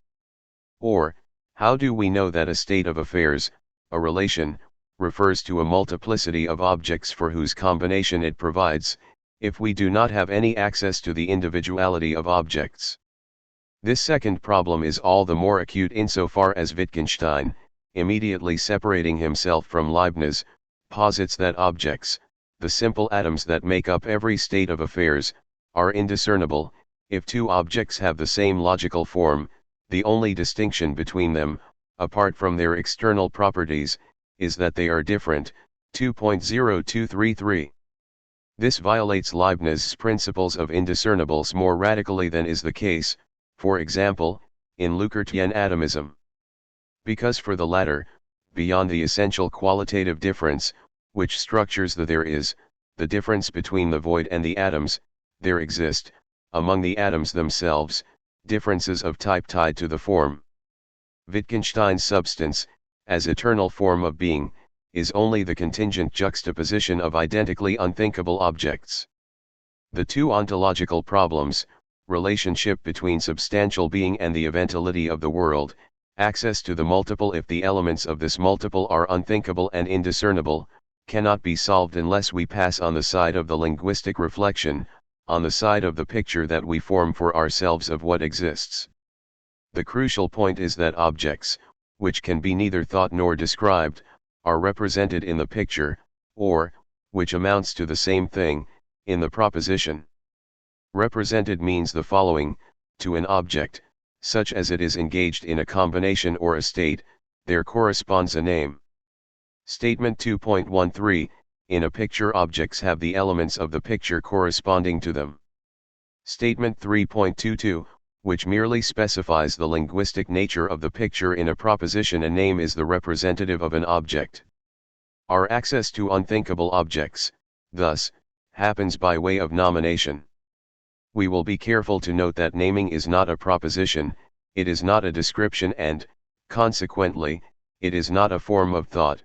Or, how do we know that a state of affairs, a relation, refers to a multiplicity of objects for whose combination it provides, if we do not have any access to the individuality of objects? This second problem is all the more acute insofar as Wittgenstein, immediately separating himself from Leibniz, posits that objects, the simple atoms that make up every state of affairs, are indiscernible. If two objects have the same logical form, the only distinction between them, apart from their external properties, is that they are different. 2.0233. This violates Leibniz's principles of indiscernibles more radically than is the case, for example, in Lukathian atomism. Because for the latter, beyond the essential qualitative difference, which structures the there is, the difference between the void and the atoms, there exist, among the atoms themselves, differences of type tied to the form. Wittgenstein's substance, as eternal form of being, is only the contingent juxtaposition of identically unthinkable objects. The two ontological problems, relationship between substantial being and the eventuality of the world, access to the multiple if the elements of this multiple are unthinkable and indiscernible, cannot be solved unless we pass on the side of the linguistic reflection, on the side of the picture that we form for ourselves of what exists. The crucial point is that objects, which can be neither thought nor described, are represented in the picture, or, which amounts to the same thing, in the proposition. Represented means the following: to an object, such as it is engaged in a combination or a state, there corresponds a name. Statement 2.13, in a picture objects have the elements of the picture corresponding to them. Statement 3.22, which merely specifies the linguistic nature of the picture in a proposition: a name is the representative of an object. Our access to unthinkable objects, thus, happens by way of nomination. We will be careful to note that naming is not a proposition, it is not a description and, consequently, it is not a form of thought.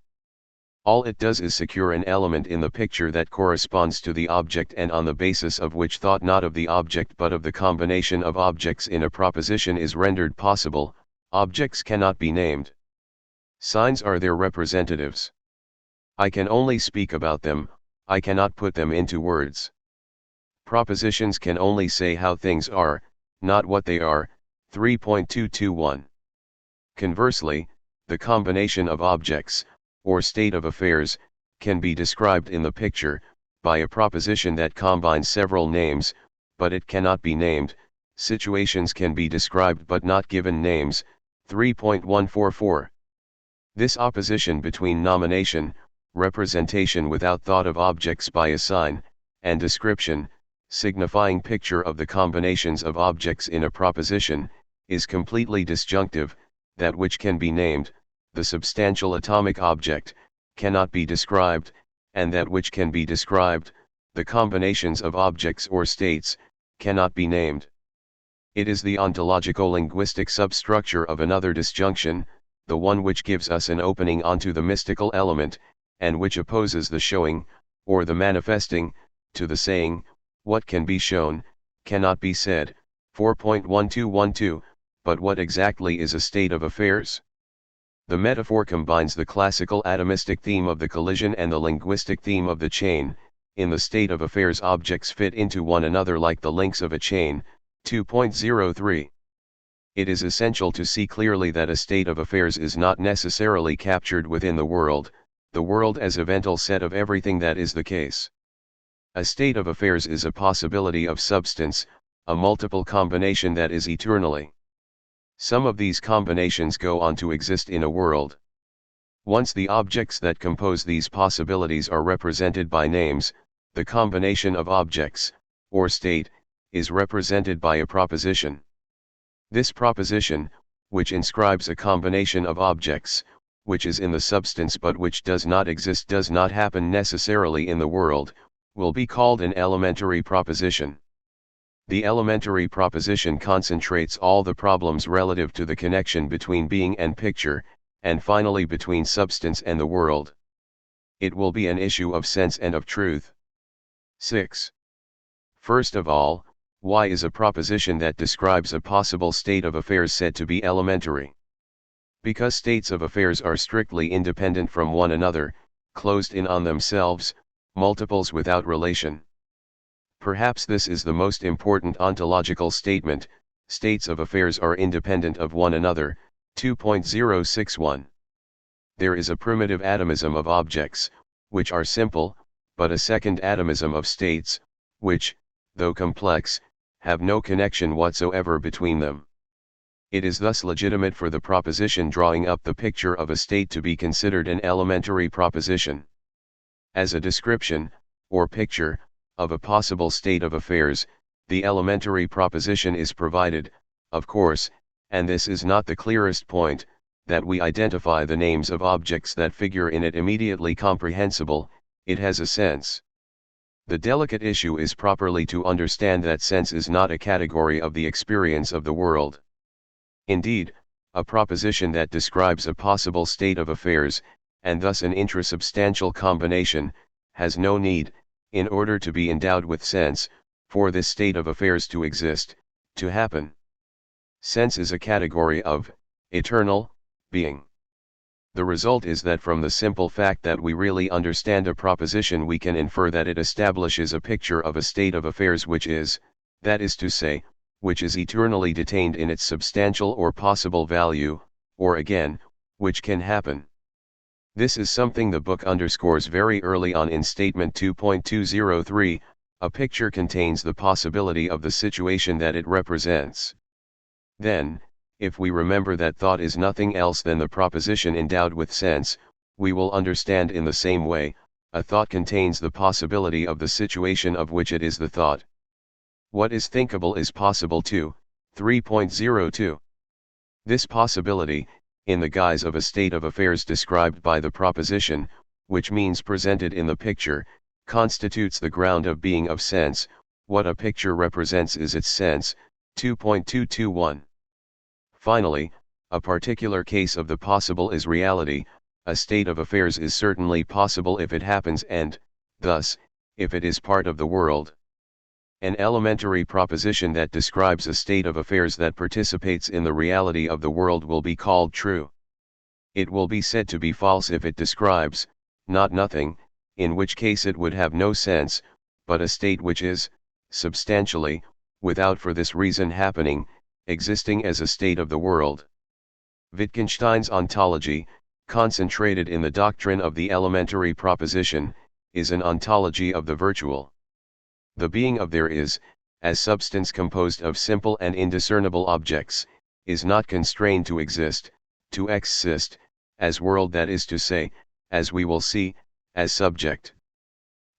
All it does is secure an element in the picture that corresponds to the object and on the basis of which thought not of the object but of the combination of objects in a proposition is rendered possible. Objects cannot be named. Signs are their representatives. I can only speak about them, I cannot put them into words. Propositions can only say how things are, not what they are. 3.221. Conversely, the combination of objects, or state of affairs, can be described in the picture, by a proposition that combines several names, but it cannot be named. Situations can be described but not given names. 3.144. This opposition between nomination, representation without thought of objects by a sign, and description, signifying picture of the combinations of objects in a proposition, is completely disjunctive. That which can be named, the substantial atomic object, cannot be described, and that which can be described, the combinations of objects or states, cannot be named. It is the ontologico-linguistic substructure of another disjunction, the one which gives us an opening onto the mystical element, and which opposes the showing, or the manifesting, to the saying, what can be shown, cannot be said. 4.1212, but what exactly is a state of affairs? The metaphor combines the classical atomistic theme of the collision and the linguistic theme of the chain. In the state of affairs, objects fit into one another like the links of a chain. 2.03. It is essential to see clearly that a state of affairs is not necessarily captured within the world as evental set of everything that is the case. A state of affairs is a possibility of substance, a multiple combination that is eternally. Some of these combinations go on to exist in a world. Once the objects that compose these possibilities are represented by names, the combination of objects, or state, is represented by a proposition. This proposition, which inscribes a combination of objects, which is in the substance but which does not exist, does not happen necessarily in the world, will be called an elementary proposition. The elementary proposition concentrates all the problems relative to the connection between being and picture, and finally between substance and the world. It will be an issue of sense and of truth. 6. First of all, why is a proposition that describes a possible state of affairs said to be elementary? Because states of affairs are strictly independent from one another, closed in on themselves, multiples without relation. Perhaps this is the most important ontological statement: states of affairs are independent of one another. 2.061. There is a primitive atomism of objects, which are simple, but a second atomism of states, which, though complex, have no connection whatsoever between them. It is thus legitimate for the proposition drawing up the picture of a state to be considered an elementary proposition. As a description, or picture, of a possible state of affairs, the elementary proposition is provided, of course, and this is not the clearest point, that we identify the names of objects that figure in it immediately comprehensible. It has a sense. The delicate issue is properly to understand that sense is not a category of the experience of the world. Indeed, a proposition that describes a possible state of affairs, and thus an intrasubstantial combination, has no need, in order to be endowed with sense, for this state of affairs to exist, to happen. Sense is a category of eternal being. The result is that from the simple fact that we really understand a proposition, we can infer that it establishes a picture of a state of affairs which is, that is to say, which is eternally detained in its substantial or possible value, or again, which can happen. This is something the book underscores very early on in statement 2.203, a picture contains the possibility of the situation that it represents. Then, if we remember that thought is nothing else than the proposition endowed with sense, we will understand in the same way, a thought contains the possibility of the situation of which it is the thought. What is thinkable is possible too. 3.02. This possibility, in the guise of a state of affairs described by the proposition, which means presented in the picture, constitutes the ground of being of sense. What a picture represents is its sense. 2.221. Finally, a particular case of the possible is reality. A state of affairs is certainly possible if it happens and, thus, if it is part of the world. An elementary proposition that describes a state of affairs that participates in the reality of the world will be called true. It will be said to be false if it describes, not nothing, in which case it would have no sense, but a state which is, substantially, without for this reason happening, existing as a state of the world. Wittgenstein's ontology, concentrated in the doctrine of the elementary proposition, is an ontology of the virtual. The being of there is, as substance composed of simple and indiscernible objects, is not constrained to exist, to exist, as world, that is to say, as we will see, as subject.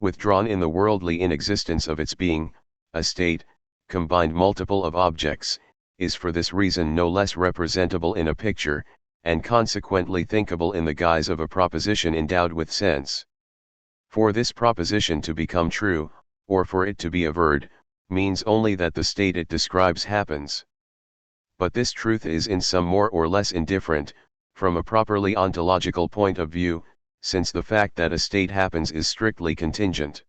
Withdrawn in the worldly inexistence of its being, a state, combined multiple of objects, is for this reason no less representable in a picture, and consequently thinkable in the guise of a proposition endowed with sense. For this proposition to become true, or for it to be averred, means only that the state it describes happens. But this truth is in some more or less indifferent, from a properly ontological point of view, since the fact that a state happens is strictly contingent.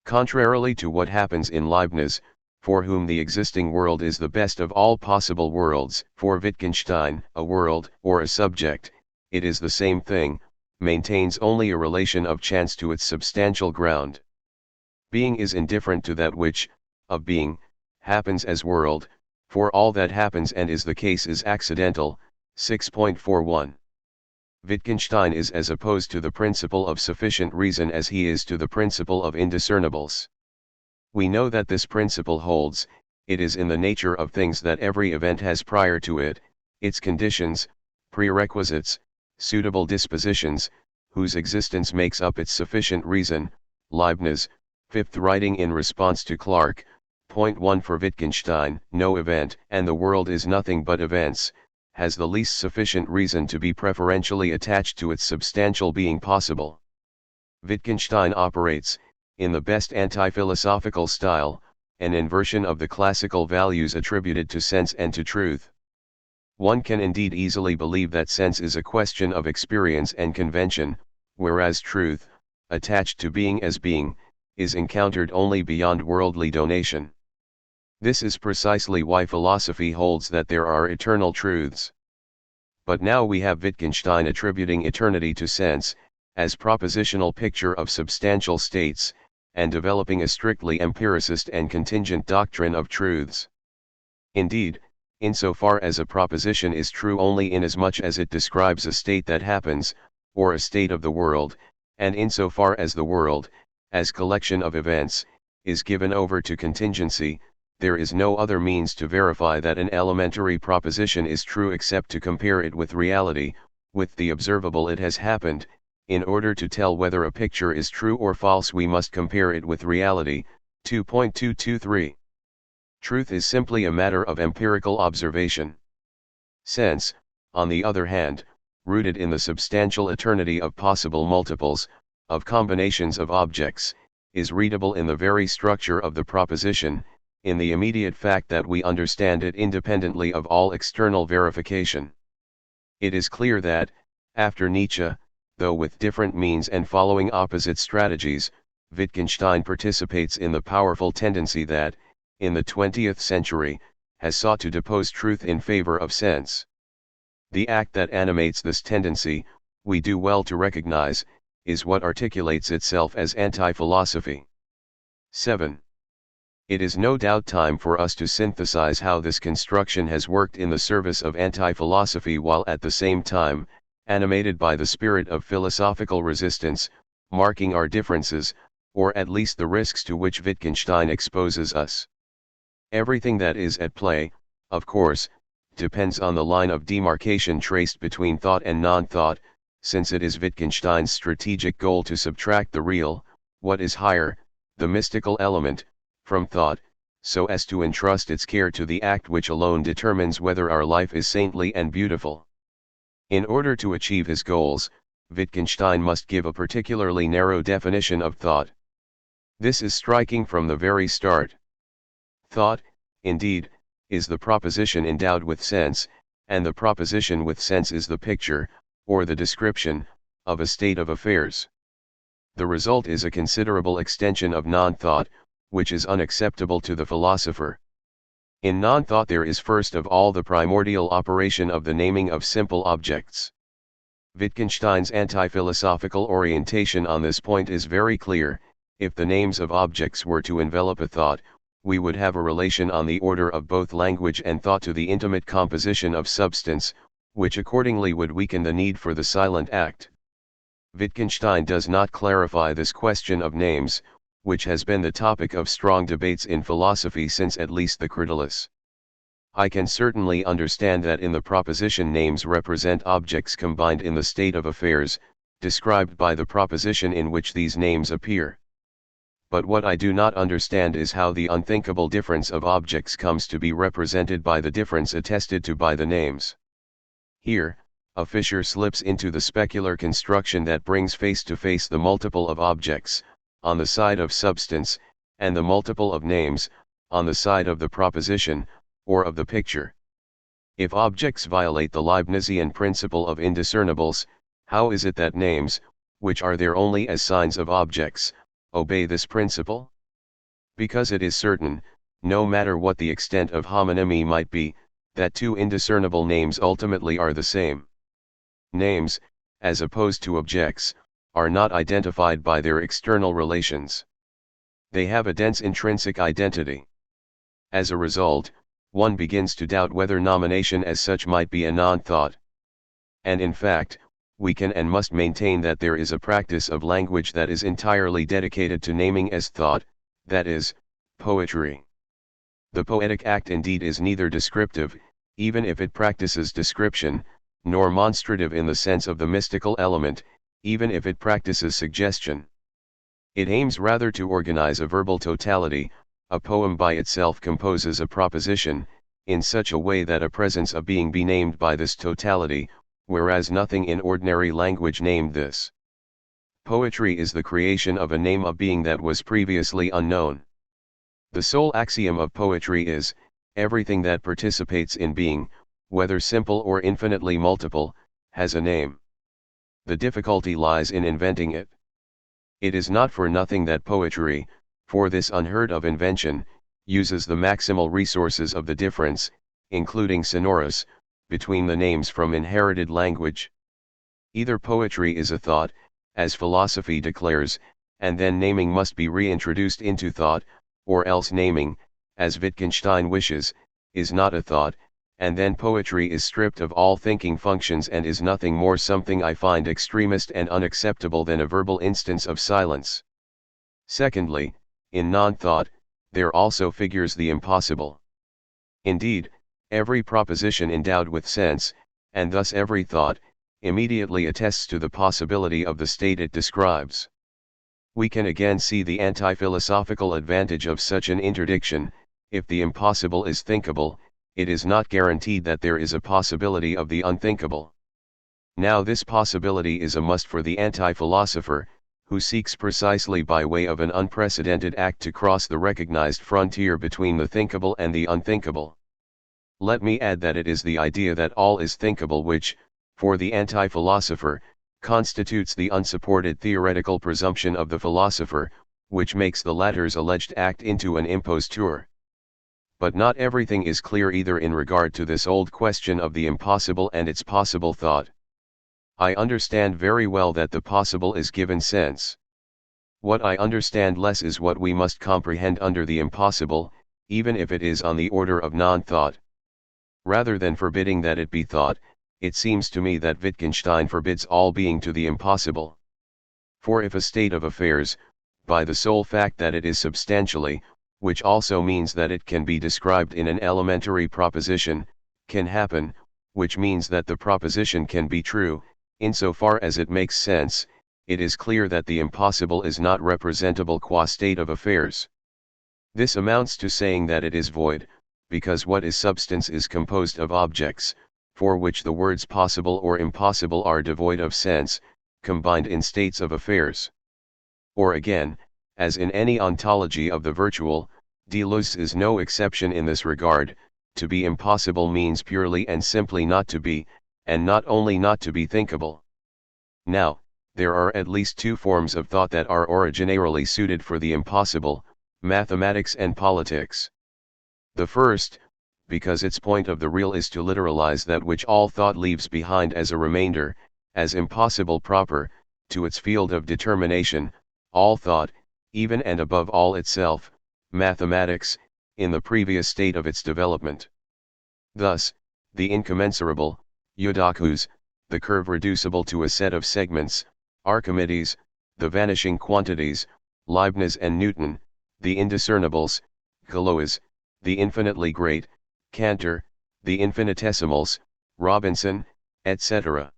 Contrarily to what happens in Leibniz, for whom the existing world is the best of all possible worlds, for Wittgenstein, a world, or a subject, it is the same thing, maintains only a relation of chance to its substantial ground. Being is indifferent to that which, of being, happens as world, for all that happens and is the case is accidental. 6.41. Wittgenstein is as opposed to the principle of sufficient reason as he is to the principle of indiscernibles. We know that this principle holds. It is in the nature of things that every event has prior to it, its conditions, prerequisites, suitable dispositions, whose existence makes up its sufficient reason. Leibniz, fifth writing in response to Clarke. Point 1. For Wittgenstein, no event, and the world is nothing but events, has the least sufficient reason to be preferentially attached to its substantial being possible. Wittgenstein operates, in the best anti-philosophical style, an inversion of the classical values attributed to sense and to truth. One can indeed easily believe that sense is a question of experience and convention, whereas truth, attached to being as being, is encountered only beyond worldly donation. This is precisely why philosophy holds that there are eternal truths. But now we have Wittgenstein attributing eternity to sense, as propositional picture of substantial states, and developing a strictly empiricist and contingent doctrine of truths. Indeed, insofar as a proposition is true only inasmuch as it describes a state that happens, or a state of the world, and insofar as the world, as collection of events, is given over to contingency, there is no other means to verify that an elementary proposition is true except to compare it with reality, with the observable it has happened. In order to tell whether a picture is true or false we must compare it with reality. 2.223. Truth is simply a matter of empirical observation. Sense, on the other hand, rooted in the substantial eternity of possible multiples, of combinations of objects, is readable in the very structure of the proposition, in the immediate fact that we understand it independently of all external verification. It is clear that, after Nietzsche, though with different means and following opposite strategies, Wittgenstein participates in the powerful tendency that, in the 20th century, has sought to depose truth in favor of sense. The act that animates this tendency, we do well to recognize, is what articulates itself as anti-philosophy. 7. It is no doubt time for us to synthesize how this construction has worked in the service of anti-philosophy while at the same time, animated by the spirit of philosophical resistance, marking our differences, or at least the risks to which Wittgenstein exposes us. Everything that is at play, of course, depends on the line of demarcation traced between thought and non-thought, since it is Wittgenstein's strategic goal to subtract the real, what is higher, the mystical element, from thought, so as to entrust its care to the act which alone determines whether our life is saintly and beautiful. In order to achieve his goals, Wittgenstein must give a particularly narrow definition of thought. This is striking from the very start. Thought, indeed, is the proposition endowed with sense, and the proposition with sense is the picture, or the description, of a state of affairs. The result is a considerable extension of non-thought, which is unacceptable to the philosopher. In non-thought there is first of all the primordial operation of the naming of simple objects. Wittgenstein's anti-philosophical orientation on this point is very clear. If the names of objects were to envelop a thought, we would have a relation on the order of both language and thought to the intimate composition of substance, which accordingly would weaken the need for the silent act. Wittgenstein does not clarify this question of names, which has been the topic of strong debates in philosophy since at least the Critylus. I can certainly understand that in the proposition names represent objects combined in the state of affairs, described by the proposition in which these names appear. But what I do not understand is how the unthinkable difference of objects comes to be represented by the difference attested to by the names. Here, a fisher slips into the specular construction that brings face to face the multiple of objects, on the side of substance, and the multiple of names, on the side of the proposition, or of the picture. If objects violate the Leibnizian principle of indiscernibles, how is it that names, which are there only as signs of objects, obey this principle? Because it is certain, no matter what the extent of homonymity might be, that two indiscernible names ultimately are the same. Names, as opposed to objects, are not identified by their external relations. They have a dense intrinsic identity. As a result, one begins to doubt whether nomination as such might be a non-thought. And in fact, we can and must maintain that there is a practice of language that is entirely dedicated to naming as thought, that is, poetry. The poetic act indeed is neither descriptive, even if it practices description, nor monstrative in the sense of the mystical element, even if it practices suggestion. It aims rather to organize a verbal totality. A poem by itself composes a proposition, in such a way that a presence of being be named by this totality, whereas nothing in ordinary language named this. Poetry is the creation of a name of being that was previously unknown. The sole axiom of poetry is, everything that participates in being, whether simple or infinitely multiple, has a name. The difficulty lies in inventing it. It is not for nothing that poetry, for this unheard of invention, uses the maximal resources of the difference, including sonorous, between the names from inherited language. Either poetry is a thought, as philosophy declares, and then naming must be reintroduced into thought, or else naming, as Wittgenstein wishes, is not a thought, and then poetry is stripped of all thinking functions and is nothing more something I find extremist and unacceptable than a verbal instance of silence. Secondly, in non-thought, there also figures the impossible. Indeed, every proposition endowed with sense, and thus every thought, immediately attests to the possibility of the state it describes. We can again see the anti-philosophical advantage of such an interdiction. If the impossible is thinkable, it is not guaranteed that there is a possibility of the unthinkable. Now this possibility is a must for the anti-philosopher, who seeks precisely by way of an unprecedented act to cross the recognized frontier between the thinkable and the unthinkable. Let me add that it is the idea that all is thinkable which, for the anti-philosopher, constitutes the unsupported theoretical presumption of the philosopher, which makes the latter's alleged act into an imposture. But not everything is clear either in regard to this old question of the impossible and its possible thought. I understand very well that the possible is given sense. What I understand less is what we must comprehend under the impossible, even if it is on the order of non-thought. Rather than forbidding that it be thought, it seems to me that Wittgenstein forbids all being to the impossible. For if a state of affairs, by the sole fact that it is substantially, which also means that it can be described in an elementary proposition, can happen, which means that the proposition can be true, insofar as it makes sense, it is clear that the impossible is not representable qua state of affairs. This amounts to saying that it is void, because what is substance is composed of objects, for which the words possible or impossible are devoid of sense, combined in states of affairs. Or again, as in any ontology of the virtual, Deleuze is no exception in this regard. To be impossible means purely and simply not to be, and not only not to be thinkable. Now, there are at least two forms of thought that are originarily suited for the impossible, mathematics and politics. The first, because its point of the real is to literalize that which all thought leaves behind as a remainder, as impossible proper, to its field of determination, all thought, even and above all itself, mathematics, in the previous state of its development. Thus, the incommensurable, Eudokus, the curve reducible to a set of segments, Archimedes, the vanishing quantities, Leibniz and Newton, the indiscernibles, Galois, the infinitely great, Cantor, the infinitesimals, Robinson, etc.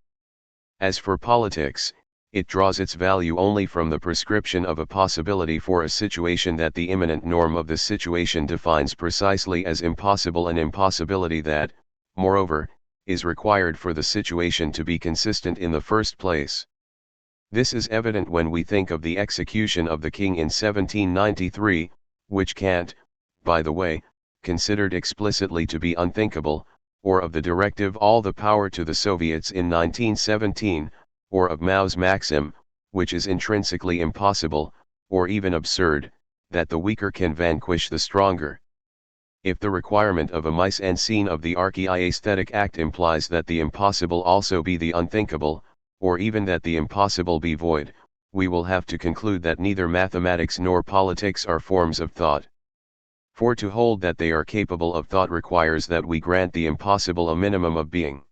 As for politics, it draws its value only from the prescription of a possibility for a situation that the immanent norm of the situation defines precisely as impossible, an impossibility that, moreover, is required for the situation to be consistent in the first place. This is evident when we think of the execution of the king in 1793, which Kant, by the way, considered explicitly to be unthinkable, or of the directive all the power to the Soviets in 1917, or of Mao's maxim, which is intrinsically impossible, or even absurd, that the weaker can vanquish the stronger. If the requirement of a mise en scene of the archaeaesthetic act implies that the impossible also be the unthinkable, or even that the impossible be void, we will have to conclude that neither mathematics nor politics are forms of thought. For to hold that they are capable of thought requires that we grant the impossible a minimum of being.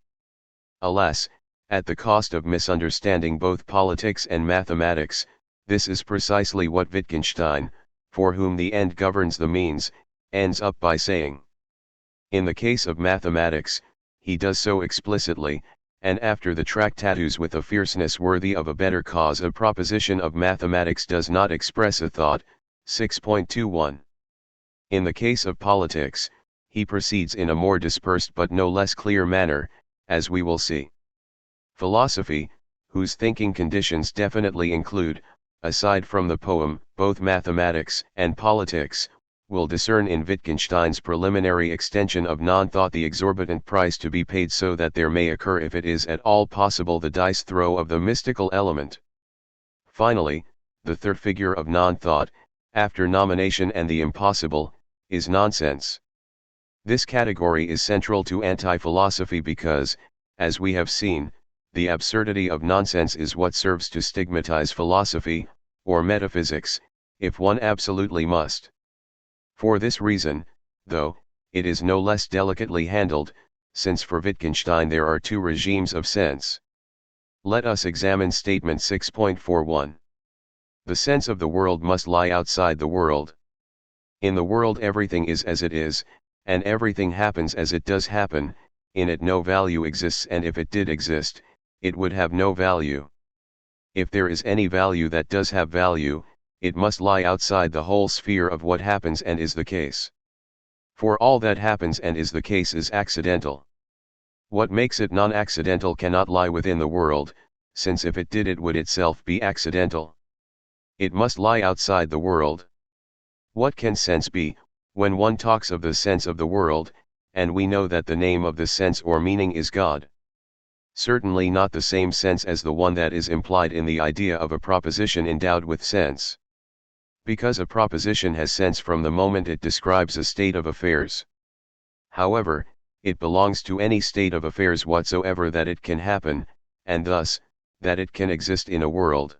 Alas, at the cost of misunderstanding both politics and mathematics, this is precisely what Wittgenstein, for whom the end governs the means, ends up by saying. In the case of mathematics, he does so explicitly, and after the tractatus with a fierceness worthy of a better cause. A proposition of mathematics does not express a thought, 6.21. In the case of politics, he proceeds in a more dispersed but no less clear manner, as we will see. Philosophy, whose thinking conditions definitely include, aside from the poem, both mathematics and politics, will discern in Wittgenstein's preliminary extension of non-thought the exorbitant price to be paid so that there may occur, if it is at all possible, the dice throw of the mystical element. Finally, the third figure of non-thought, after nomination and the impossible, is nonsense. This category is central to anti-philosophy because, as we have seen, the absurdity of nonsense is what serves to stigmatize philosophy, or metaphysics, if one absolutely must. For this reason, though, it is no less delicately handled, since for Wittgenstein there are two regimes of sense. Let us examine statement 6.41. The sense of the world must lie outside the world. In the world everything is as it is, and everything happens as it does happen. In it no value exists, and if it did exist, it would have no value. If there is any value that does have value, it must lie outside the whole sphere of what happens and is the case. For all that happens and is the case is accidental. What makes it non-accidental cannot lie within the world, since if it did it would itself be accidental. It must lie outside the world. What can sense be, when one talks of the sense of the world, and we know that the name of the sense or meaning is God? Certainly not the same sense as the one that is implied in the idea of a proposition endowed with sense. Because a proposition has sense from the moment it describes a state of affairs. However, it belongs to any state of affairs whatsoever that it can happen, and thus, that it can exist in a world.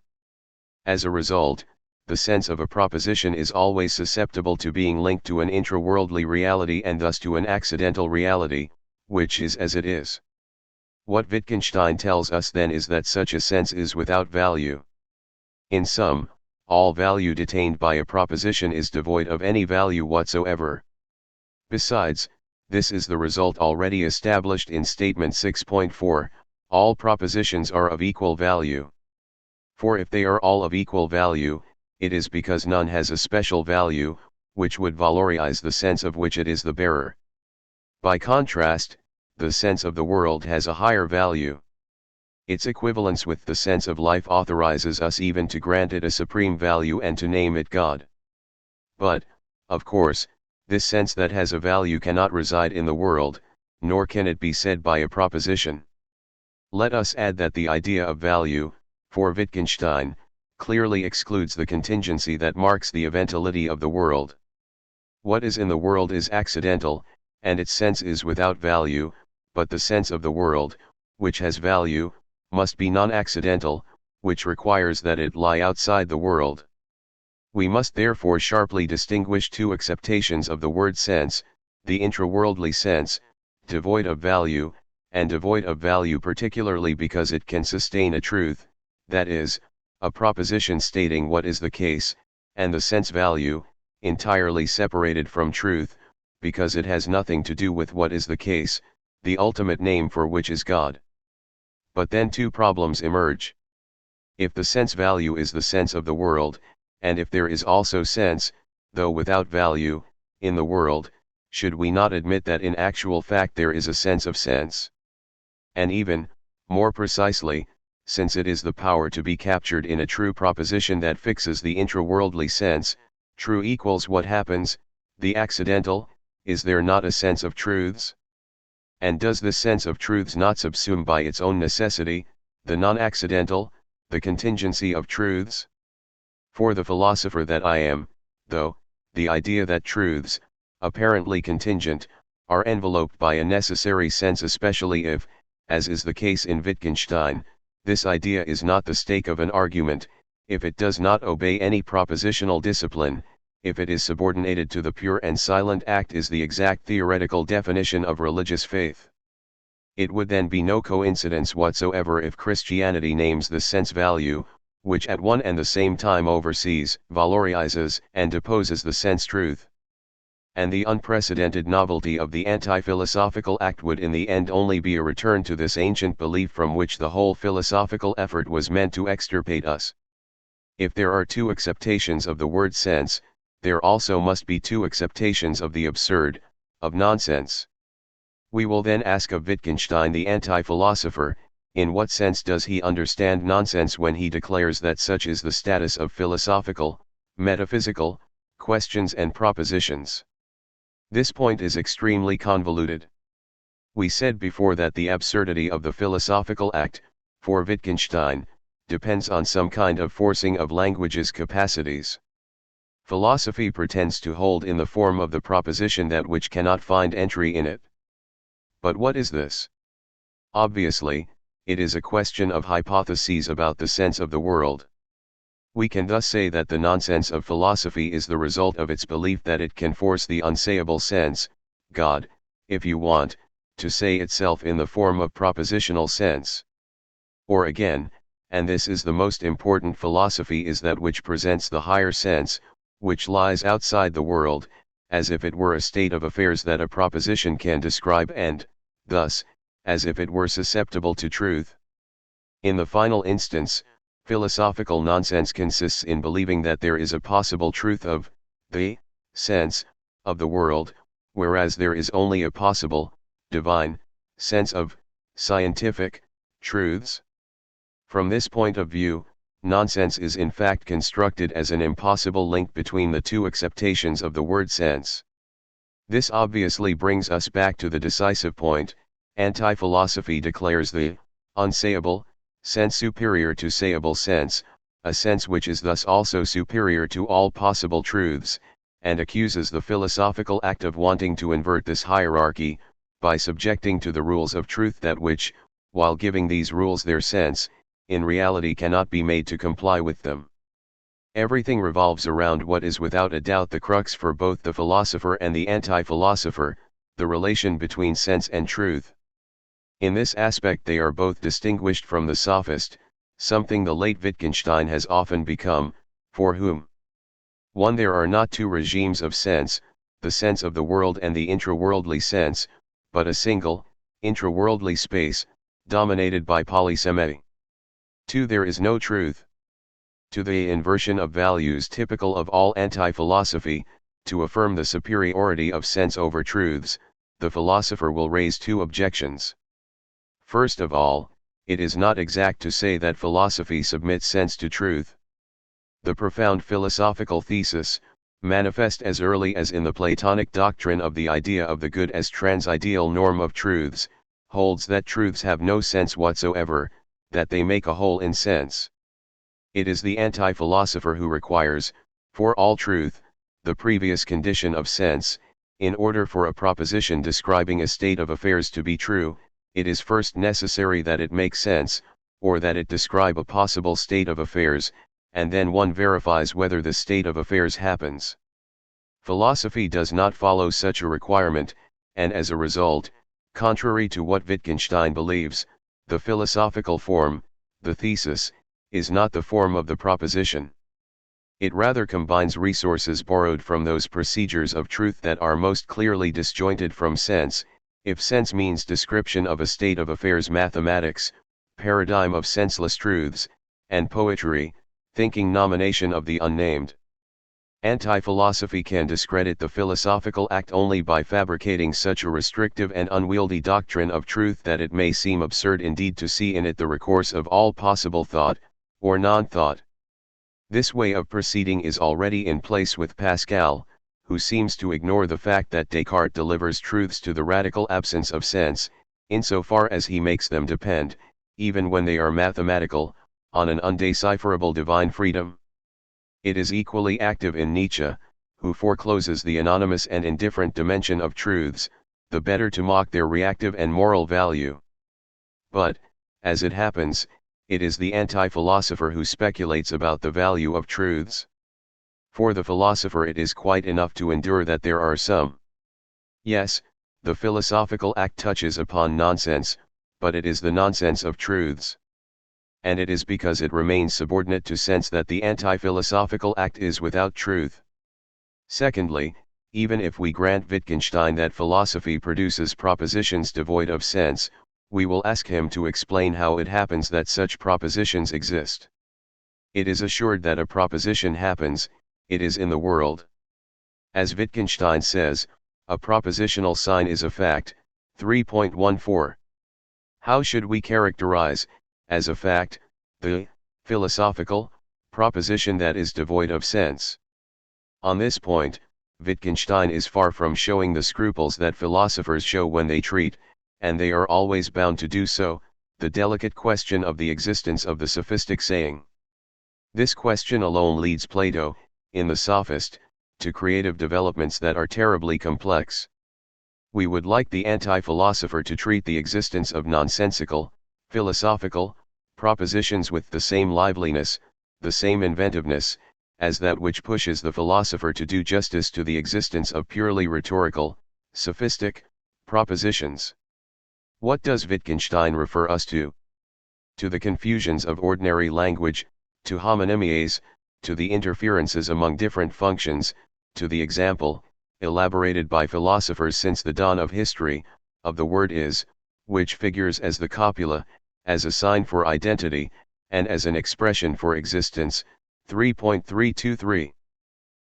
As a result, the sense of a proposition is always susceptible to being linked to an intra-worldly reality and thus to an accidental reality, which is as it is. What Wittgenstein tells us then is that such a sense is without value. In sum, all value detained by a proposition is devoid of any value whatsoever. Besides, this is the result already established in statement 6.4, all propositions are of equal value. For if they are all of equal value, it is because none has a special value, which would valorize the sense of which it is the bearer. By contrast, the sense of the world has a higher value. Its equivalence with the sense of life authorizes us even to grant it a supreme value and to name it God. But, of course, this sense that has a value cannot reside in the world, nor can it be said by a proposition. Let us add that the idea of value, for Wittgenstein, clearly excludes the contingency that marks the eventuality of the world. What is in the world is accidental, and its sense is without value, but the sense of the world, which has value, must be non-accidental, which requires that it lie outside the world. We must therefore sharply distinguish two acceptations of the word sense, the intra-worldly sense, devoid of value, and devoid of value particularly because it can sustain a truth, that is, a proposition stating what is the case, and the sense value, entirely separated from truth, because it has nothing to do with what is the case, the ultimate name for which is God. But then two problems emerge. If the sense value is the sense of the world, and if there is also sense, though without value, in the world, should we not admit that in actual fact there is a sense of sense? and even, more precisely, since it is the power to be captured in a true proposition that fixes the intra-worldly sense, true equals what happens, the accidental, is there not a sense of truths? And does this sense of truths not subsume by its own necessity, the non-accidental, the contingency of truths? For the philosopher that I am, though, the idea that truths, apparently contingent, are enveloped by a necessary sense, especially if, as is the case in Wittgenstein, this idea is not the stake of an argument, if it does not obey any propositional discipline, if it is subordinated to the pure and silent act, is the exact theoretical definition of religious faith. It would then be no coincidence whatsoever if Christianity names the sense value, which at one and the same time oversees, valorizes, and deposes the sense truth. And the unprecedented novelty of the anti-philosophical act would in the end only be a return to this ancient belief from which the whole philosophical effort was meant to extirpate us. If there are two acceptations of the word sense, there also must be two acceptations of the absurd, of nonsense. We will then ask of Wittgenstein the anti-philosopher, in what sense does he understand nonsense when he declares that such is the status of philosophical, metaphysical, questions and propositions? This point is extremely convoluted. We said before that the absurdity of the philosophical act, for Wittgenstein, depends on some kind of forcing of language's capacities. Philosophy pretends to hold in the form of the proposition that which cannot find entry in it. But what is this? Obviously, it is a question of hypotheses about the sense of the world. We can thus say that the nonsense of philosophy is the result of its belief that it can force the unsayable sense, God, if you want, to say itself in the form of propositional sense. Or again, and this is the most important, philosophy is that which presents the higher sense, which lies outside the world, as if it were a state of affairs that a proposition can describe and, thus, as if it were susceptible to truth. In the final instance, philosophical nonsense consists in believing that there is a possible truth of the sense of the world, whereas there is only a possible divine sense of scientific truths. From this point of view, nonsense is in fact constructed as an impossible link between the two acceptations of the word sense. This obviously brings us back to the decisive point. Anti-philosophy declares the unsayable sense superior to sayable sense, a sense which is thus also superior to all possible truths, and accuses the philosophical act of wanting to invert this hierarchy, by subjecting to the rules of truth that which, while giving these rules their sense, in reality cannot be made to comply with them. Everything revolves around what is without a doubt the crux for both the philosopher and the anti-philosopher, the relation between sense and truth. In this aspect they are both distinguished from the sophist, something the late Wittgenstein has often become, for whom 1. There are not two regimes of sense, the sense of the world and the intra-worldly sense, but a single, intra-worldly space, dominated by polysemy. 2. There is no truth. To the inversion of values typical of all anti-philosophy, to affirm the superiority of sense over truths, the philosopher will raise two objections. First of all, it is not exact to say that philosophy submits sense to truth. The profound philosophical thesis, manifest as early as in the Platonic doctrine of the idea of the good as transideal norm of truths, holds that truths have no sense whatsoever, that they make a hole in sense. It is the anti-philosopher who requires, for all truth, the previous condition of sense. In order for a proposition describing a state of affairs to be true, it is first necessary that it make sense, or that it describe a possible state of affairs, and then one verifies whether the state of affairs happens. Philosophy does not follow such a requirement, and as a result, contrary to what Wittgenstein believes, the philosophical form, the thesis, is not the form of the proposition. It rather combines resources borrowed from those procedures of truth that are most clearly disjointed from sense. If sense means description of a state of affairs, mathematics, paradigm of senseless truths, and poetry, thinking, nomination of the unnamed. Anti-philosophy can discredit the philosophical act only by fabricating such a restrictive and unwieldy doctrine of truth that it may seem absurd indeed to see in it the recourse of all possible thought, or non-thought. This way of proceeding is already in place with Pascal, who seems to ignore the fact that Descartes delivers truths to the radical absence of sense, insofar as he makes them depend, even when they are mathematical, on an undecipherable divine freedom. It is equally active in Nietzsche, who forecloses the anonymous and indifferent dimension of truths, the better to mock their reactive and moral value. But, as it happens, it is the anti-philosopher who speculates about the value of truths. For the philosopher it is quite enough to endure that there are some. Yes, the philosophical act touches upon nonsense, but it is the nonsense of truths. And it is because it remains subordinate to sense that the anti-philosophical act is without truth. Secondly, even if we grant Wittgenstein that philosophy produces propositions devoid of sense, we will ask him to explain how it happens that such propositions exist. It is assured that a proposition happens, it is in the world. As Wittgenstein says, a propositional sign is a fact, 3.14. How should we characterize, as a fact, the philosophical proposition that is devoid of sense? On this point, Wittgenstein is far from showing the scruples that philosophers show when they treat, and they are always bound to do so, the delicate question of the existence of the sophistic saying. This question alone leads Plato, in the Sophist, to creative developments that are terribly complex. We would like the anti-philosopher to treat the existence of nonsensical, philosophical, propositions with the same liveliness, the same inventiveness, as that which pushes the philosopher to do justice to the existence of purely rhetorical, sophistic, propositions. What does Wittgenstein refer us to? To the confusions of ordinary language, to homonymies, to the interferences among different functions, to the example, elaborated by philosophers since the dawn of history, of the word is, which figures as the copula, as a sign for identity, and as an expression for existence, 3.323.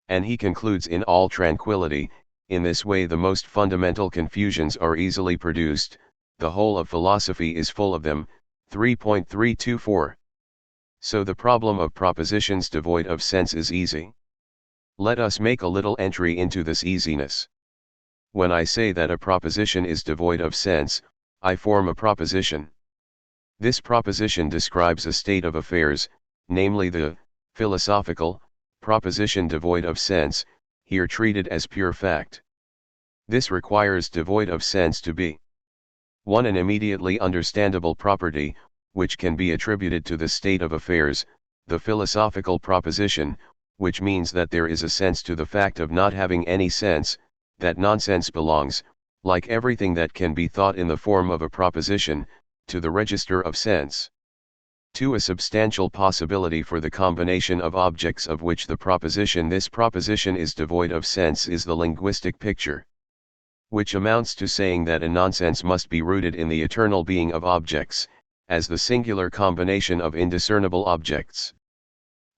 And he concludes in all tranquility, in this way the most fundamental confusions are easily produced, the whole of philosophy is full of them, 3.324. So the problem of propositions devoid of sense is easy. Let us make a little entry into this easiness. When I say that a proposition is devoid of sense, I form a proposition. This proposition describes a state of affairs, namely the philosophical proposition devoid of sense, here treated as pure fact. This requires devoid of sense to be 1. An immediately understandable property, which can be attributed to the state of affairs, the philosophical proposition, which means that there is a sense to the fact of not having any sense, that nonsense belongs, like everything that can be thought in the form of a proposition, to the register of sense. 2. A substantial possibility for the combination of objects of which this proposition is devoid of sense is the linguistic picture. Which amounts to saying that a nonsense must be rooted in the eternal being of objects, as the singular combination of indiscernible objects.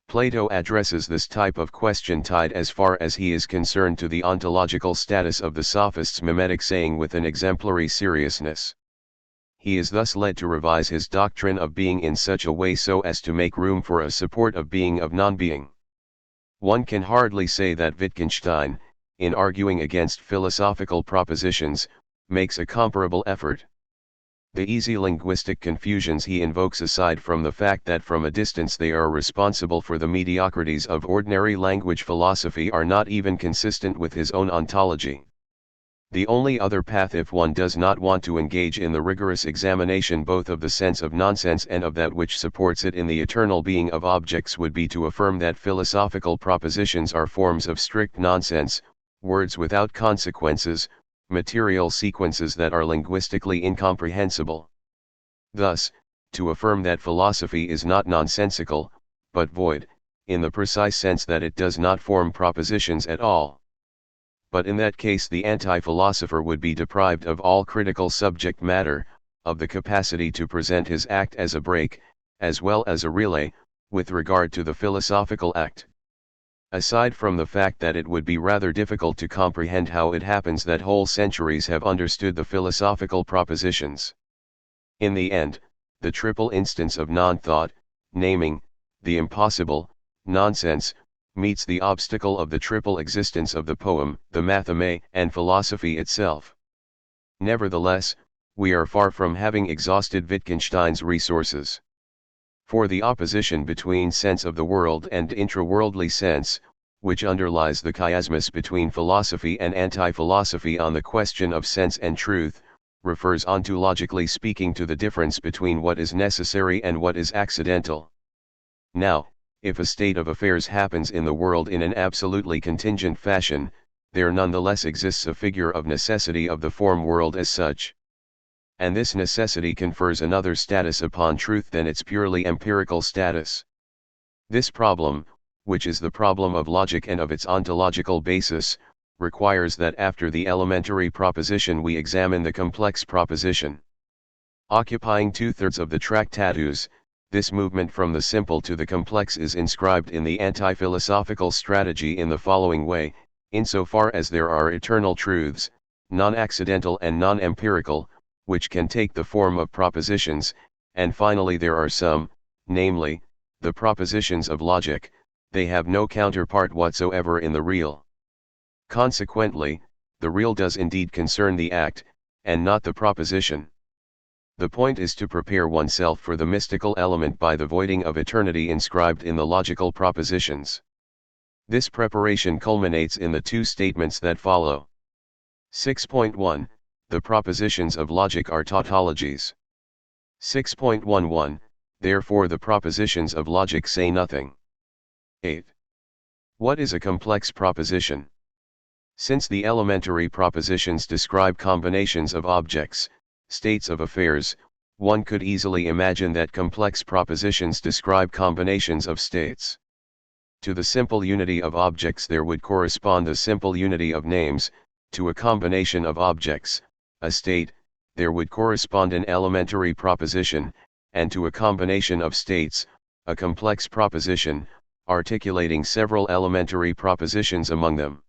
Plato addresses this type of question tied as far as he is concerned to the ontological status of the sophist's mimetic saying with an exemplary seriousness. He is thus led to revise his doctrine of being in such a way so as to make room for a support of being of non-being. One can hardly say that Wittgenstein, in arguing against philosophical propositions, makes a comparable effort. The easy linguistic confusions he invokes aside from the fact that from a distance they are responsible for the mediocrities of ordinary language philosophy are not even consistent with his own ontology. The only other path if one does not want to engage in the rigorous examination both of the sense of nonsense and of that which supports it in the eternal being of objects would be to affirm that philosophical propositions are forms of strict nonsense, words without consequences, material sequences that are linguistically incomprehensible. Thus, to affirm that philosophy is not nonsensical, but void, in the precise sense that it does not form propositions at all. But in that case the anti-philosopher would be deprived of all critical subject matter, of the capacity to present his act as a brake, as well as a relay, with regard to the philosophical act. Aside from the fact that it would be rather difficult to comprehend how it happens that whole centuries have understood the philosophical propositions. In the end, the triple instance of non-thought, naming, the impossible, nonsense, meets the obstacle of the triple existence of the poem, the matheme, and philosophy itself. Nevertheless, we are far from having exhausted Wittgenstein's resources. For the opposition between sense of the world and intra-worldly sense, which underlies the chiasmus between philosophy and anti-philosophy on the question of sense and truth, refers ontologically speaking to the difference between what is necessary and what is accidental. Now, if a state of affairs happens in the world in an absolutely contingent fashion, there nonetheless exists a figure of necessity of the form world as such. And this necessity confers another status upon truth than its purely empirical status. This problem, which is the problem of logic and of its ontological basis, requires that after the elementary proposition we examine the complex proposition. Occupying 2/3 of the Tractatus, this movement from the simple to the complex is inscribed in the anti-philosophical strategy in the following way: insofar as there are eternal truths, non-accidental and non-empirical, which can take the form of propositions, and finally there are some, namely, the propositions of logic, they have no counterpart whatsoever in the real. Consequently, the real does indeed concern the act, and not the proposition. The point is to prepare oneself for the mystical element by the voiding of eternity inscribed in the logical propositions. This preparation culminates in the two statements that follow. 6.1 The propositions of logic are tautologies. 6.11 Therefore the propositions of logic say nothing. 8. What is a complex proposition? Since the elementary propositions describe combinations of objects, states of affairs, one could easily imagine that complex propositions describe combinations of states. To the simple unity of objects there would correspond the simple unity of names, to a combination of objects, a state, there would correspond an elementary proposition, and to a combination of states, a complex proposition, articulating several elementary propositions among them.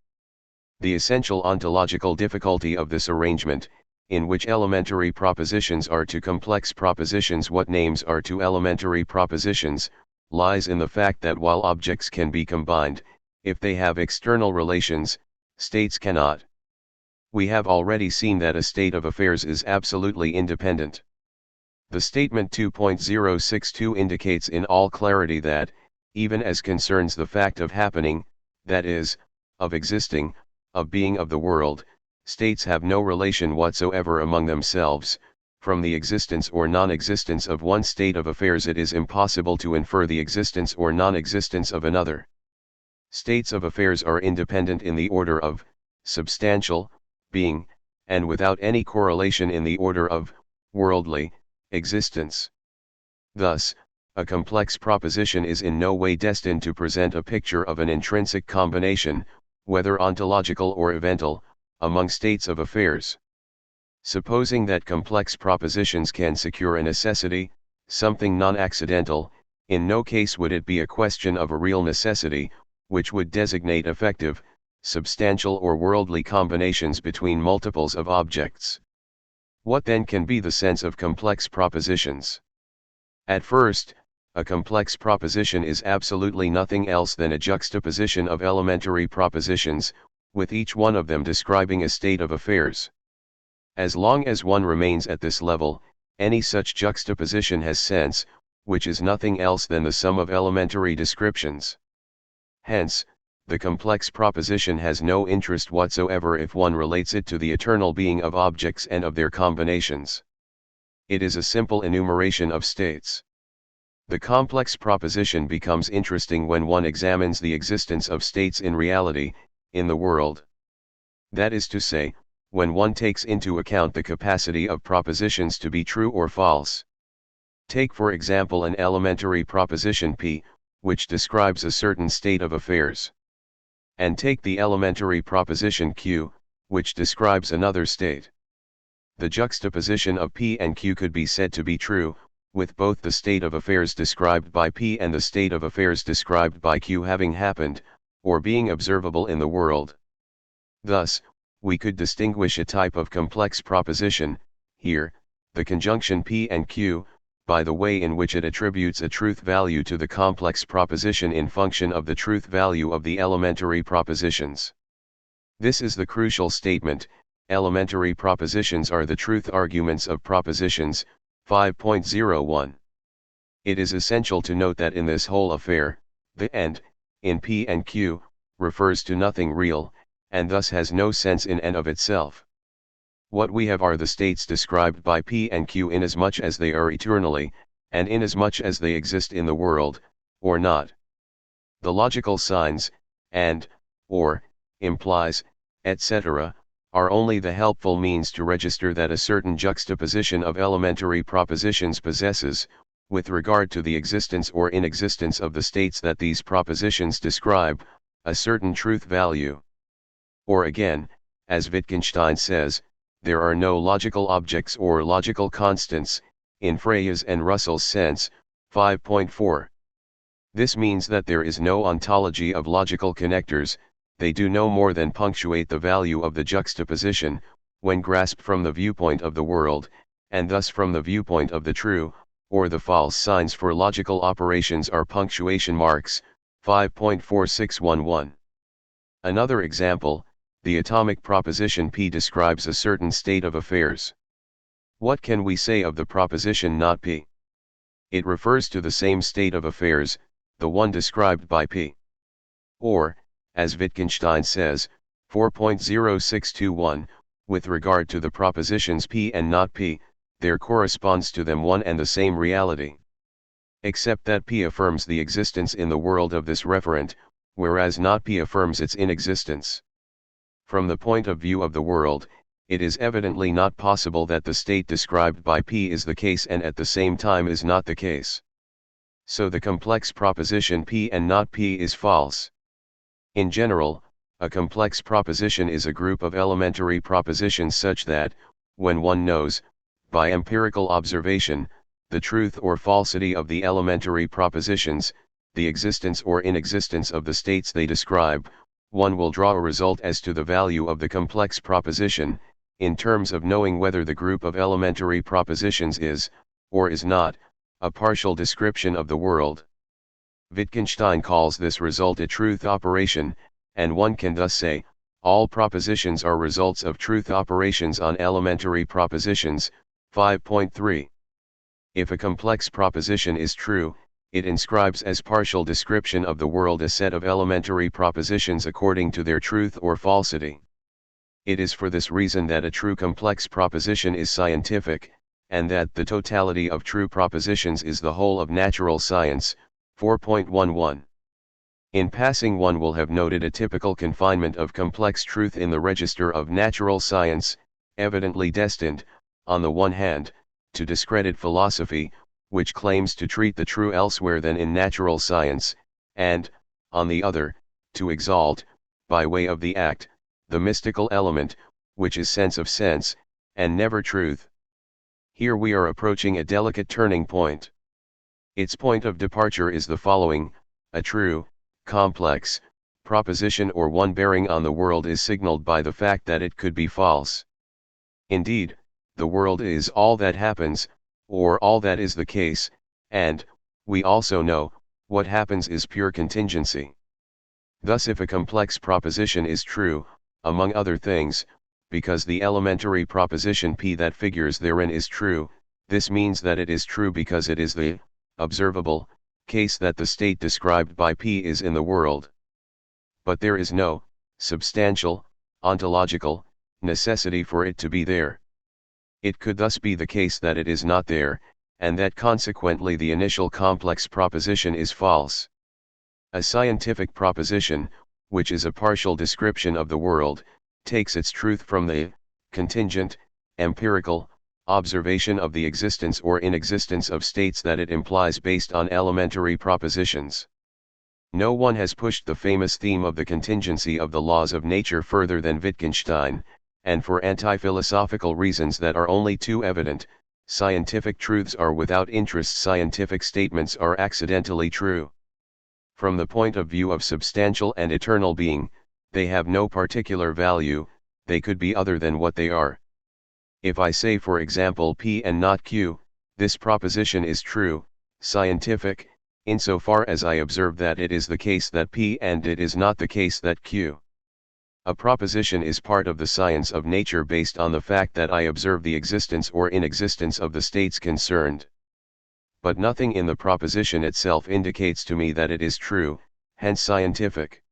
The essential ontological difficulty of this arrangement, in which elementary propositions are to complex propositions what names are to elementary propositions, lies in the fact that while objects can be combined, if they have external relations, states cannot. We have already seen that a state of affairs is absolutely independent. The statement 2.062 indicates in all clarity that, even as concerns the fact of happening, that is, of existing, of being of the world, states have no relation whatsoever among themselves. From the existence or non-existence of one state of affairs it is impossible to infer the existence or non-existence of another. States of affairs are independent in the order of substantial being, and without any correlation in the order of worldly existence. Thus, a complex proposition is in no way destined to present a picture of an intrinsic combination, whether ontological or evental, among states of affairs. Supposing that complex propositions can secure a necessity, something non-accidental, in no case would it be a question of a real necessity, which would designate effective, substantial or worldly combinations between multiples of objects. What then can be the sense of complex propositions? At first, a complex proposition is absolutely nothing else than a juxtaposition of elementary propositions, with each one of them describing a state of affairs. As long as one remains at this level, any such juxtaposition has sense, which is nothing else than the sum of elementary descriptions. Hence, the complex proposition has no interest whatsoever if one relates it to the eternal being of objects and of their combinations. It is a simple enumeration of states. The complex proposition becomes interesting when one examines the existence of states in reality, in the world. That is to say, when one takes into account the capacity of propositions to be true or false. Take for example an elementary proposition P, which describes a certain state of affairs. And take the elementary proposition Q, which describes another state. The juxtaposition of P and Q could be said to be true, with both the state of affairs described by P and the state of affairs described by Q having happened, or being observable in the world. Thus, we could distinguish a type of complex proposition, here, the conjunction P and Q, by the way in which it attributes a truth value to the complex proposition in function of the truth value of the elementary propositions. This is the crucial statement: elementary propositions are the truth arguments of propositions. 5.01. It is essential to note that in this whole affair, the and, in P and Q, refers to nothing real, and thus has no sense in and of itself. What we have are the states described by P and Q inasmuch as they are eternally, and inasmuch as they exist in the world, or not. The logical signs, and, or, implies, etc., are only the helpful means to register that a certain juxtaposition of elementary propositions possesses, with regard to the existence or inexistence of the states that these propositions describe, a certain truth value. Or again, as Wittgenstein says, there are no logical objects or logical constants, in Freya's and Russell's sense. 5.4. This means that there is no ontology of logical connectors. They do no more than punctuate the value of the juxtaposition, when grasped from the viewpoint of the world, and thus from the viewpoint of the true, or the false signs for logical operations are punctuation marks. 5.4611. Another example, the atomic proposition P describes a certain state of affairs. What can we say of the proposition not P? It refers to the same state of affairs, the one described by P. Or, as Wittgenstein says, 4.0621, with regard to the propositions P and not P, there corresponds to them one and the same reality. Except that P affirms the existence in the world of this referent, whereas not P affirms its inexistence. From the point of view of the world, it is evidently not possible that the state described by P is the case and at the same time is not the case. So the complex proposition P and not P is false. In general, a complex proposition is a group of elementary propositions such that, when one knows, by empirical observation, the truth or falsity of the elementary propositions, the existence or inexistence of the states they describe, one will draw a result as to the value of the complex proposition, in terms of knowing whether the group of elementary propositions is, or is not, a partial description of the world. Wittgenstein calls this result a truth operation, and one can thus say, all propositions are results of truth operations on elementary propositions. 5.3. If a complex proposition is true, it inscribes as partial description of the world a set of elementary propositions according to their truth or falsity. It is for this reason that a true complex proposition is scientific, and that the totality of true propositions is the whole of natural science. 4.11. In passing, one will have noted a typical confinement of complex truth in the register of natural science, evidently destined, on the one hand, to discredit philosophy, which claims to treat the true elsewhere than in natural science, and, on the other, to exalt, by way of the act, the mystical element, which is sense of sense, and never truth. Here we are approaching a delicate turning point. Its point of departure is the following: a true, complex, proposition or one bearing on the world is signaled by the fact that it could be false. Indeed, the world is all that happens, or all that is the case, and, we also know, what happens is pure contingency. Thus if a complex proposition is true, among other things, because the elementary proposition P that figures therein is true, this means that it is true because it is the observable case that the state described by P is in the world. But there is no substantial, ontological necessity for it to be there. It could thus be the case that it is not there, and that consequently the initial complex proposition is false. A scientific proposition, which is a partial description of the world, takes its truth from the contingent, empirical observation of the existence or inexistence of states that it implies based on elementary propositions. No one has pushed the famous theme of the contingency of the laws of nature further than Wittgenstein, and for anti-philosophical reasons that are only too evident, scientific truths are without interest, scientific statements are accidentally true. From the point of view of substantial and eternal being, they have no particular value, they could be other than what they are. If I say for example P and not Q, this proposition is true, scientific, insofar as I observe that it is the case that P and it is not the case that Q. A proposition is part of the science of nature based on the fact that I observe the existence or inexistence of the states concerned. But nothing in the proposition itself indicates to me that it is true, hence scientific.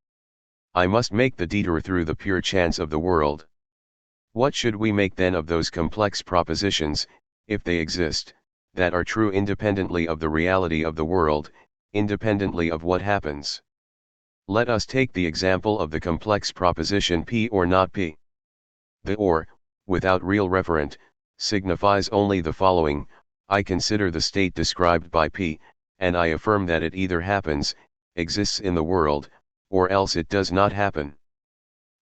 I must make the detour through the pure chance of the world. What should we make then of those complex propositions, if they exist, that are true independently of the reality of the world, independently of what happens? Let us take the example of the complex proposition P or not P. The or, without real referent, signifies only the following: I consider the state described by P, and I affirm that it either happens, exists in the world, or else it does not happen.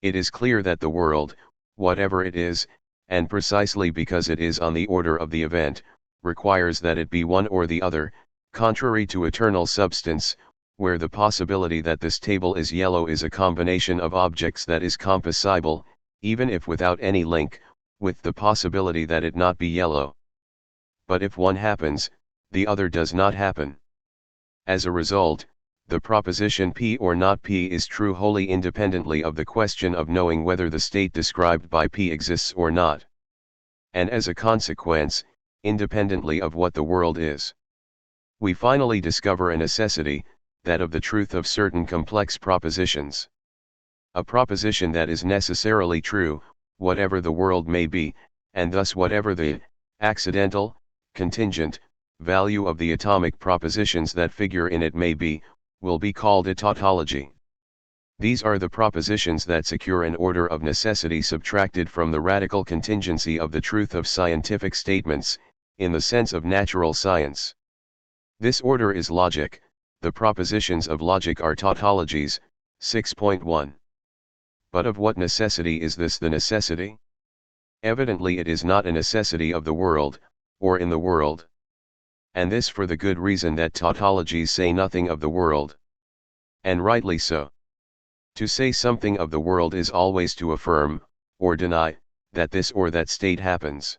It is clear that the world, whatever it is, and precisely because it is on the order of the event, requires that it be one or the other, contrary to eternal substance, where the possibility that this table is yellow is a combination of objects that is composable, even if without any link, with the possibility that it not be yellow. But if one happens, the other does not happen. As a result, the proposition P or not P is true wholly independently of the question of knowing whether the state described by P exists or not. And as a consequence, independently of what the world is. We finally discover a necessity, that of the truth of certain complex propositions. A proposition that is necessarily true, whatever the world may be, and thus whatever the accidental, contingent, value of the atomic propositions that figure in it may be, will be called a tautology. These are the propositions that secure an order of necessity subtracted from the radical contingency of the truth of scientific statements, in the sense of natural science. This order is logic. The propositions of logic are tautologies. 6.1. But of what necessity is this the necessity? Evidently it is not a necessity of the world, or in the world. And this for the good reason that tautologies say nothing of the world. And rightly so. To say something of the world is always to affirm, or deny, that this or that state happens.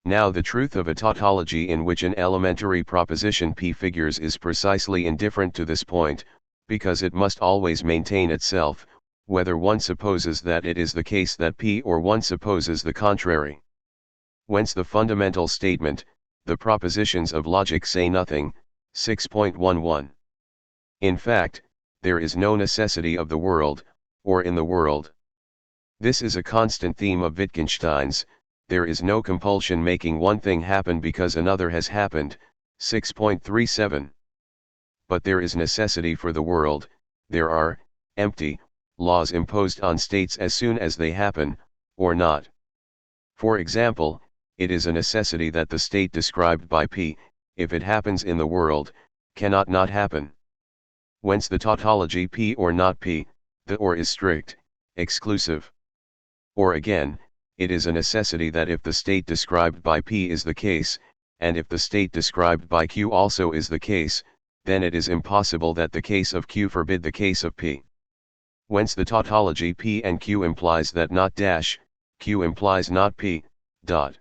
Now the truth of a tautology in which an elementary proposition P figures is precisely indifferent to this point, because it must always maintain itself, whether one supposes that it is the case that P or one supposes the contrary. Whence the fundamental statement, the propositions of logic say nothing. 6.11. In fact, there is no necessity of the world, or in the world. This is a constant theme of Wittgenstein's. There is no compulsion making one thing happen because another has happened. 6.37. But there is necessity for the world. There are, empty, laws imposed on states as soon as they happen, or not. For example, it is a necessity that the state described by P, if it happens in the world, cannot not happen. Whence the tautology P or not P, the or is strict, exclusive. Or again, it is a necessity that if the state described by P is the case, and if the state described by Q also is the case, then it is impossible that the case of Q forbid the case of P. Whence the tautology P and Q implies that not dash, Q implies not P, dot.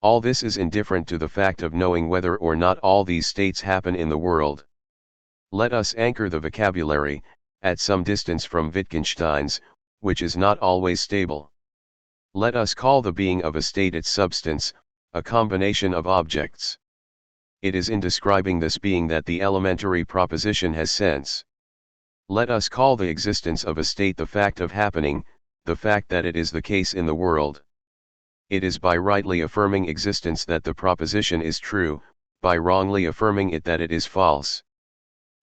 All this is indifferent to the fact of knowing whether or not all these states happen in the world. Let us anchor the vocabulary, at some distance from Wittgenstein's, which is not always stable. Let us call the being of a state its substance, a combination of objects. It is in describing this being that the elementary proposition has sense. Let us call the existence of a state the fact of happening, the fact that it is the case in the world. It is by rightly affirming existence that the proposition is true, by wrongly affirming it that it is false.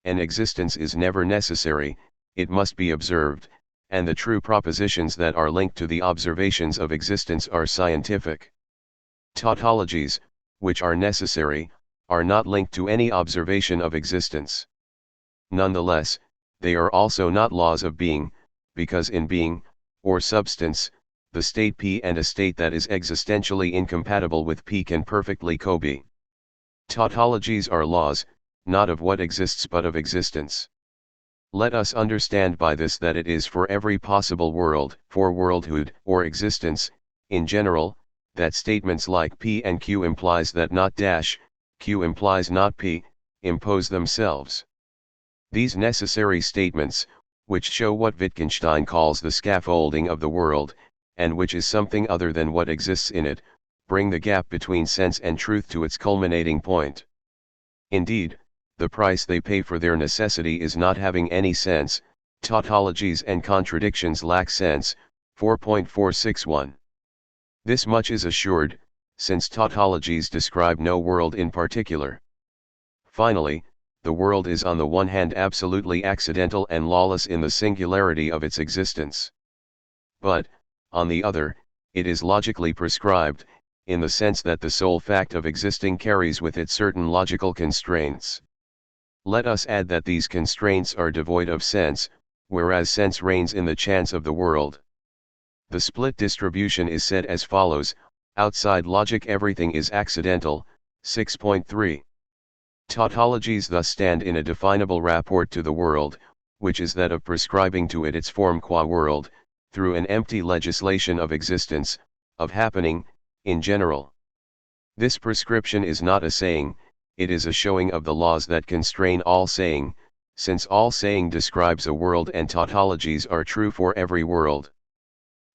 An existence is never necessary, it must be observed, and the true propositions that are linked to the observations of existence are scientific. Tautologies, which are necessary, are not linked to any observation of existence. Nonetheless, they are also not laws of being, because in being, or substance, the state P and a state that is existentially incompatible with P can perfectly co-be. Tautologies are laws, not of what exists but of existence. Let us understand by this that it is for every possible world, for worldhood, or existence, in general, that statements like P and Q implies that not dash, Q implies not P, impose themselves. These necessary statements, which show what Wittgenstein calls the scaffolding of the world, and which is something other than what exists in it, bring the gap between sense and truth to its culminating point. Indeed, the price they pay for their necessity is not having any sense. Tautologies and contradictions lack sense. 4.461. This much is assured, since tautologies describe no world in particular. Finally, the world is on the one hand absolutely accidental and lawless in the singularity of its existence. But, on the other, it is logically prescribed, in the sense that the sole fact of existing carries with it certain logical constraints. Let us add that these constraints are devoid of sense, whereas sense reigns in the chance of the world. The split distribution is said as follows: outside logic everything is accidental. 6.3. Tautologies thus stand in a definable rapport to the world, which is that of prescribing to it its form qua world, through an empty legislation of existence, of happening, in general. This prescription is not a saying, it is a showing of the laws that constrain all saying, since all saying describes a world and tautologies are true for every world.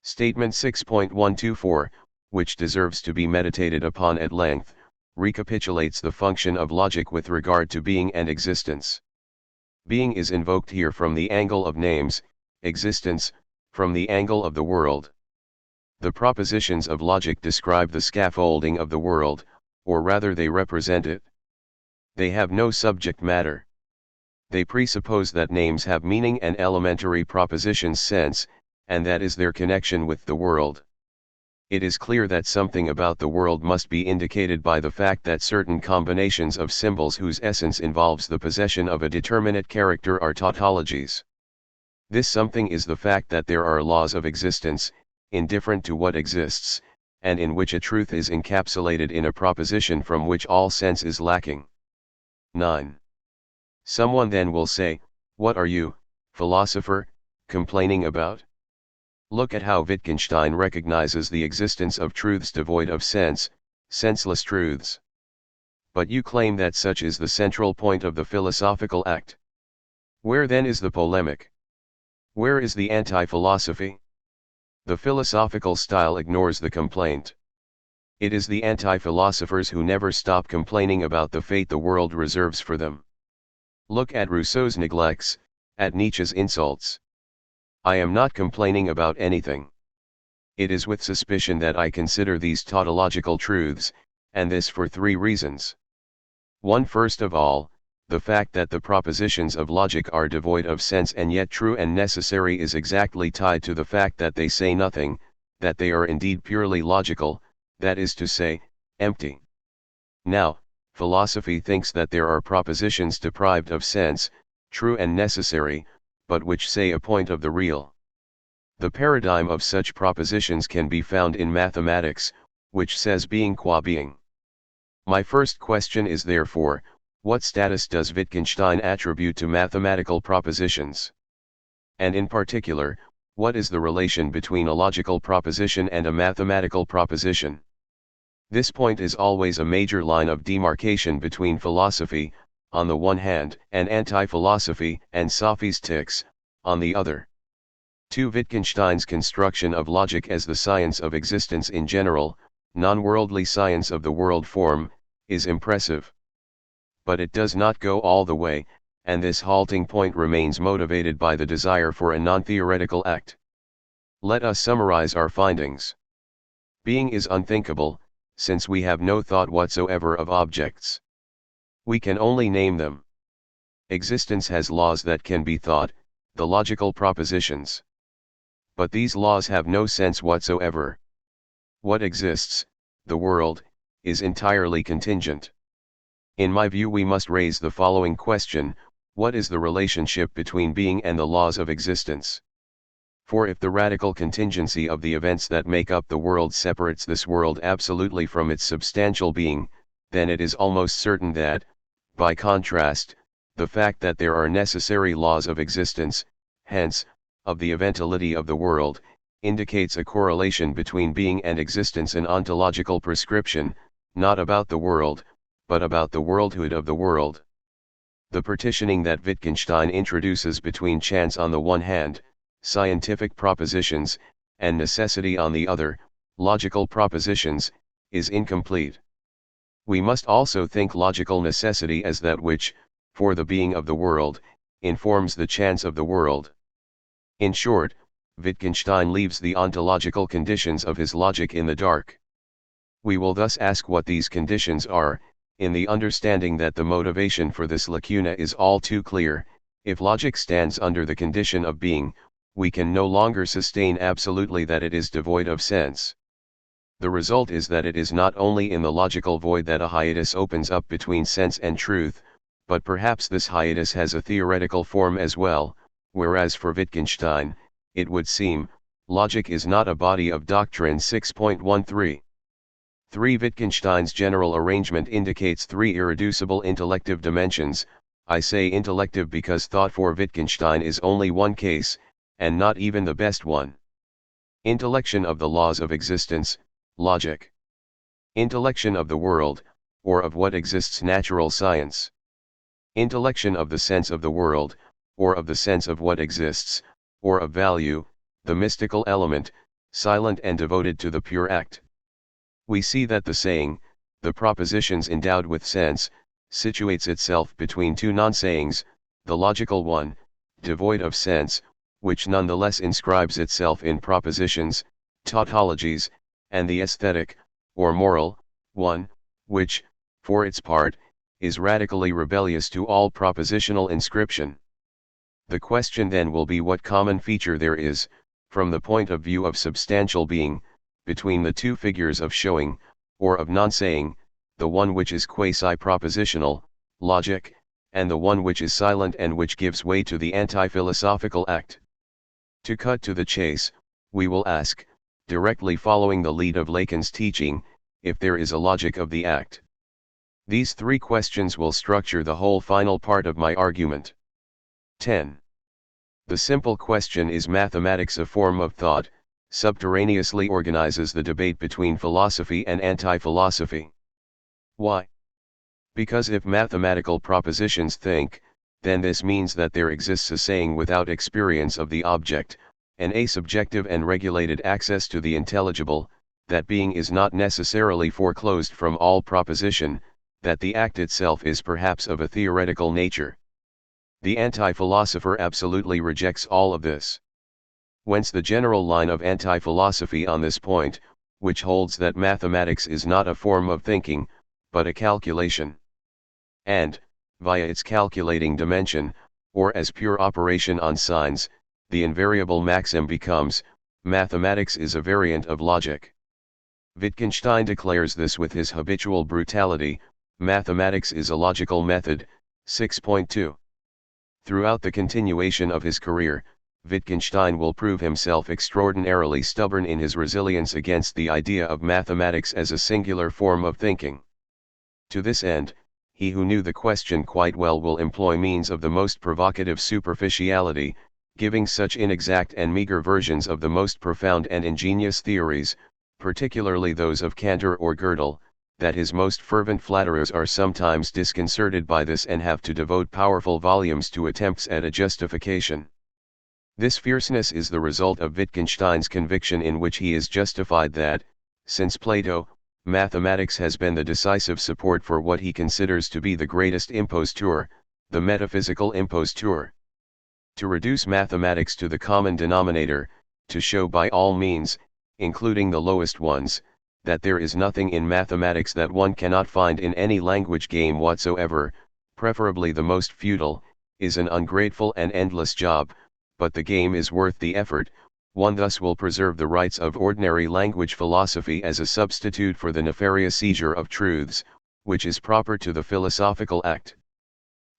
Statement 6.124, which deserves to be meditated upon at length, recapitulates the function of logic with regard to being and existence. Being is invoked here from the angle of names, existence, from the angle of the world. The propositions of logic describe the scaffolding of the world, or rather they represent it. They have no subject matter. They presuppose that names have meaning and elementary propositions sense, and that is their connection with the world. It is clear that something about the world must be indicated by the fact that certain combinations of symbols whose essence involves the possession of a determinate character are tautologies. This something is the fact that there are laws of existence, indifferent to what exists, and in which a truth is encapsulated in a proposition from which all sense is lacking. 9. Someone then will say, "What are you, philosopher, complaining about? Look at how Wittgenstein recognizes the existence of truths devoid of sense, senseless truths. But you claim that such is the central point of the philosophical act. Where then is the polemic? Where is the anti-philosophy? The philosophical style ignores the complaint. It is the anti-philosophers who never stop complaining about the fate the world reserves for them. Look at Rousseau's neglects, at Nietzsche's insults. I am not complaining about anything. It is with suspicion that I consider these tautological truths, and this for three reasons. 1. First of all, the fact that the propositions of logic are devoid of sense and yet true and necessary is exactly tied to the fact that they say nothing, that they are indeed purely logical, that is to say, empty. Now, philosophy thinks that there are propositions deprived of sense, true and necessary, but which say a point of the real. The paradigm of such propositions can be found in mathematics, which says being qua being. My first question is therefore, what status does Wittgenstein attribute to mathematical propositions? And in particular, what is the relation between a logical proposition and a mathematical proposition? This point is always a major line of demarcation between philosophy, on the one hand, and anti-philosophy and sophistics, on the other. 2. Wittgenstein's construction of logic as the science of existence in general, non-worldly science of the world form, is impressive. But it does not go all the way, and this halting point remains motivated by the desire for a non-theoretical act. Let us summarize our findings. Being is unthinkable, since we have no thought whatsoever of objects. We can only name them. Existence has laws that can be thought, the logical propositions. But these laws have no sense whatsoever. What exists, the world, is entirely contingent. In my view, we must raise the following question: what is the relationship between being and the laws of existence? For if the radical contingency of the events that make up the world separates this world absolutely from its substantial being, then it is almost certain that, by contrast, the fact that there are necessary laws of existence, hence, of the eventuality of the world, indicates a correlation between being and existence, an ontological prescription, not about the world, but about the worldhood of the world. The partitioning that Wittgenstein introduces between chance on the one hand, scientific propositions, and necessity on the other, logical propositions, is incomplete. We must also think logical necessity as that which, for the being of the world, informs the chance of the world. In short, Wittgenstein leaves the ontological conditions of his logic in the dark. We will thus ask what these conditions are, in the understanding that the motivation for this lacuna is all too clear. If logic stands under the condition of being, we can no longer sustain absolutely that it is devoid of sense. The result is that it is not only in the logical void that a hiatus opens up between sense and truth, but perhaps this hiatus has a theoretical form as well, whereas for Wittgenstein, it would seem, logic is not a body of doctrine. 6.13. 3. Wittgenstein's general arrangement indicates three irreducible intellective dimensions. I say intellective because thought for Wittgenstein is only one case, and not even the best one. Intellection of the laws of existence, logic. Intellection of the world, or of what exists, natural science. Intellection of the sense of the world, or of the sense of what exists, or of value, the mystical element, silent and devoted to the pure act. We see that the saying, the propositions endowed with sense, situates itself between two non-sayings, the logical one, devoid of sense, which nonetheless inscribes itself in propositions, tautologies, and the aesthetic, or moral, one, which, for its part, is radically rebellious to all propositional inscription. The question then will be what common feature there is, from the point of view of substantial being, between the two figures of showing, or of non-saying, the one which is quasi-propositional, logic, and the one which is silent and which gives way to the anti-philosophical act. To cut to the chase, we will ask, directly following the lead of Lacan's teaching, if there is a logic of the act. These three questions will structure the whole final part of my argument. 10. The simple question, is mathematics a form of thought, subterraneously organizes the debate between philosophy and anti-philosophy. Why? Because if mathematical propositions think, then this means that there exists a saying without experience of the object, an asubjective and regulated access to the intelligible, that being is not necessarily foreclosed from all proposition, that the act itself is perhaps of a theoretical nature. The anti-philosopher absolutely rejects all of this. Whence the general line of anti-philosophy on this point, which holds that mathematics is not a form of thinking, but a calculation. And, via its calculating dimension, or as pure operation on signs, the invariable maxim becomes, mathematics is a variant of logic. Wittgenstein declares this with his habitual brutality, mathematics is a logical method. 6.2. Throughout the continuation of his career, Wittgenstein will prove himself extraordinarily stubborn in his resilience against the idea of mathematics as a singular form of thinking. To this end, he who knew the question quite well will employ means of the most provocative superficiality, giving such inexact and meager versions of the most profound and ingenious theories, particularly those of Cantor or Gödel, that his most fervent flatterers are sometimes disconcerted by this and have to devote powerful volumes to attempts at a justification. This fierceness is the result of Wittgenstein's conviction, in which he is justified, that, since Plato, mathematics has been the decisive support for what he considers to be the greatest imposture, the metaphysical imposture. To reduce mathematics to the common denominator, to show by all means, including the lowest ones, that there is nothing in mathematics that one cannot find in any language game whatsoever, preferably the most futile, is an ungrateful and endless job, but the game is worth the effort. One thus will preserve the rights of ordinary language philosophy as a substitute for the nefarious seizure of truths, which is proper to the philosophical act.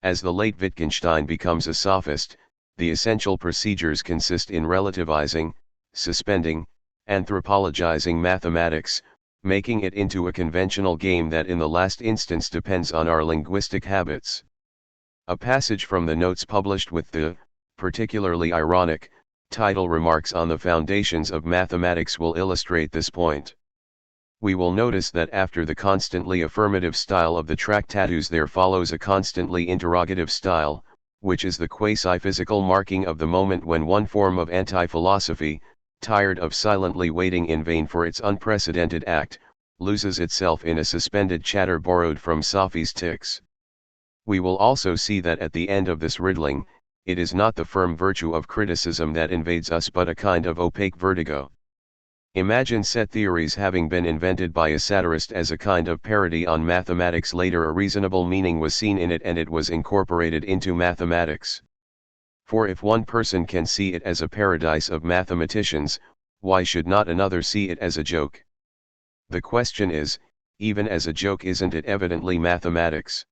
As the late Wittgenstein becomes a sophist, the essential procedures consist in relativizing, suspending, anthropologizing mathematics, making it into a conventional game that in the last instance depends on our linguistic habits. A passage from the notes published with the, particularly ironic, title Remarks on the Foundations of Mathematics will illustrate this point. We will notice that after the constantly affirmative style of the Tractatus there follows a constantly interrogative style, which is the quasi-physical marking of the moment when one form of anti-philosophy, tired of silently waiting in vain for its unprecedented act, loses itself in a suspended chatter borrowed from Safi's tics. We will also see that at the end of this riddling, it is not the firm virtue of criticism that invades us but a kind of opaque vertigo. Imagine set theories having been invented by a satirist as a kind of parody on mathematics. Later a reasonable meaning was seen in it and it was incorporated into mathematics. For if one person can see it as a paradise of mathematicians, why should not another see it as a joke? The question is, even as a joke, isn't it evidently mathematics?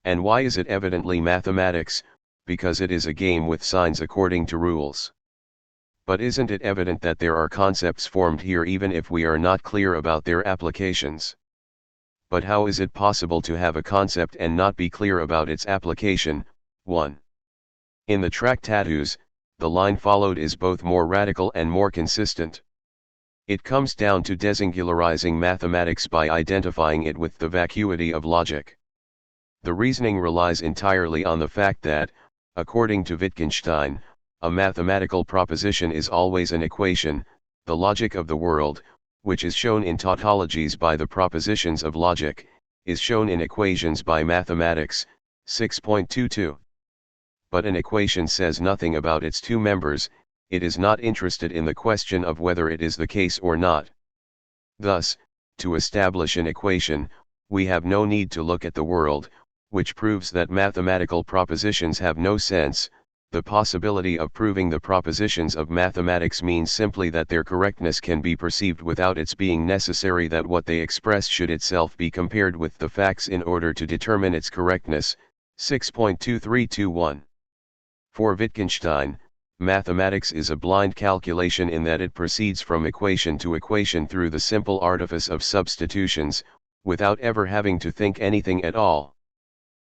And why is it evidently mathematics? Because it is a game with signs according to rules. But isn't it evident that there are concepts formed here even if we are not clear about their applications? But how is it possible to have a concept and not be clear about its application? 1. In the Tractatus, the line followed is both more radical and more consistent. It comes down to desingularizing mathematics by identifying it with the vacuity of logic. The reasoning relies entirely on the fact that, according to Wittgenstein, a mathematical proposition is always an equation. The logic of the world, which is shown in tautologies by the propositions of logic, is shown in equations by mathematics. 6.22. But an equation says nothing about its two members, it is not interested in the question of whether it is the case or not. Thus, to establish an equation, we have no need to look at the world, which proves that mathematical propositions have no sense. The possibility of proving the propositions of mathematics means simply that their correctness can be perceived without its being necessary that what they express should itself be compared with the facts in order to determine its correctness. 6.2321. For Wittgenstein, mathematics is a blind calculation in that it proceeds from equation to equation through the simple artifice of substitutions, without ever having to think anything at all.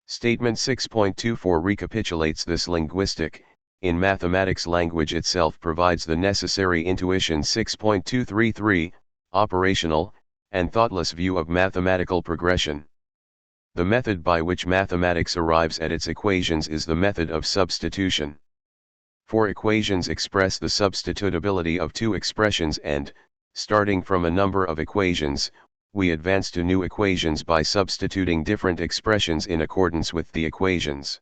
Statement 6.24 recapitulates this linguistic, in mathematics language itself provides the necessary intuition. 6.233, operational, and thoughtless view of mathematical progression. The method by which mathematics arrives at its equations is the method of substitution. For equations express the substitutability of two expressions and, starting from a number of equations, we advance to new equations by substituting different expressions in accordance with the equations.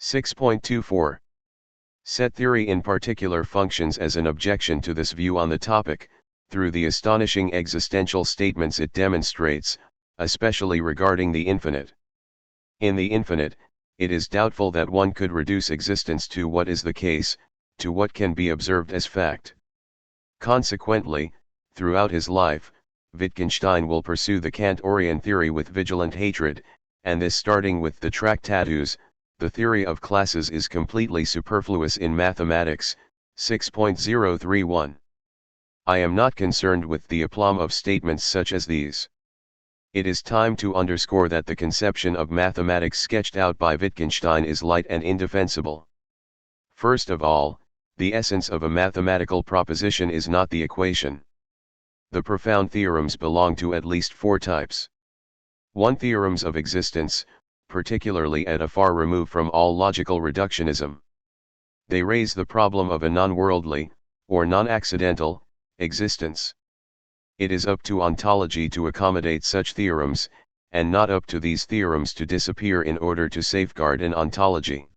6.24. Set theory in particular functions as an objection to this view on the topic, through the astonishing existential statements it demonstrates, especially regarding the infinite. In the infinite, it is doubtful that one could reduce existence to what is the case, to what can be observed as fact. Consequently, throughout his life, Wittgenstein will pursue the Cantorian theory with vigilant hatred, and this starting with the Tractatus. The theory of classes is completely superfluous in mathematics. 6.031. I am not concerned with the aplomb of statements such as these. It is time to underscore that the conception of mathematics sketched out by Wittgenstein is light and indefensible. First of all, the essence of a mathematical proposition is not the equation. The profound theorems belong to at least four types. 1. Theorems of existence, particularly at a far remove from all logical reductionism. They raise the problem of a non-worldly, or non-accidental, existence. It is up to ontology to accommodate such theorems, and not up to these theorems to disappear in order to safeguard an ontology.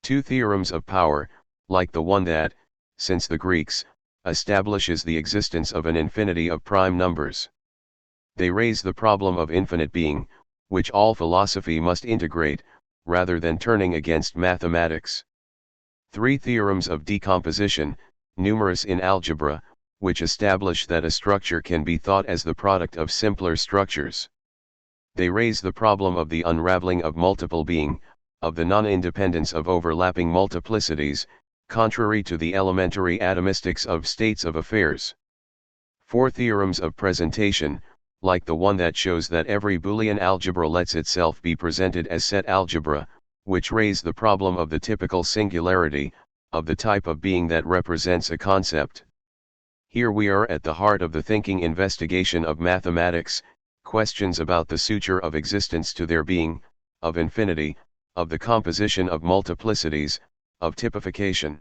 2. Theorems of power, like the one that, since the Greeks, establishes the existence of an infinity of prime numbers. They raise the problem of infinite being, which all philosophy must integrate, rather than turning against mathematics. 3. Theorems of decomposition, numerous in algebra, which establish that a structure can be thought as the product of simpler structures. They raise the problem of the unraveling of multiple being, of the non-independence of overlapping multiplicities, contrary to the elementary atomistics of states of affairs. 4. Theorems of presentation, like the one that shows that every Boolean algebra lets itself be presented as set algebra, which raise the problem of the typical singularity, of the type of being that represents a concept. Here we are at the heart of the thinking investigation of mathematics, questions about the suture of existence to their being, of infinity, of the composition of multiplicities, of typification.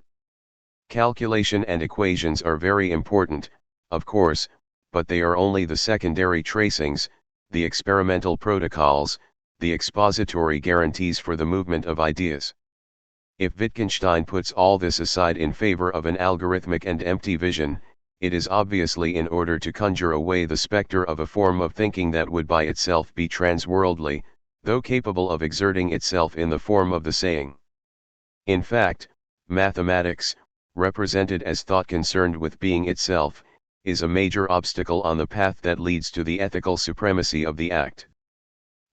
Calculation and equations are very important, of course, but they are only the secondary tracings, the experimental protocols, the expository guarantees for the movement of ideas. If Wittgenstein puts all this aside in favor of an algorithmic and empty vision, it is obviously in order to conjure away the specter of a form of thinking that would by itself be transworldly, though capable of exerting itself in the form of the saying. In fact, mathematics, represented as thought concerned with being itself, is a major obstacle on the path that leads to the ethical supremacy of the act.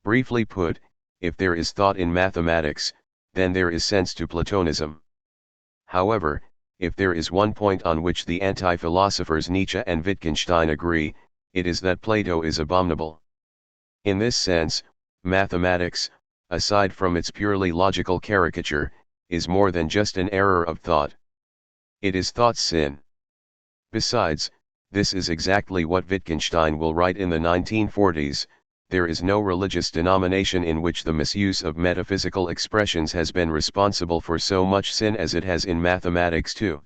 Briefly put, if there is thought in mathematics, then there is sense to Platonism. However, if there is one point on which the anti-philosophers Nietzsche and Wittgenstein agree, it is that Plato is abominable. In this sense, mathematics, aside from its purely logical caricature, is more than just an error of thought. It is thought's sin. Besides, this is exactly what Wittgenstein will write in the 1940s, there is no religious denomination in which the misuse of metaphysical expressions has been responsible for so much sin as it has in mathematics too.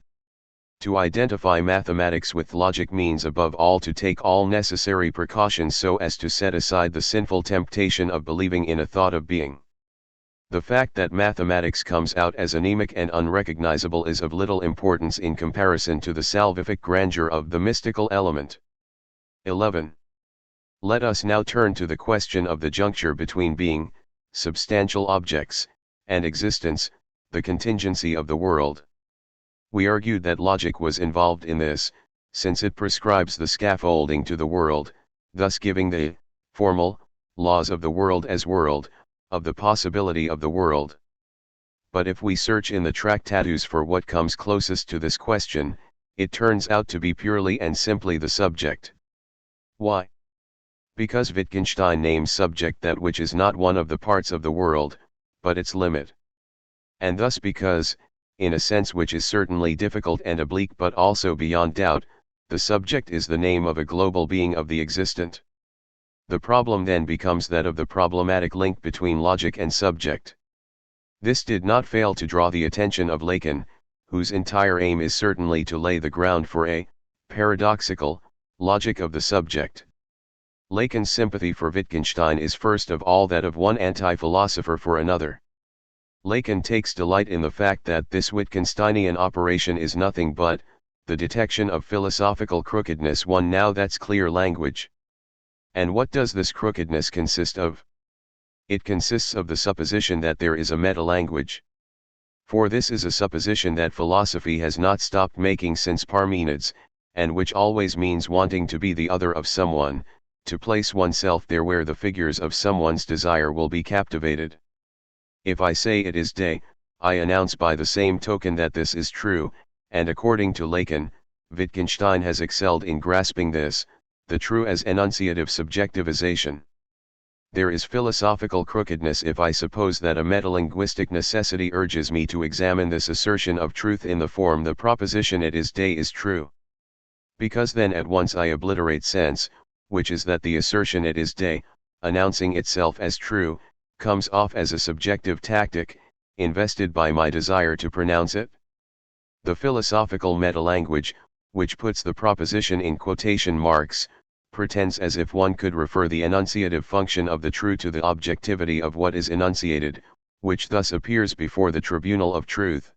To identify mathematics with logic means above all to take all necessary precautions so as to set aside the sinful temptation of believing in a thought of being. The fact that mathematics comes out as anemic and unrecognizable is of little importance in comparison to the salvific grandeur of the mystical element. 11. Let us now turn to the question of the juncture between being, substantial objects, and existence, the contingency of the world. We argued that logic was involved in this, since it prescribes the scaffolding to the world, thus giving the formal laws of the world as world, of the possibility of the world. But if we search in the tractatus for what comes closest to this question, it turns out to be purely and simply the subject. Why? Because Wittgenstein names subject that which is not one of the parts of the world, but its limit. And thus because, in a sense which is certainly difficult and oblique but also beyond doubt, the subject is the name of a global being of the existent. The problem then becomes that of the problematic link between logic and subject. This did not fail to draw the attention of Lacan, whose entire aim is certainly to lay the ground for a paradoxical logic of the subject. Lacan's sympathy for Wittgenstein is first of all that of one anti-philosopher for another. Lacan takes delight in the fact that this Wittgensteinian operation is nothing but the detection of philosophical crookedness. One now that's clear language. And what does this crookedness consist of? It consists of the supposition that there is a meta-language. For this is a supposition that philosophy has not stopped making since Parmenides, and which always means wanting to be the other of someone, to place oneself there where the figures of someone's desire will be captivated. If I say it is day, I announce by the same token that this is true, and according to Lacan, Wittgenstein has excelled in grasping this, the true as enunciative subjectivization. There is philosophical crookedness if I suppose that a metalinguistic necessity urges me to examine this assertion of truth in the form the proposition it is day is true. Because then at once I obliterate sense, which is that the assertion it is day, announcing itself as true, comes off as a subjective tactic, invested by my desire to pronounce it. The philosophical metalanguage, which puts the proposition in quotation marks, pretends as if one could refer the enunciative function of the true to the objectivity of what is enunciated, which thus appears before the tribunal of truth.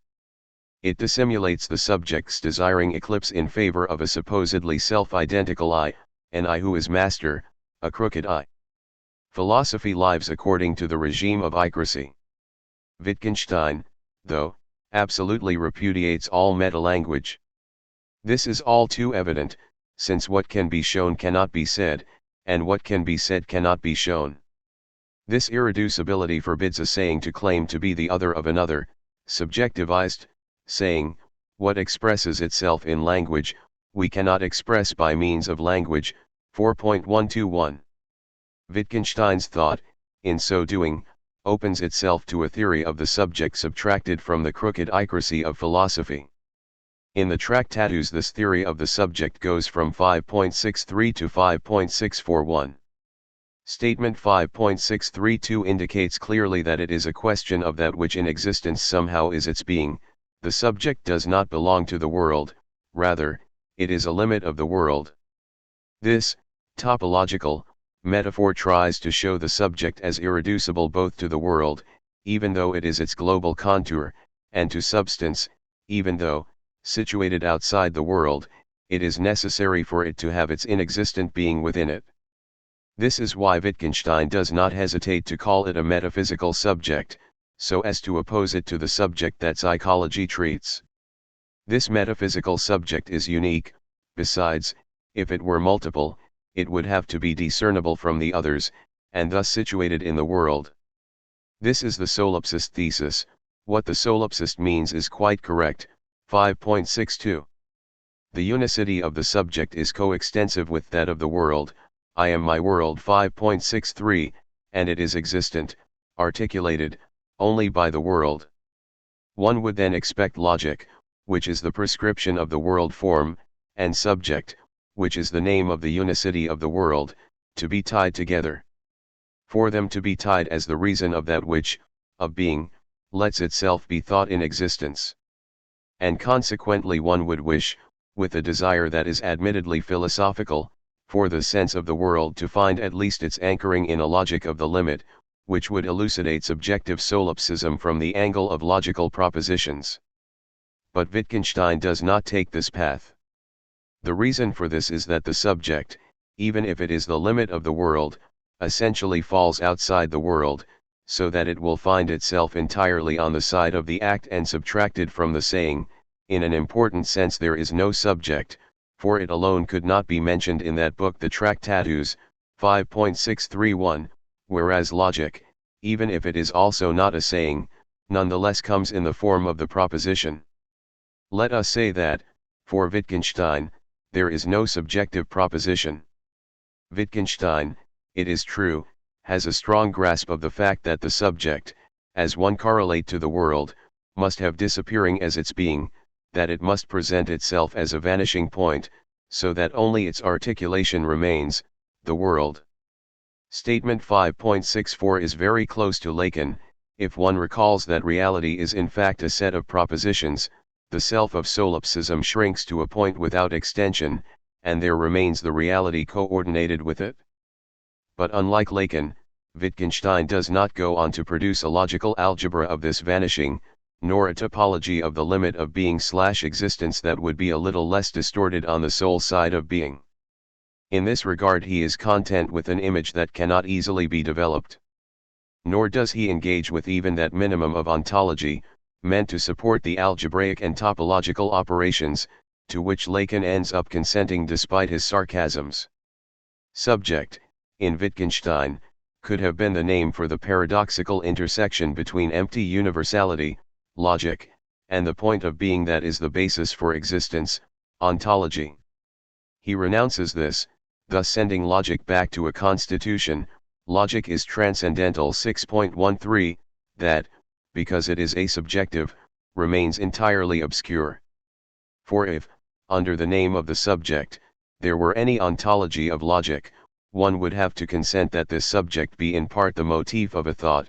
It dissimulates the subject's desiring eclipse in favor of a supposedly self-identical I, an I who is master, a crooked I. Philosophy lives according to the regime of icracy. Wittgenstein, though, absolutely repudiates all metalanguage. This is all too evident, since what can be shown cannot be said, and what can be said cannot be shown. This irreducibility forbids a saying to claim to be the other of another, subjectivized, saying, what expresses itself in language, we cannot express by means of language, 4.121. Wittgenstein's thought, in so doing, opens itself to a theory of the subject subtracted from the crooked ichracy of philosophy. In the Tractatus this theory of the subject goes from 5.63 to 5.641. Statement 5.632 indicates clearly that it is a question of that which in existence somehow is its being. The subject does not belong to the world, rather, it is a limit of the world. This, topological, metaphor tries to show the subject as irreducible both to the world, even though it is its global contour, and to substance, even though, situated outside the world, it is necessary for it to have its inexistent being within it. This is why Wittgenstein does not hesitate to call it a metaphysical subject, so as to oppose it to the subject that psychology treats. This metaphysical subject is unique. Besides, if it were multiple, it would have to be discernible from the others, and thus situated in the world. This is the solipsist thesis. What the solipsist means is quite correct. 5.62. The unicity of the subject is coextensive with that of the world. I am my world. 5.63, and it is existent, articulated, only by the world. One would then expect logic, which is the prescription of the world form, and subject, which is the name of the unicity of the world, to be tied together. For them to be tied as the reason of that which, of being, lets itself be thought in existence. And consequently one would wish, with a desire that is admittedly philosophical, for the sense of the world to find at least its anchoring in a logic of the limit, which would elucidate subjective solipsism from the angle of logical propositions. But Wittgenstein does not take this path. The reason for this is that the subject, even if it is the limit of the world, essentially falls outside the world, so that it will find itself entirely on the side of the act and subtracted from the saying. In an important sense there is no subject, for it alone could not be mentioned in that book the Tractatus, 5.631, whereas logic, even if it is also not a saying, nonetheless comes in the form of the proposition. Let us say that, for Wittgenstein, there is no subjective proposition. Wittgenstein, it is true, has a strong grasp of the fact that the subject, as one correlate to the world, must have disappearing as its being, that it must present itself as a vanishing point, so that only its articulation remains, the world. Statement 5.64 is very close to Lacan. If one recalls that reality is in fact a set of propositions, the self of solipsism shrinks to a point without extension, and there remains the reality coordinated with it. But unlike Lacan, Wittgenstein does not go on to produce a logical algebra of this vanishing, nor a topology of the limit of being/existence that would be a little less distorted on the soul side of being. In this regard he is content with an image that cannot easily be developed. Nor does he engage with even that minimum of ontology, meant to support the algebraic and topological operations, to which Lacan ends up consenting despite his sarcasms. Subject, in Wittgenstein, could have been the name for the paradoxical intersection between empty universality, logic, and the point of being that is the basis for existence, ontology. He renounces this, thus sending logic back to a constitution. Logic is transcendental. 6.13, that, because it is asubjective, remains entirely obscure. For if, under the name of the subject, there were any ontology of logic, one would have to consent that this subject be in part the motif of a thought.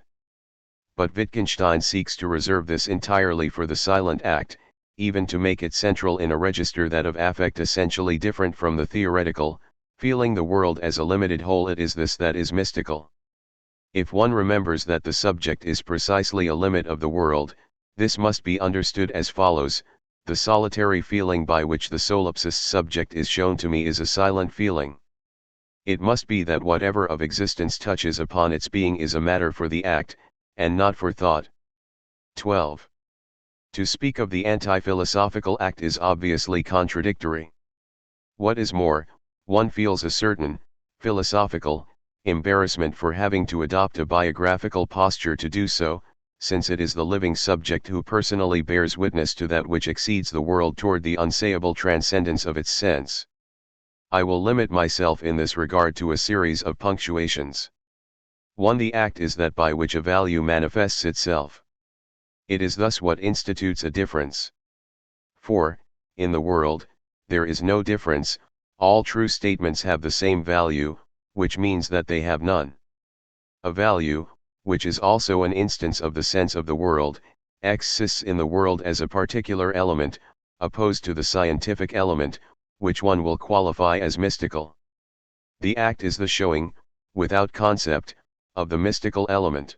But Wittgenstein seeks to reserve this entirely for the silent act, even to make it central in a register that of affect essentially different from the theoretical. Feeling the world as a limited whole, it is this that is mystical. If one remembers that the subject is precisely a limit of the world, this must be understood as follows: the solitary feeling by which the solipsist subject is shown to me is a silent feeling. It must be that whatever of existence touches upon its being is a matter for the act, and not for thought. 12. To speak of the anti-philosophical act is obviously contradictory. What is more, one feels a certain, philosophical, embarrassment for having to adopt a biographical posture to do so, since it is the living subject who personally bears witness to that which exceeds the world toward the unsayable transcendence of its sense. I will limit myself in this regard to a series of punctuations. 1. The act is that by which a value manifests itself. It is thus what institutes a difference. 4. In the world, there is no difference, all true statements have the same value, which means that they have none. A value, which is also an instance of the sense of the world, exists in the world as a particular element, opposed to the scientific element, which one will qualify as mystical. The act is the showing, without concept, of the mystical element.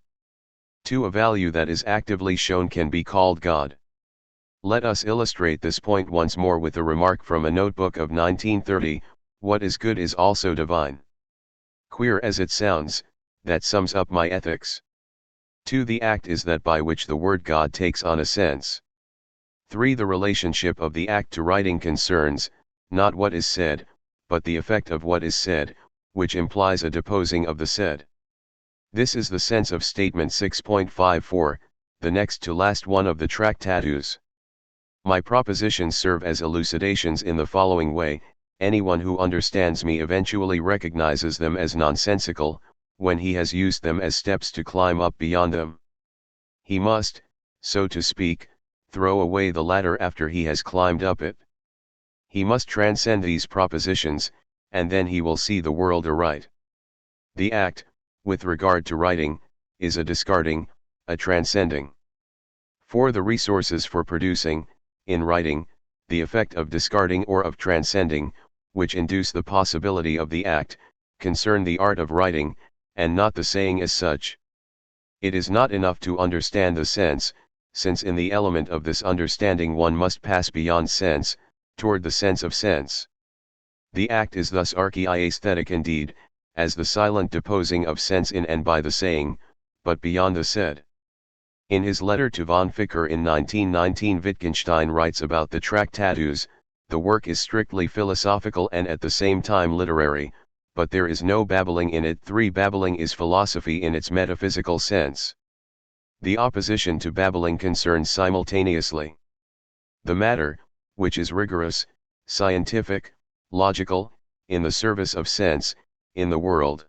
2. A value that is actively shown can be called God. Let us illustrate this point once more with a remark from a notebook of 1930, what is good is also divine. Queer as it sounds, that sums up my ethics. 2. The act is that by which the word God takes on a sense. 3. The relationship of the act to writing concerns, not what is said, but the effect of what is said, which implies a deposing of the said. This is the sense of statement 6.54, the next to last one of the Tractatus. My propositions serve as elucidations in the following way: anyone who understands me eventually recognizes them as nonsensical, when he has used them as steps to climb up beyond them. He must, so to speak, throw away the ladder after he has climbed up it. He must transcend these propositions, and then he will see the world aright. The act, with regard to writing, is a discarding, a transcending. 4. The resources for producing, in writing, the effect of discarding or of transcending, which induce the possibility of the act, concern the art of writing, and not the saying as such. It is not enough to understand the sense, since in the element of this understanding one must pass beyond sense, toward the sense of sense. The act is thus archaeaesthetic indeed, as the silent deposing of sense in and by the saying, but beyond the said. In his letter to von Ficker in 1919, Wittgenstein writes about the Tractatus, the work is strictly philosophical and at the same time literary, but there is no babbling in it. 3. Babbling is philosophy in its metaphysical sense. The opposition to babbling concerns simultaneously the matter, which is rigorous, scientific, logical, in the service of sense, in the world.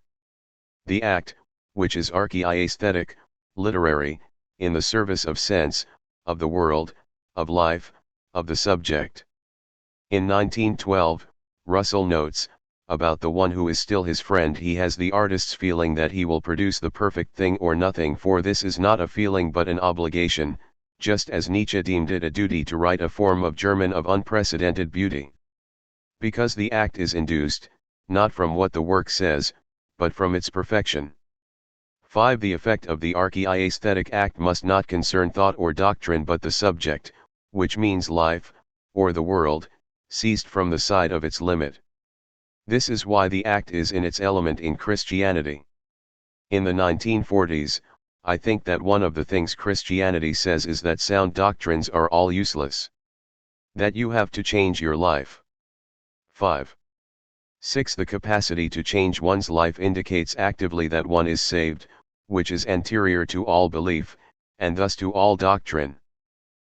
The act, which is archaeaesthetic, literary, in the service of sense, of the world, of life, of the subject. In 1912, Russell notes, about the one who is still his friend, he has the artist's feeling that he will produce the perfect thing or nothing, for this is not a feeling but an obligation, just as Nietzsche deemed it a duty to write a form of German of unprecedented beauty. Because the act is induced, not from what the work says, but from its perfection. 5. The effect of the archaeaesthetic act must not concern thought or doctrine but the subject, which means life, or the world, seized from the side of its limit. This is why the act is in its element in Christianity. In the 1940s, I think that one of the things Christianity says is that sound doctrines are all useless. That you have to change your life. 5. 6. The capacity to change one's life indicates actively that one is saved, which is anterior to all belief, and thus to all doctrine.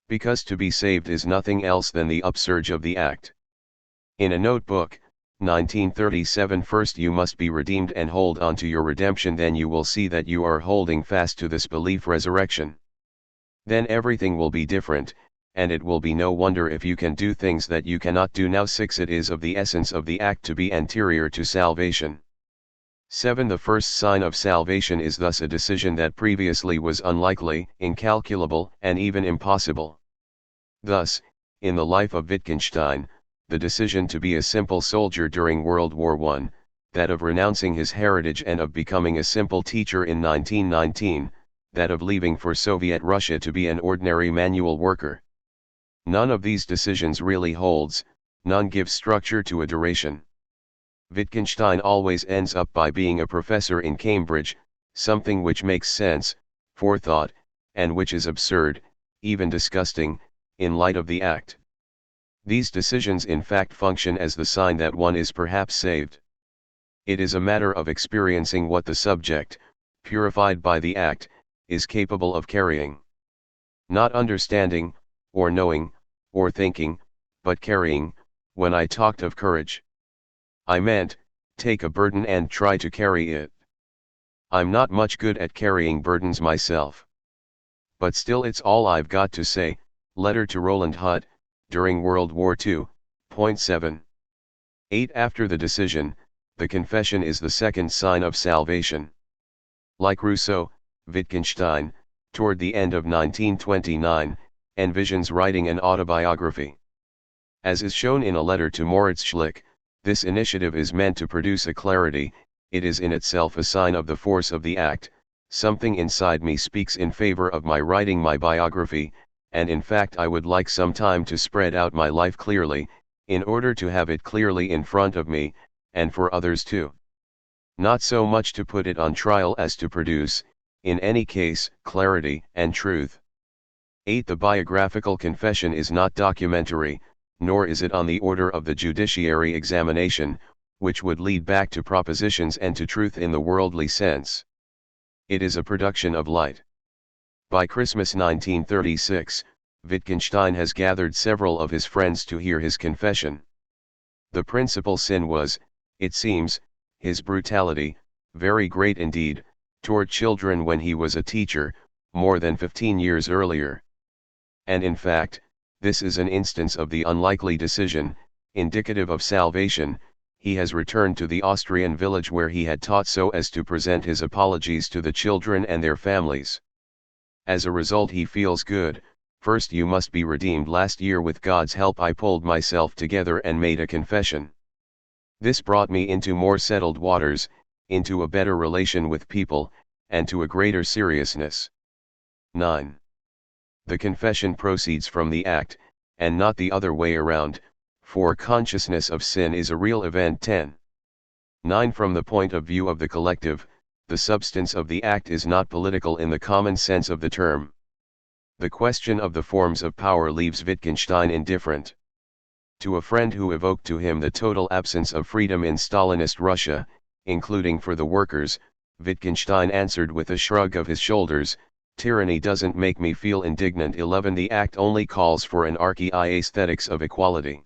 Because to be saved is nothing else than the upsurge of the act. In a notebook, 1937, first you must be redeemed and hold on to your redemption, then you will see that you are holding fast to this belief resurrection. Then everything will be different, and it will be no wonder if you can do things that you cannot do now. 6. It is of the essence of the act to be anterior to salvation. 7. The first sign of salvation is thus a decision that previously was unlikely, incalculable, and even impossible. Thus, in the life of Wittgenstein, the decision to be a simple soldier during World War I, that of renouncing his heritage and of becoming a simple teacher in 1919, that of leaving for Soviet Russia to be an ordinary manual worker. None of these decisions really holds, none gives structure to a duration. Wittgenstein always ends up by being a professor in Cambridge, something which makes sense, forethought, and which is absurd, even disgusting, in light of the act. These decisions in fact function as the sign that one is perhaps saved. It is a matter of experiencing what the subject, purified by the act, is capable of carrying. Not understanding, or knowing, or thinking, but carrying. When I talked of courage, I meant, take a burden and try to carry it. I'm not much good at carrying burdens myself. But still it's all I've got to say. Letter to Roland Hutt, during World War II, point 7. 8. After the decision, the confession is the second sign of salvation. Like Rousseau, Wittgenstein, toward the end of 1929, envisions writing an autobiography. As is shown in a letter to Moritz Schlick, this initiative is meant to produce a clarity. It is in itself a sign of the force of the act. Something inside me speaks in favor of my writing my biography, and in fact I would like some time to spread out my life clearly, in order to have it clearly in front of me, and for others too. Not so much to put it on trial as to produce, in any case, clarity and truth. 8. The biographical confession is not documentary, nor is it on the order of the judiciary examination, which would lead back to propositions and to truth in the worldly sense. It is a production of light. By Christmas 1936, Wittgenstein has gathered several of his friends to hear his confession. The principal sin was, it seems, his brutality, very great indeed, toward children when he was a teacher, more than 15 years earlier. And in fact, this is an instance of the unlikely decision, indicative of salvation. He has returned to the Austrian village where he had taught so as to present his apologies to the children and their families. As a result he feels good. First, you must be redeemed. Last year with God's help I pulled myself together and made a confession. This brought me into more settled waters, into a better relation with people, and to a greater seriousness. 9. The confession proceeds from the act, and not the other way around, for consciousness of sin is a real event. 10. 9. From the point of view of the collective, the substance of the act is not political in the common sense of the term. The question of the forms of power leaves Wittgenstein indifferent. To a friend who evoked to him the total absence of freedom in Stalinist Russia, including for the workers, Wittgenstein answered with a shrug of his shoulders, "Tyranny doesn't make me feel indignant." 11. The act only calls for an archae-aesthetics of equality.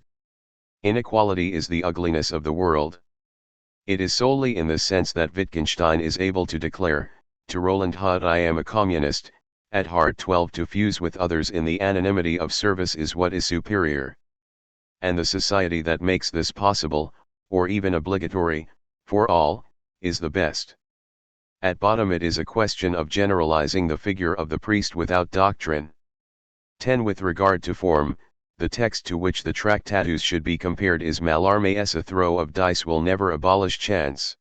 Inequality is the ugliness of the world. It is solely in this sense that Wittgenstein is able to declare, to Roland Hutt, "I am a communist." At heart 12. To fuse with others in the anonymity of service is what is superior. And the society that makes this possible, or even obligatory, for all, is the best. At bottom it is a question of generalizing the figure of the priest without doctrine. 10. With regard to form, the text to which the Tractatus should be compared is Mallarmé's "A throw of dice will never abolish chance."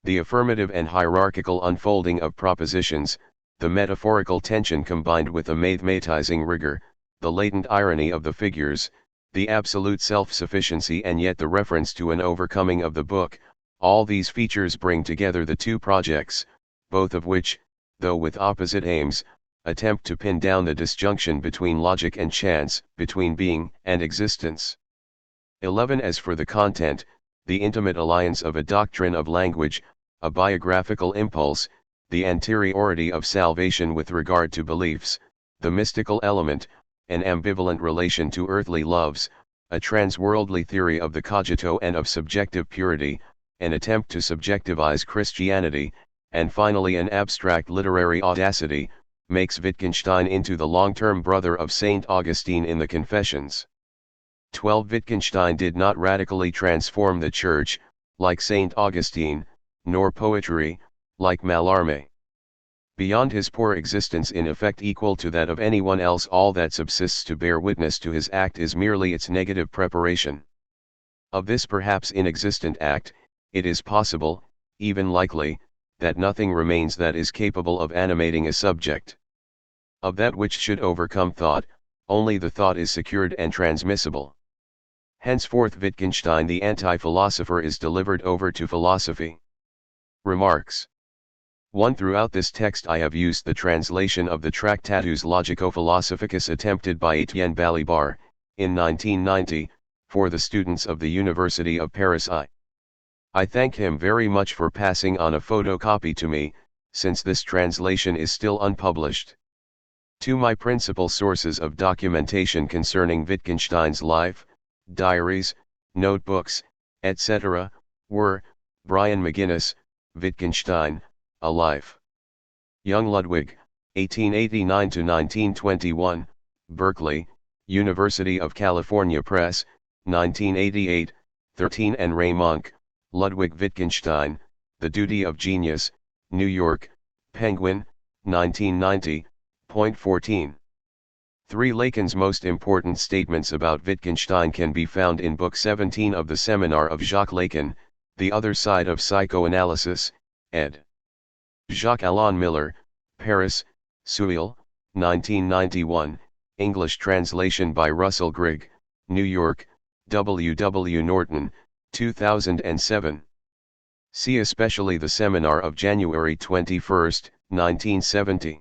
The affirmative and hierarchical unfolding of propositions, the metaphorical tension combined with a mathematizing rigor, the latent irony of the figures, the absolute self-sufficiency and yet the reference to an overcoming of the book, all these features bring together the two projects, both of which, though with opposite aims, attempt to pin down the disjunction between logic and chance, between being and existence. 11. As for the content, the intimate alliance of a doctrine of language, a biographical impulse, the anteriority of salvation with regard to beliefs, the mystical element, an ambivalent relation to earthly loves, a transworldly theory of the cogito and of subjective purity, an attempt to subjectivize Christianity, and finally an abstract literary audacity, makes Wittgenstein into the long-term brother of Saint Augustine in the Confessions. 12. Wittgenstein did not radically transform the Church, like Saint Augustine, nor poetry, like Mallarmé. Beyond his poor existence in effect equal to that of anyone else, all that subsists to bear witness to his act is merely its negative preparation. Of this perhaps inexistent act, it is possible, even likely, that nothing remains that is capable of animating a subject. Of that which should overcome thought, only the thought is secured and transmissible. Henceforth Wittgenstein the anti-philosopher is delivered over to philosophy. Remarks. 1. Throughout this text I have used the translation of the Tractatus Logico-Philosophicus attempted by Etienne Balibar, in 1990, for the students of the University of Paris. I thank him very much for passing on a photocopy to me, since this translation is still unpublished. 2. My principal sources of documentation concerning Wittgenstein's life, diaries, notebooks, etc., were, Brian McGuinness, Wittgenstein, A Life. Young Ludwig, 1889–1921, Berkeley, University of California Press, 1988, 13 and Ray Monk, Ludwig Wittgenstein, The Duty of Genius, New York, Penguin, 1990, point 14. 3 Lacan's most important statements about Wittgenstein can be found in Book 17 of the Seminar of Jacques Lacan, The Other Side of Psychoanalysis, ed. Jacques Alain Miller, Paris, Seuil, 1991, English translation by Russell Grigg, New York, W. W. Norton, 2007. See especially the Seminar of January 21, 1970.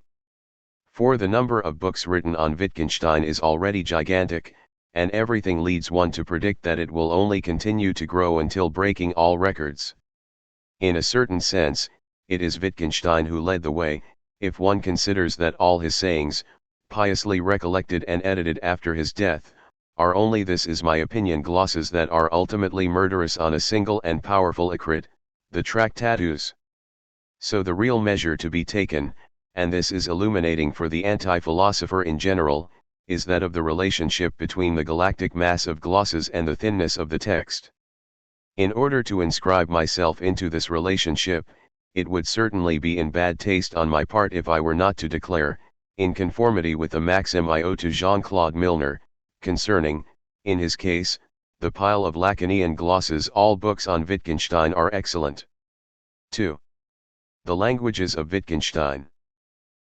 For the number of books written on Wittgenstein is already gigantic, and everything leads one to predict that it will only continue to grow until breaking all records. In a certain sense, it is Wittgenstein who led the way, if one considers that all his sayings, piously recollected and edited after his death, are only, this is my opinion, glosses that are ultimately murderous on a single and powerful écrit, the Tractatus. So the real measure to be taken, and this is illuminating for the anti-philosopher in general, is that of the relationship between the galactic mass of glosses and the thinness of the text. In order to inscribe myself into this relationship, it would certainly be in bad taste on my part if I were not to declare, in conformity with the maxim I owe to Jean-Claude Milner, concerning, in his case, the pile of Lacanian glosses, all books on Wittgenstein are excellent. 2. The languages of Wittgenstein.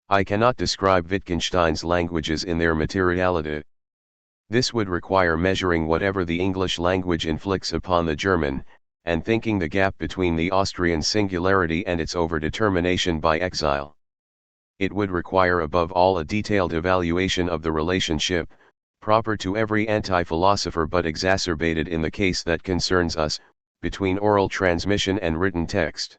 I cannot describe Wittgenstein's languages in their materiality. This would require measuring whatever the English language inflicts upon the German, and thinking the gap between the Austrian singularity and its overdetermination by exile. It would require above all a detailed evaluation of the relationship, proper to every anti-philosopher but exacerbated in the case that concerns us, between oral transmission and written text.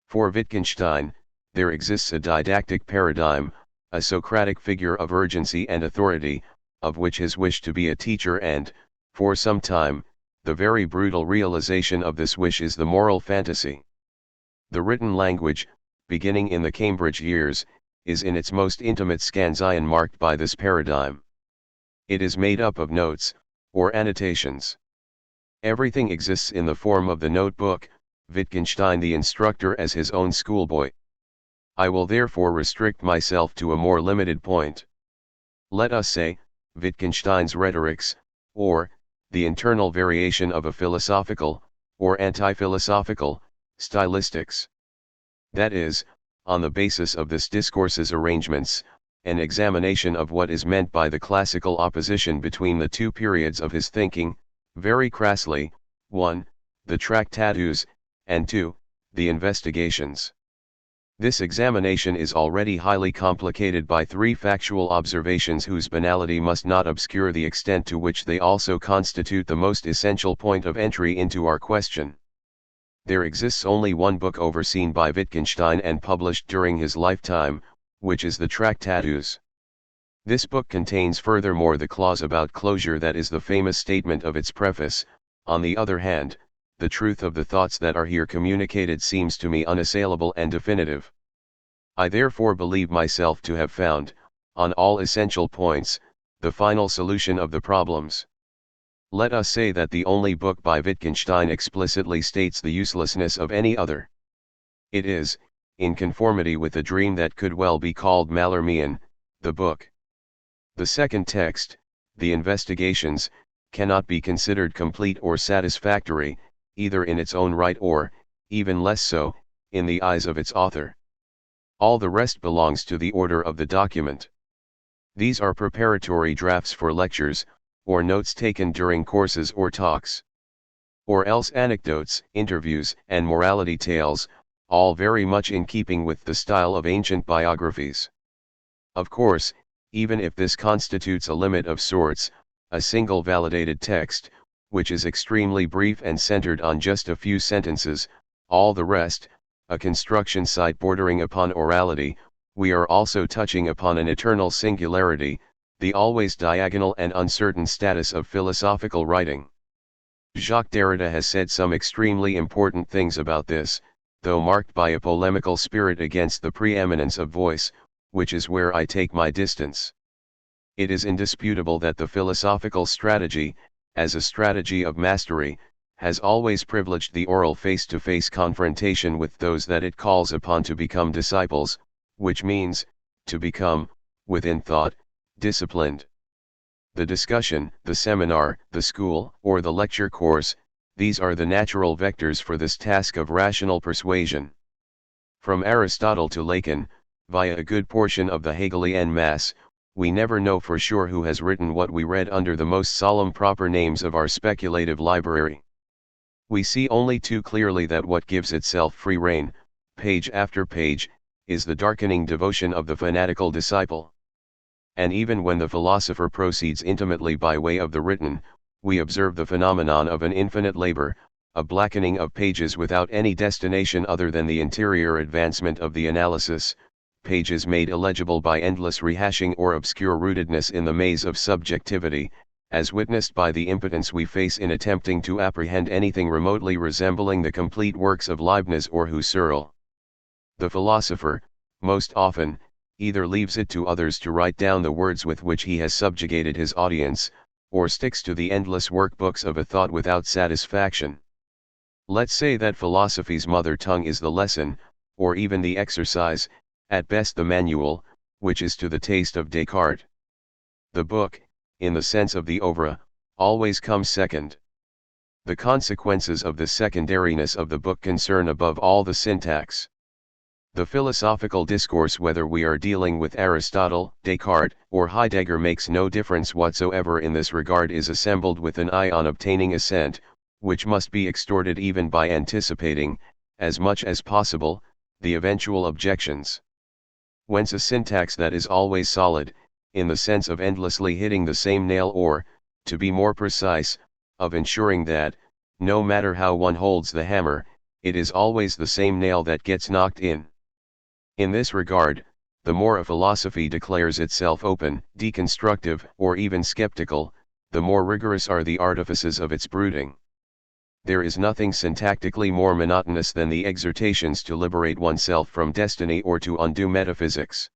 For Wittgenstein, there exists a didactic paradigm, a Socratic figure of urgency and authority, of which his wish to be a teacher and, for some time, the very brutal realization of this wish is the moral fantasy. The written language, beginning in the Cambridge years, is in its most intimate scansion marked by this paradigm. It is made up of notes, or annotations. Everything exists in the form of the notebook, Wittgenstein the instructor as his own schoolboy. I will therefore restrict myself to a more limited point. Let us say, Wittgenstein's rhetorics, or, the internal variation of a philosophical, or anti-philosophical, stylistics. That is, on the basis of this discourse's arrangements, an examination of what is meant by the classical opposition between the two periods of his thinking, very crassly, 1. The Tractatus, and 2. The Investigations. This examination is already highly complicated by 3 factual observations whose banality must not obscure the extent to which they also constitute the most essential point of entry into our question. There exists only one book overseen by Wittgenstein and published during his lifetime, which is the Tractatus. This book contains furthermore the clause about closure that is the famous statement of its preface. On the other hand, the truth of the thoughts that are here communicated seems to me unassailable and definitive. I therefore believe myself to have found, on all essential points, the final solution of the problems. Let us say that the only book by Wittgenstein explicitly states the uselessness of any other. It is, in conformity with a dream that could well be called Mallarmian, the book. The second text, the Investigations, cannot be considered complete or satisfactory, either in its own right or, even less so, in the eyes of its author. All the rest belongs to the order of the document. These are preparatory drafts for lectures, or notes taken during courses or talks. Or else anecdotes, interviews, and morality tales, all very much in keeping with the style of ancient biographies. Of course, even if this constitutes a limit of sorts, a single validated text, which is extremely brief and centered on just a few sentences, all the rest, a construction site bordering upon orality, we are also touching upon an eternal singularity, the always diagonal and uncertain status of philosophical writing. Jacques Derrida has said some extremely important things about this. though marked by a polemical spirit against the preeminence of voice, which is where I take my distance. It is indisputable that the philosophical strategy, as a strategy of mastery, has always privileged the oral face-to-face confrontation with those that it calls upon to become disciples, which means, to become, within thought, disciplined. The discussion, the seminar, the school, or the lecture course, these are the natural vectors for this task of rational persuasion. From Aristotle to Lacan, via a good portion of the Hegelian mass, we never know for sure who has written what we read under the most solemn proper names of our speculative library. We see only too clearly that what gives itself free rein, page after page, is the darkening devotion of the fanatical disciple. And even when the philosopher proceeds intimately by way of the written, we observe the phenomenon of an infinite labor, a blackening of pages without any destination other than the interior advancement of the analysis, pages made illegible by endless rehashing or obscure rootedness in the maze of subjectivity, as witnessed by the impotence we face in attempting to apprehend anything remotely resembling the complete works of Leibniz or Husserl. The philosopher, most often, either leaves it to others to write down the words with which he has subjugated his audience, or sticks to the endless workbooks of a thought without satisfaction. Let's say that philosophy's mother tongue is the lesson, or even the exercise, at best the manual, which is to the taste of Descartes. The book, in the sense of the oeuvre, always comes second. The consequences of the secondariness of the book concern above all the syntax. The philosophical discourse, whether we are dealing with Aristotle, Descartes, or Heidegger, makes no difference whatsoever in this regard, is assembled with an eye on obtaining assent, which must be extorted even by anticipating, as much as possible, the eventual objections. Whence a syntax that is always solid, in the sense of endlessly hitting the same nail, or, to be more precise, of ensuring that, no matter how one holds the hammer, it is always the same nail that gets knocked in. In this regard, the more a philosophy declares itself open, deconstructive, or even skeptical, the more rigorous are the artifices of its brooding. There is nothing syntactically more monotonous than the exhortations to liberate oneself from destiny or to undo metaphysics.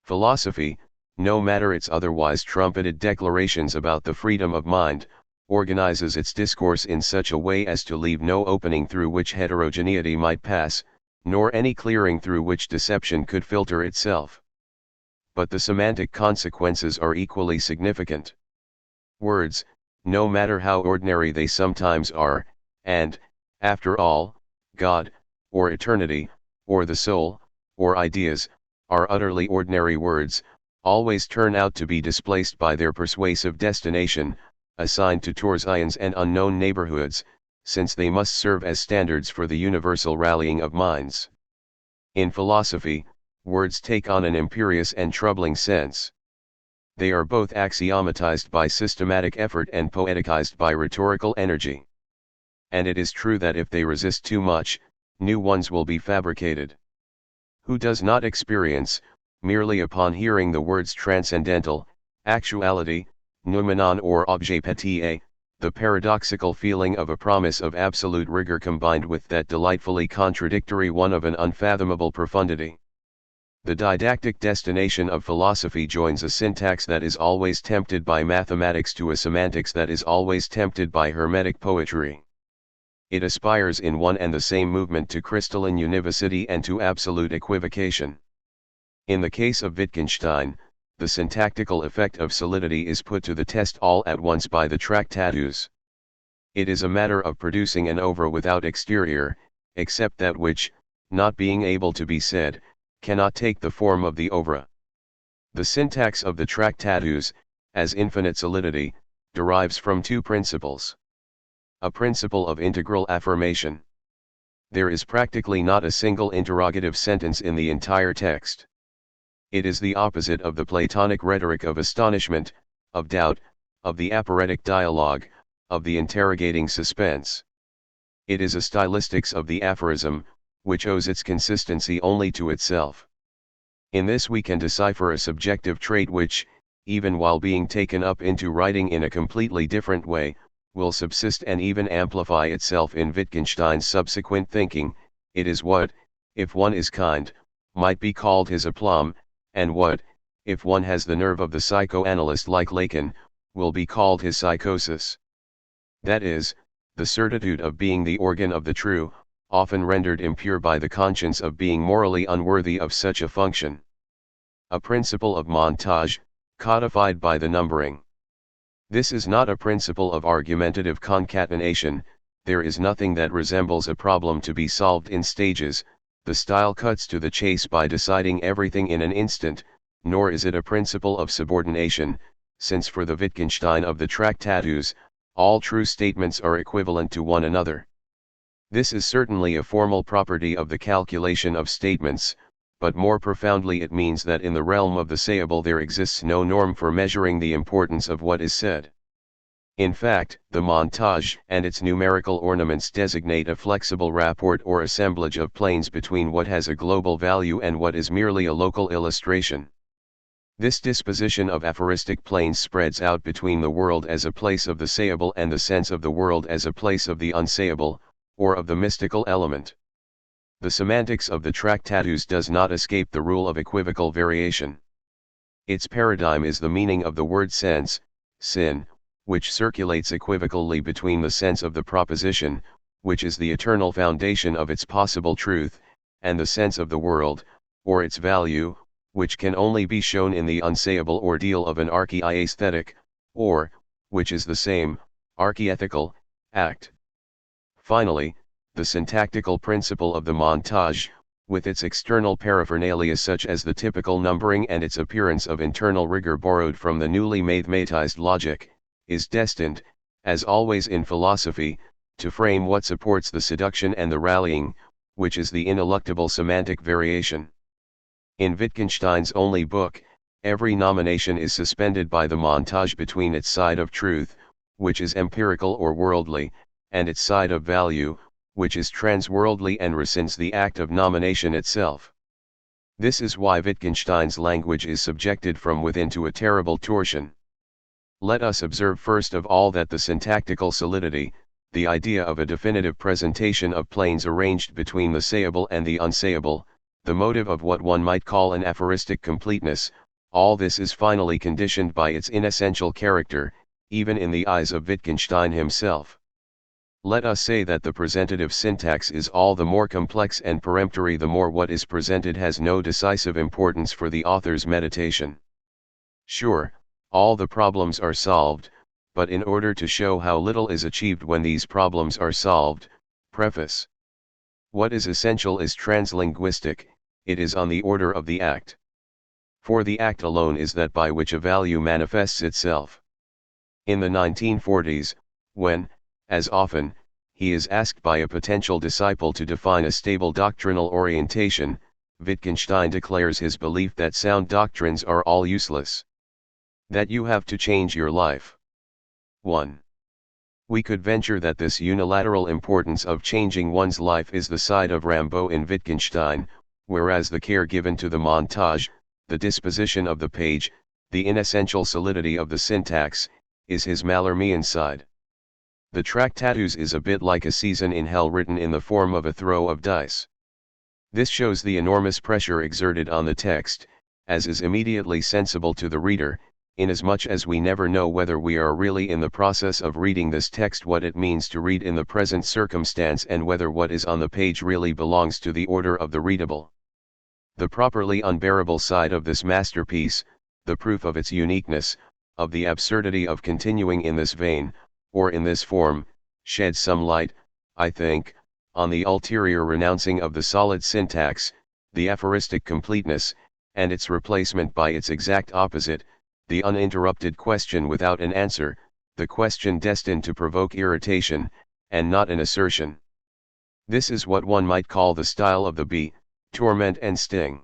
Philosophy, no matter its otherwise trumpeted declarations about the freedom of mind, organizes its discourse in such a way as to leave no opening through which heterogeneity might pass, nor any clearing through which deception could filter itself. But the semantic consequences are equally significant. Words, no matter how ordinary they sometimes are, and, after all, God, or eternity, or the soul, or ideas, are utterly ordinary words, always turn out to be displaced by their persuasive destination, assigned to tours, ions, and unknown neighborhoods, since they must serve as standards for the universal rallying of minds. In philosophy, words take on an imperious and troubling sense. They are both axiomatized by systematic effort and poeticized by rhetorical energy. And it is true that if they resist too much, new ones will be fabricated. Who does not experience, merely upon hearing the words transcendental, actuality, noumenon or objet petit, the paradoxical feeling of a promise of absolute rigor combined with that delightfully contradictory one of an unfathomable profundity? The didactic destination of philosophy joins a syntax that is always tempted by mathematics to a semantics that is always tempted by hermetic poetry. It aspires in one and the same movement to crystalline univocity and to absolute equivocation. In the case of Wittgenstein, the syntactical effect of solidity is put to the test all at once by the tractatus. It is a matter of producing an oeuvre without exterior, except that which, not being able to be said, cannot take the form of the oeuvre. The syntax of the tractatus, as infinite solidity, derives from two principles. A principle of integral affirmation. There is practically not a single interrogative sentence in the entire text. It is the opposite of the Platonic rhetoric of astonishment, of doubt, of the aporetic dialogue, of the interrogating suspense. It is a stylistics of the aphorism, which owes its consistency only to itself. In this we can decipher a subjective trait which, even while being taken up into writing in a completely different way, will subsist and even amplify itself in Wittgenstein's subsequent thinking, it is what, if one is kind, might be called his aplomb, and what, if one has the nerve of the psychoanalyst like Lacan, will be called his psychosis. That is, the certitude of being the organ of the true, often rendered impure by the conscience of being morally unworthy of such a function. A principle of montage, codified by the numbering. This is not a principle of argumentative concatenation. There is nothing that resembles a problem to be solved in stages. The style cuts to the chase by deciding everything in an instant, nor is it a principle of subordination, since for the Wittgenstein of the Tractatus, all true statements are equivalent to one another. This is certainly a formal property of the calculation of statements, but more profoundly it means that in the realm of the sayable there exists no norm for measuring the importance of what is said. In fact, the montage and its numerical ornaments designate a flexible rapport or assemblage of planes between what has a global value and what is merely a local illustration. This disposition of aphoristic planes spreads out between the world as a place of the sayable and the sense of the world as a place of the unsayable, or of the mystical element. The semantics of the Tractatus does not escape the rule of equivocal variation. Its paradigm is the meaning of the word sense, sin, which circulates equivocally between the sense of the proposition, which is the eternal foundation of its possible truth, and the sense of the world, or its value, which can only be shown in the unsayable ordeal of an archaeaesthetic, or, which is the same, archaeethical, act. Finally, the syntactical principle of the montage, with its external paraphernalia such as the typical numbering and its appearance of internal rigor borrowed from the newly mathematized logic, is destined, as always in philosophy, to frame what supports the seduction and the rallying, which is the ineluctable semantic variation. In Wittgenstein's only book, every nomination is suspended by the montage between its side of truth, which is empirical or worldly, and its side of value, which is transworldly and rescinds the act of nomination itself. This is why Wittgenstein's language is subjected from within to a terrible torsion. Let us observe first of all that the syntactical solidity, the idea of a definitive presentation of planes arranged between the sayable and the unsayable, the motive of what one might call an aphoristic completeness, all this is finally conditioned by its inessential character, even in the eyes of Wittgenstein himself. Let us say that the presentative syntax is all the more complex and peremptory the more what is presented has no decisive importance for the author's meditation. Sure, all the problems are solved, but in order to show how little is achieved when these problems are solved, preface. What is essential is translinguistic, it is on the order of the act. For the act alone is that by which a value manifests itself. In the 1940s, when, as often, he is asked by a potential disciple to define a stable doctrinal orientation, Wittgenstein declares his belief that sound doctrines are all useless. That you have to change your life. 1. We could venture that this unilateral importance of changing one's life is the side of Rimbaud in Wittgenstein, whereas the care given to the montage, the disposition of the page, the inessential solidity of the syntax, is his Mallarmian side. The Tractatus is a bit like a season in hell written in the form of a throw of dice. This shows the enormous pressure exerted on the text, as is immediately sensible to the reader, inasmuch as we never know whether we are really in the process of reading this text, what it means to read in the present circumstance, and whether what is on the page really belongs to the order of the readable. The properly unbearable side of this masterpiece, the proof of its uniqueness, of the absurdity of continuing in this vein, or in this form, sheds some light, I think, on the ulterior renouncing of the solid syntax, the aphoristic completeness, and its replacement by its exact opposite, the uninterrupted question without an answer, the question destined to provoke irritation, and not an assertion. This is what one might call the style of the bee, torment and sting.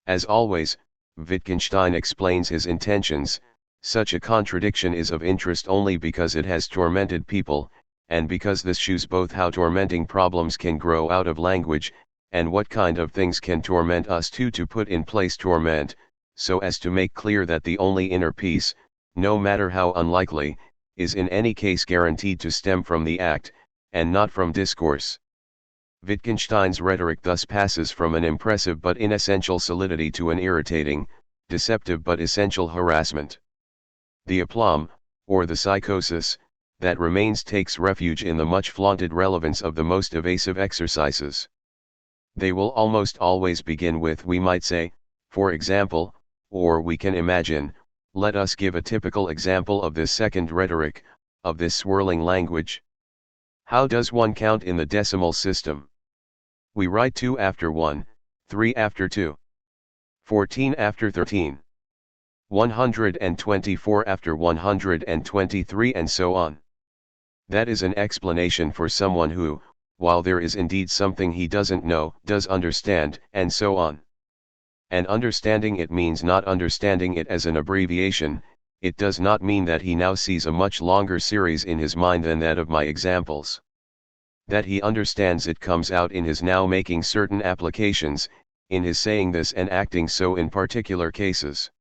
As always, Wittgenstein explains his intentions. Such a contradiction is of interest only because it has tormented people, and because this shows both how tormenting problems can grow out of language, and what kind of things can torment us too to put in place torment, so as to make clear that the only inner peace, no matter how unlikely, is in any case guaranteed to stem from the act, and not from discourse. Wittgenstein's rhetoric thus passes from an impressive but inessential solidity to an irritating, deceptive but essential harassment. The aplomb, or the psychosis, that remains takes refuge in the much flaunted relevance of the most evasive exercises. They will almost always begin with "we might say," for example, or "we can imagine." Let us give a typical example of this second rhetoric, of this swirling language. How does one count in the decimal system? We write 2 after 1, 3 after 2, 14 after 13, 124 after 123, and so on. That is an explanation for someone who, while there is indeed something he doesn't know, does understand, and so on. And understanding it means not understanding it as an abbreviation. It does not mean that he now sees a much longer series in his mind than that of my examples. That he understands it comes out in his now making certain applications, in his saying this and acting so in particular cases.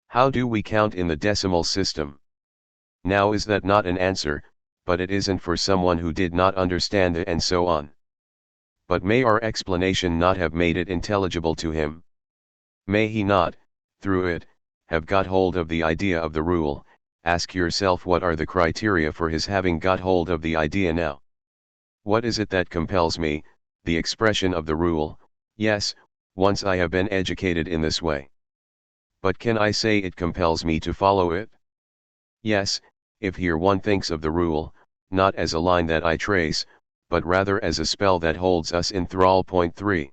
How do we count in the decimal system? Now, is that not an answer? But it isn't for someone who did not understand it, and so on. But may our explanation not have made it intelligible to him? May he not, through it, have got hold of the idea of the rule? Ask yourself, what are the criteria for his having got hold of the idea now? What is it that compels me, the expression of the rule? Yes, once I have been educated in this way. But can I say it compels me to follow it? Yes, if here one thinks of the rule, not as a line that I trace, but rather as a spell that holds us in thrall. Point 3.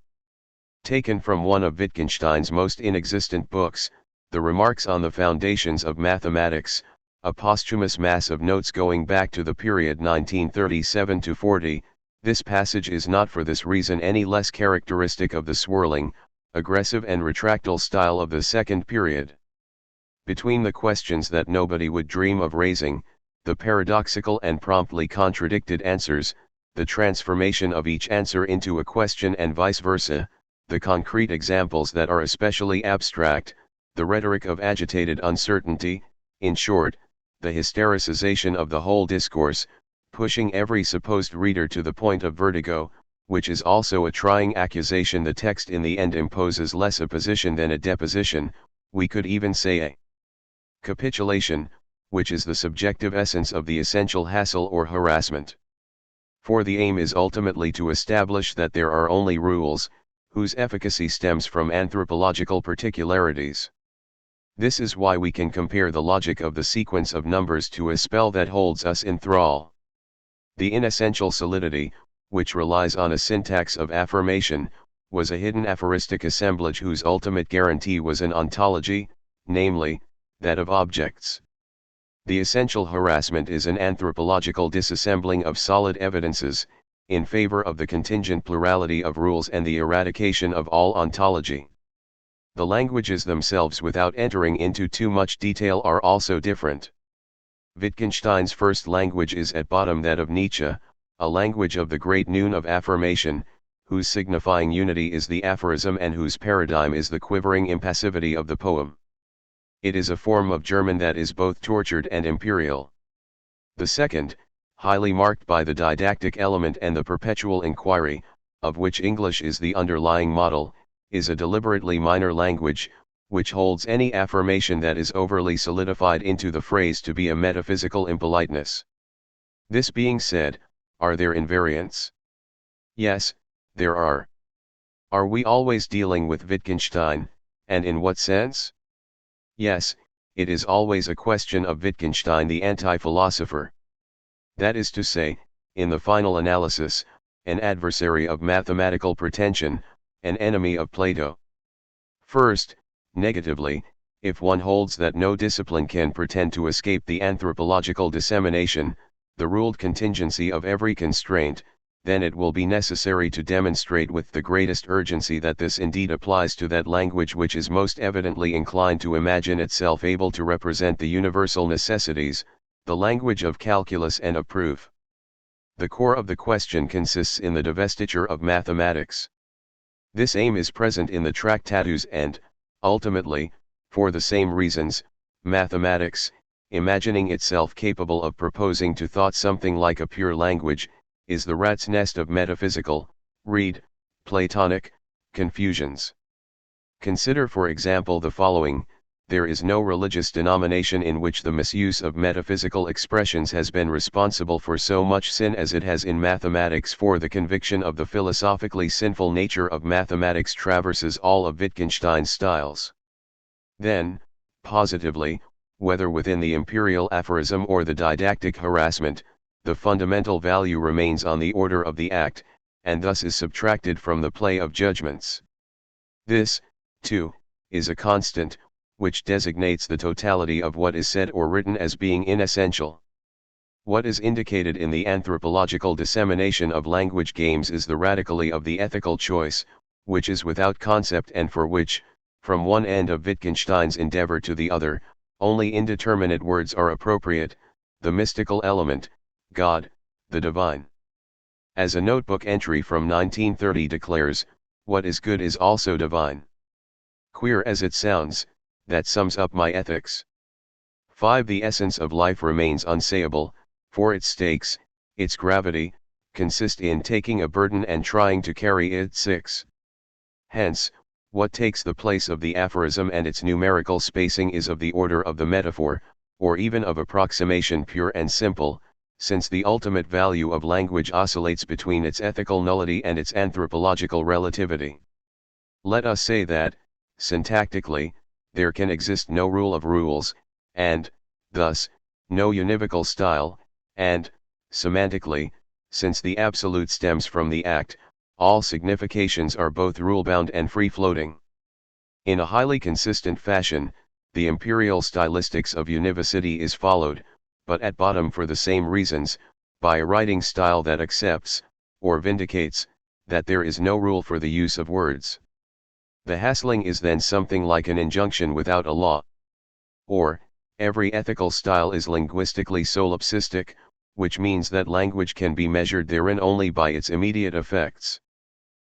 Taken from one of Wittgenstein's most inexistent books, The Remarks on the Foundations of Mathematics, a posthumous mass of notes going back to the period 1937 to 40, this passage is not for this reason any less characteristic of the swirling, aggressive and retractile style of the second period. Between the questions that nobody would dream of raising, the paradoxical and promptly contradicted answers, the transformation of each answer into a question and vice versa, the concrete examples that are especially abstract, the rhetoric of agitated uncertainty, in short, the hystericization of the whole discourse, pushing every supposed reader to the point of vertigo, which is also a trying accusation. The text in the end imposes less a position than a deposition, we could even say a capitulation, which is the subjective essence of the essential hassle or harassment. For the aim is ultimately to establish that there are only rules, whose efficacy stems from anthropological particularities. This is why we can compare the logic of the sequence of numbers to a spell that holds us in thrall. The inessential solidity, which relies on a syntax of affirmation, was a hidden aphoristic assemblage whose ultimate guarantee was an ontology, namely, that of objects. The essential harassment is an anthropological disassembling of solid evidences, in favor of the contingent plurality of rules and the eradication of all ontology. The languages themselves, without entering into too much detail, are also different. Wittgenstein's first language is at bottom that of Nietzsche, a language of the great noon of affirmation, whose signifying unity is the aphorism and whose paradigm is the quivering impassivity of the poem. It is a form of German that is both tortured and imperial. The second, highly marked by the didactic element and the perpetual inquiry, of which English is the underlying model, is a deliberately minor language, which holds any affirmation that is overly solidified into the phrase to be a metaphysical impoliteness. This being said, are there invariants? Yes, there are. Are we always dealing with Wittgenstein, and in what sense? Yes, it is always a question of Wittgenstein the anti-philosopher. That is to say, in the final analysis, an adversary of mathematical pretension, an enemy of Plato. First, negatively, if one holds that no discipline can pretend to escape the anthropological dissemination, the ruled contingency of every constraint, then it will be necessary to demonstrate with the greatest urgency that this indeed applies to that language which is most evidently inclined to imagine itself able to represent the universal necessities, the language of calculus and of proof. The core of the question consists in the divestiture of mathematics. This aim is present in the Tractatus and, ultimately, for the same reasons, mathematics, imagining itself capable of proposing to thought something like a pure language, is the rat's nest of metaphysical, Read, Platonic, Confusions. Consider for example the following: there is no religious denomination in which the misuse of metaphysical expressions has been responsible for so much sin as it has in mathematics, for the conviction of the philosophically sinful nature of mathematics traverses all of Wittgenstein's styles. Then, positively, whether within the imperial aphorism or the didactic harassment, the fundamental value remains on the order of the act, and thus is subtracted from the play of judgments. This, too, is a constant, which designates the totality of what is said or written as being inessential. What is indicated in the anthropological dissemination of language games is the radically of the ethical choice, which is without concept and for which, from one end of Wittgenstein's endeavor to the other, only indeterminate words are appropriate: the mystical element, God, the divine. As a notebook entry from 1930 declares, what is good is also divine. Queer as it sounds, that sums up my ethics. 5. The essence of life remains unsayable, for its stakes, its gravity, consist in taking a burden and trying to carry it. 6. Hence, what takes the place of the aphorism and its numerical spacing is of the order of the metaphor, or even of approximation pure and simple, since the ultimate value of language oscillates between its ethical nullity and its anthropological relativity. Let us say that, syntactically, there can exist no rule of rules, and, thus, no univocal style, and, semantically, since the absolute stems from the act, all significations are both rule-bound and free-floating. In a highly consistent fashion, the imperial stylistics of univocity is followed, but at bottom for the same reasons, by a writing style that accepts, or vindicates, that there is no rule for the use of words. The hassling is then something like an injunction without a law. Or, every ethical style is linguistically solipsistic, which means that language can be measured therein only by its immediate effects.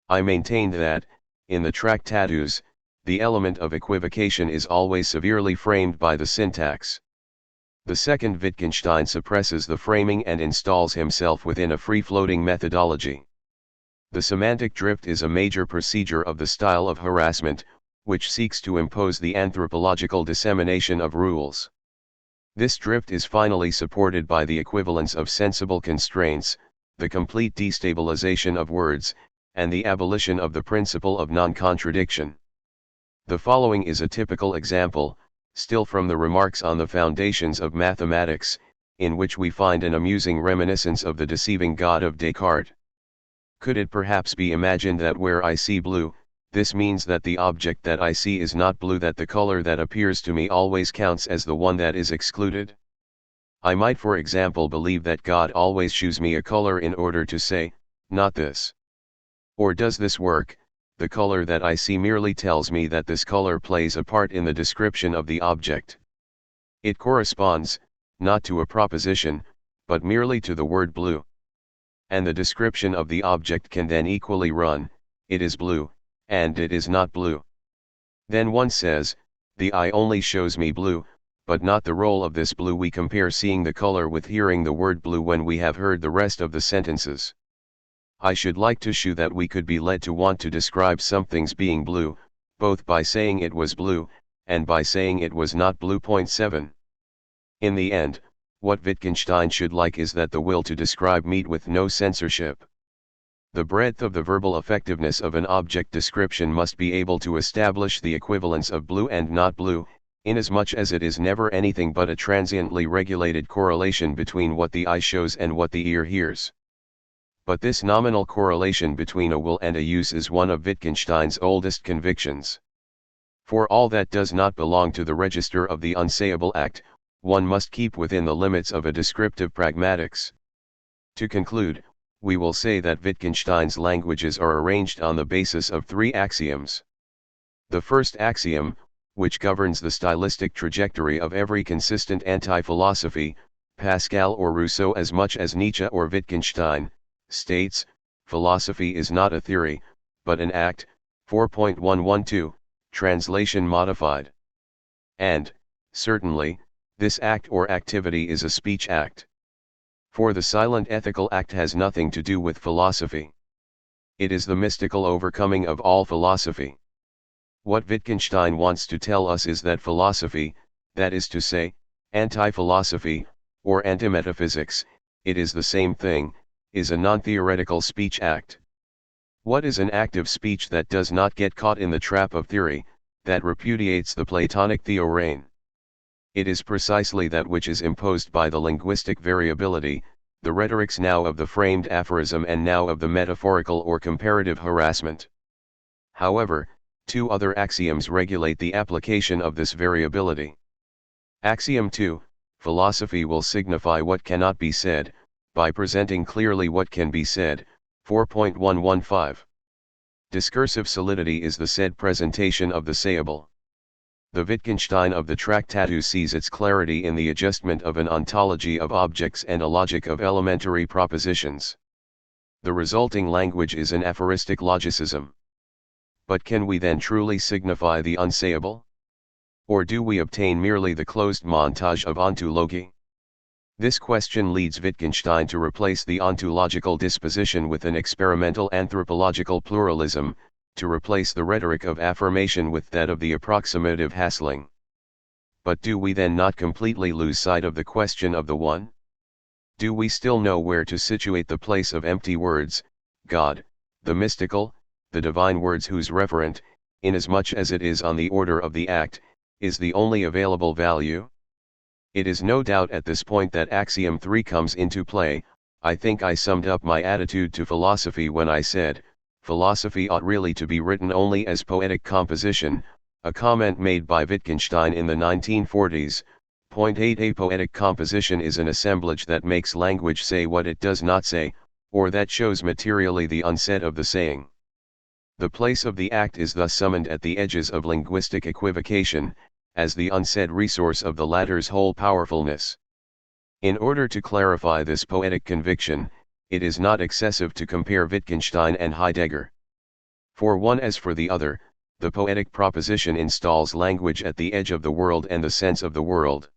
I maintained that, in the Tractatus, the element of equivocation is always severely framed by the syntax. The second Wittgenstein suppresses the framing and installs himself within a free-floating methodology. The semantic drift is a major procedure of the style of harassment, which seeks to impose the anthropological dissemination of rules. This drift is finally supported by the equivalence of sensible constraints, the complete destabilization of words, and the abolition of the principle of non-contradiction. The following is a typical example, still from the Remarks on the Foundations of Mathematics, in which we find an amusing reminiscence of the deceiving God of Descartes. Could it perhaps be imagined that where I see blue, this means that the object that I see is not blue, that the color that appears to me always counts as the one that is excluded? I might for example believe that God always shews me a color in order to say, not this. Or does this work? The color that I see merely tells me that this color plays a part in the description of the object. It corresponds, not to a proposition, but merely to the word blue. And the description of the object can then equally run, it is blue, and it is not blue. Then one says, the eye only shows me blue, but not the role of this blue. We compare seeing the color with hearing the word blue when we have heard the rest of the sentences. I should like to shew that we could be led to want to describe something's being blue, both by saying it was blue, and by saying it was not blue. 7. In the end, what Wittgenstein should like is that the will to describe meet with no censorship. The breadth of the verbal effectiveness of an object description must be able to establish the equivalence of blue and not blue, inasmuch as it is never anything but a transiently regulated correlation between what the eye shows and what the ear hears. But this nominal correlation between a will and a use is one of Wittgenstein's oldest convictions. For all that does not belong to the register of the unsayable act, one must keep within the limits of a descriptive pragmatics. To conclude, we will say that Wittgenstein's languages are arranged on the basis of three axioms. The first axiom, which governs the stylistic trajectory of every consistent anti-philosophy, Pascal or Rousseau as much as Nietzsche or Wittgenstein, states, philosophy is not a theory, but an act. 4.112, translation modified. And, certainly, this act or activity is a speech act. For the silent ethical act has nothing to do with philosophy. It is the mystical overcoming of all philosophy. What Wittgenstein wants to tell us is that philosophy, that is to say, anti-philosophy, or anti-metaphysics, it is the same thing, is a non-theoretical speech act. What is an act of speech that does not get caught in the trap of theory, that repudiates the Platonic theorein? It is precisely that which is imposed by the linguistic variability, the rhetorics now of the framed aphorism and now of the metaphorical or comparative harassment. However, two other axioms regulate the application of this variability. Axiom 2, philosophy will signify what cannot be said, by presenting clearly what can be said, 4.115. Discursive solidity is the said presentation of the sayable. The Wittgenstein of the Tractatus sees its clarity in the adjustment of an ontology of objects and a logic of elementary propositions. The resulting language is an aphoristic logicism. But can we then truly signify the unsayable? Or do we obtain merely the closed montage of ontology? This question leads Wittgenstein to replace the ontological disposition with an experimental anthropological pluralism, to replace the rhetoric of affirmation with that of the approximative hassling. But do we then not completely lose sight of the question of the one? Do we still know where to situate the place of empty words, God, the mystical, the divine words whose referent, inasmuch as it is on the order of the act, is the only available value? It is no doubt at this point that axiom 3 comes into play. I think I summed up my attitude to philosophy when I said, philosophy ought really to be written only as poetic composition, a comment made by Wittgenstein in the 1940s. Point 8. A poetic composition is an assemblage that makes language say what it does not say, or that shows materially the unsaid of the saying. The place of the act is thus summoned at the edges of linguistic equivocation, as the unsaid resource of the latter's whole powerfulness. In order to clarify this poetic conviction, it is not excessive to compare Wittgenstein and Heidegger. For one as for the other, the poetic proposition installs language at the edge of the world and the sense of the world.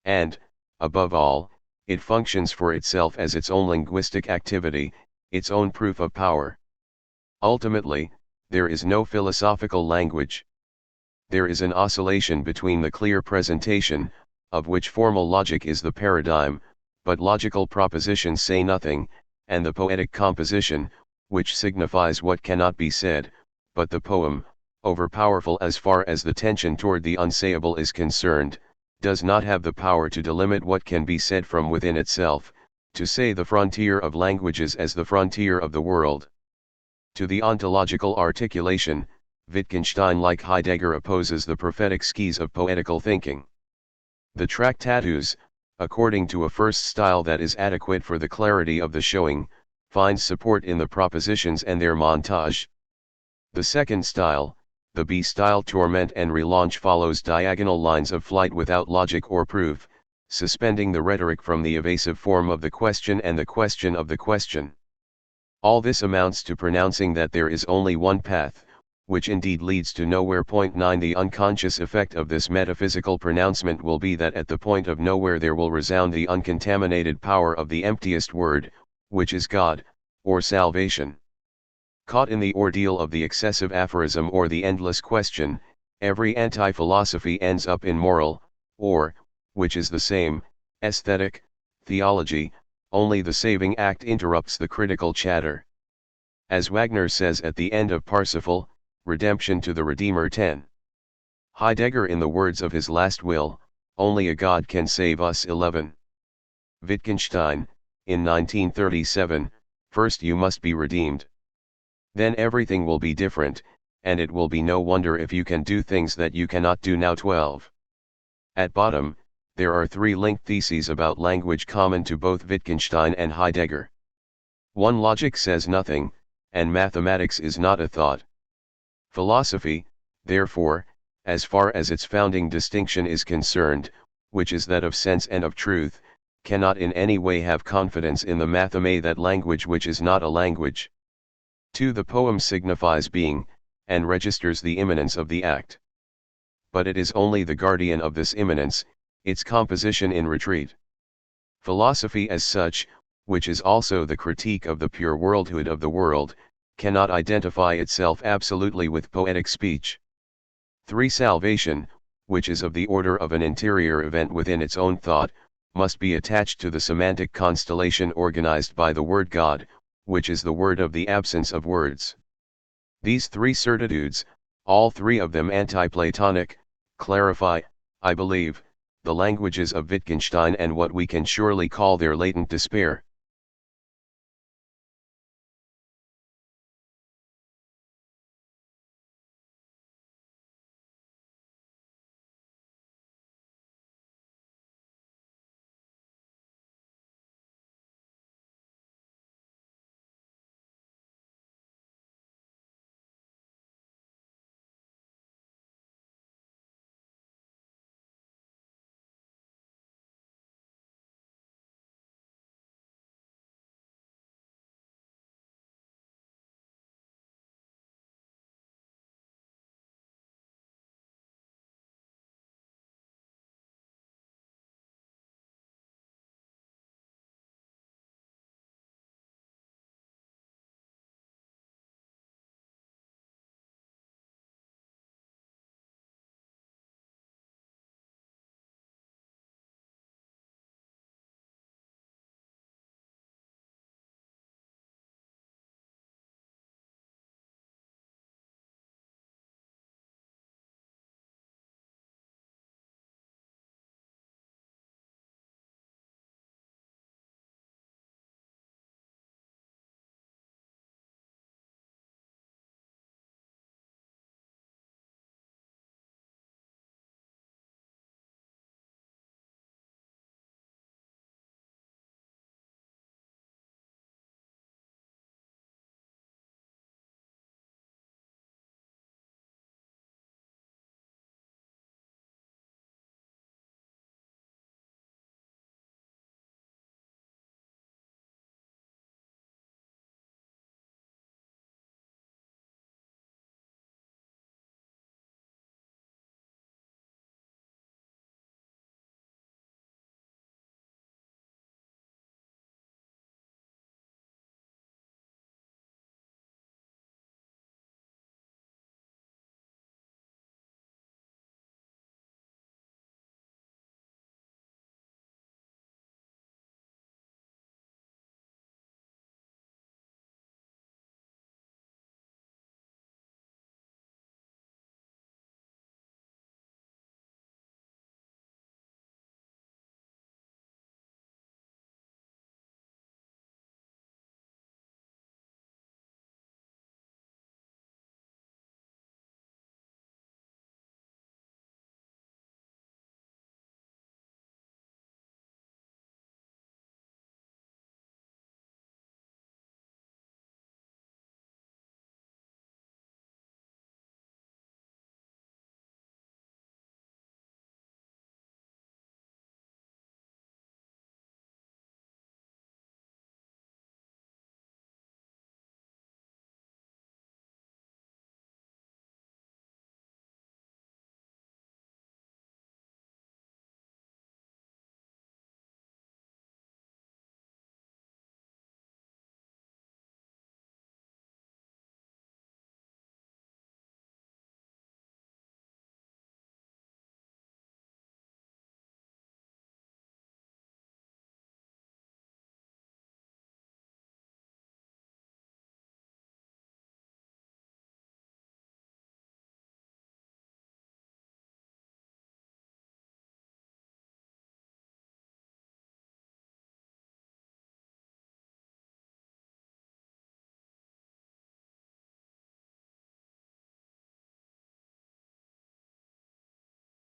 And, above all, it functions for itself as its own linguistic activity, its own proof of power. Ultimately, there is no philosophical language. There is an oscillation between the clear presentation, of which formal logic is the paradigm, but logical propositions say nothing, and the poetic composition, which signifies what cannot be said, but the poem, overpowerful as far as the tension toward the unsayable is concerned, does not have the power to delimit what can be said from within itself, to say the frontier of languages as the frontier of the world. To the ontological articulation, Wittgenstein like Heidegger opposes the prophetic skis of poetical thinking. The Tractatus, according to a first style that is adequate for the clarity of the showing, finds support in the propositions and their montage. The second style, the B style torment and relaunch, follows diagonal lines of flight without logic or proof, suspending the rhetoric from the evasive form of the question and the question of the question. All this amounts to pronouncing that there is only one path, which indeed leads to nowhere. 9. The unconscious effect of this metaphysical pronouncement will be that at the point of nowhere there will resound the uncontaminated power of the emptiest word, which is God, or salvation. Caught in the ordeal of the excessive aphorism or the endless question, every anti-philosophy ends up in moral, or, which is the same, aesthetic, theology. Only the saving act interrupts the critical chatter. As Wagner says at the end of Parsifal, Redemption to the Redeemer 10. Heidegger in the words of his last will, only a God can save us 11. Wittgenstein, in 1937, first you must be redeemed. Then everything will be different, and it will be no wonder if you can do things that you cannot do now 12. At bottom, there are 3 linked theses about language common to both Wittgenstein and Heidegger. 1. Logic says nothing, and mathematics is not a thought. Philosophy, therefore, as far as its founding distinction is concerned, which is that of sense and of truth, cannot in any way have confidence in the matheme, that language which is not a language. 2. The poem signifies being, and registers the immanence of the act. But it is only the guardian of this immanence, its composition in retreat. Philosophy as such, which is also the critique of the pure worldhood of the world, cannot identify itself absolutely with poetic speech. 3. Salvation, which is of the order of an interior event within its own thought, must be attached to the semantic constellation organized by the word God, which is the word of the absence of words. These three certitudes, all three of them anti-Platonic, clarify, I believe, the languages of Wittgenstein and what we can surely call their latent despair.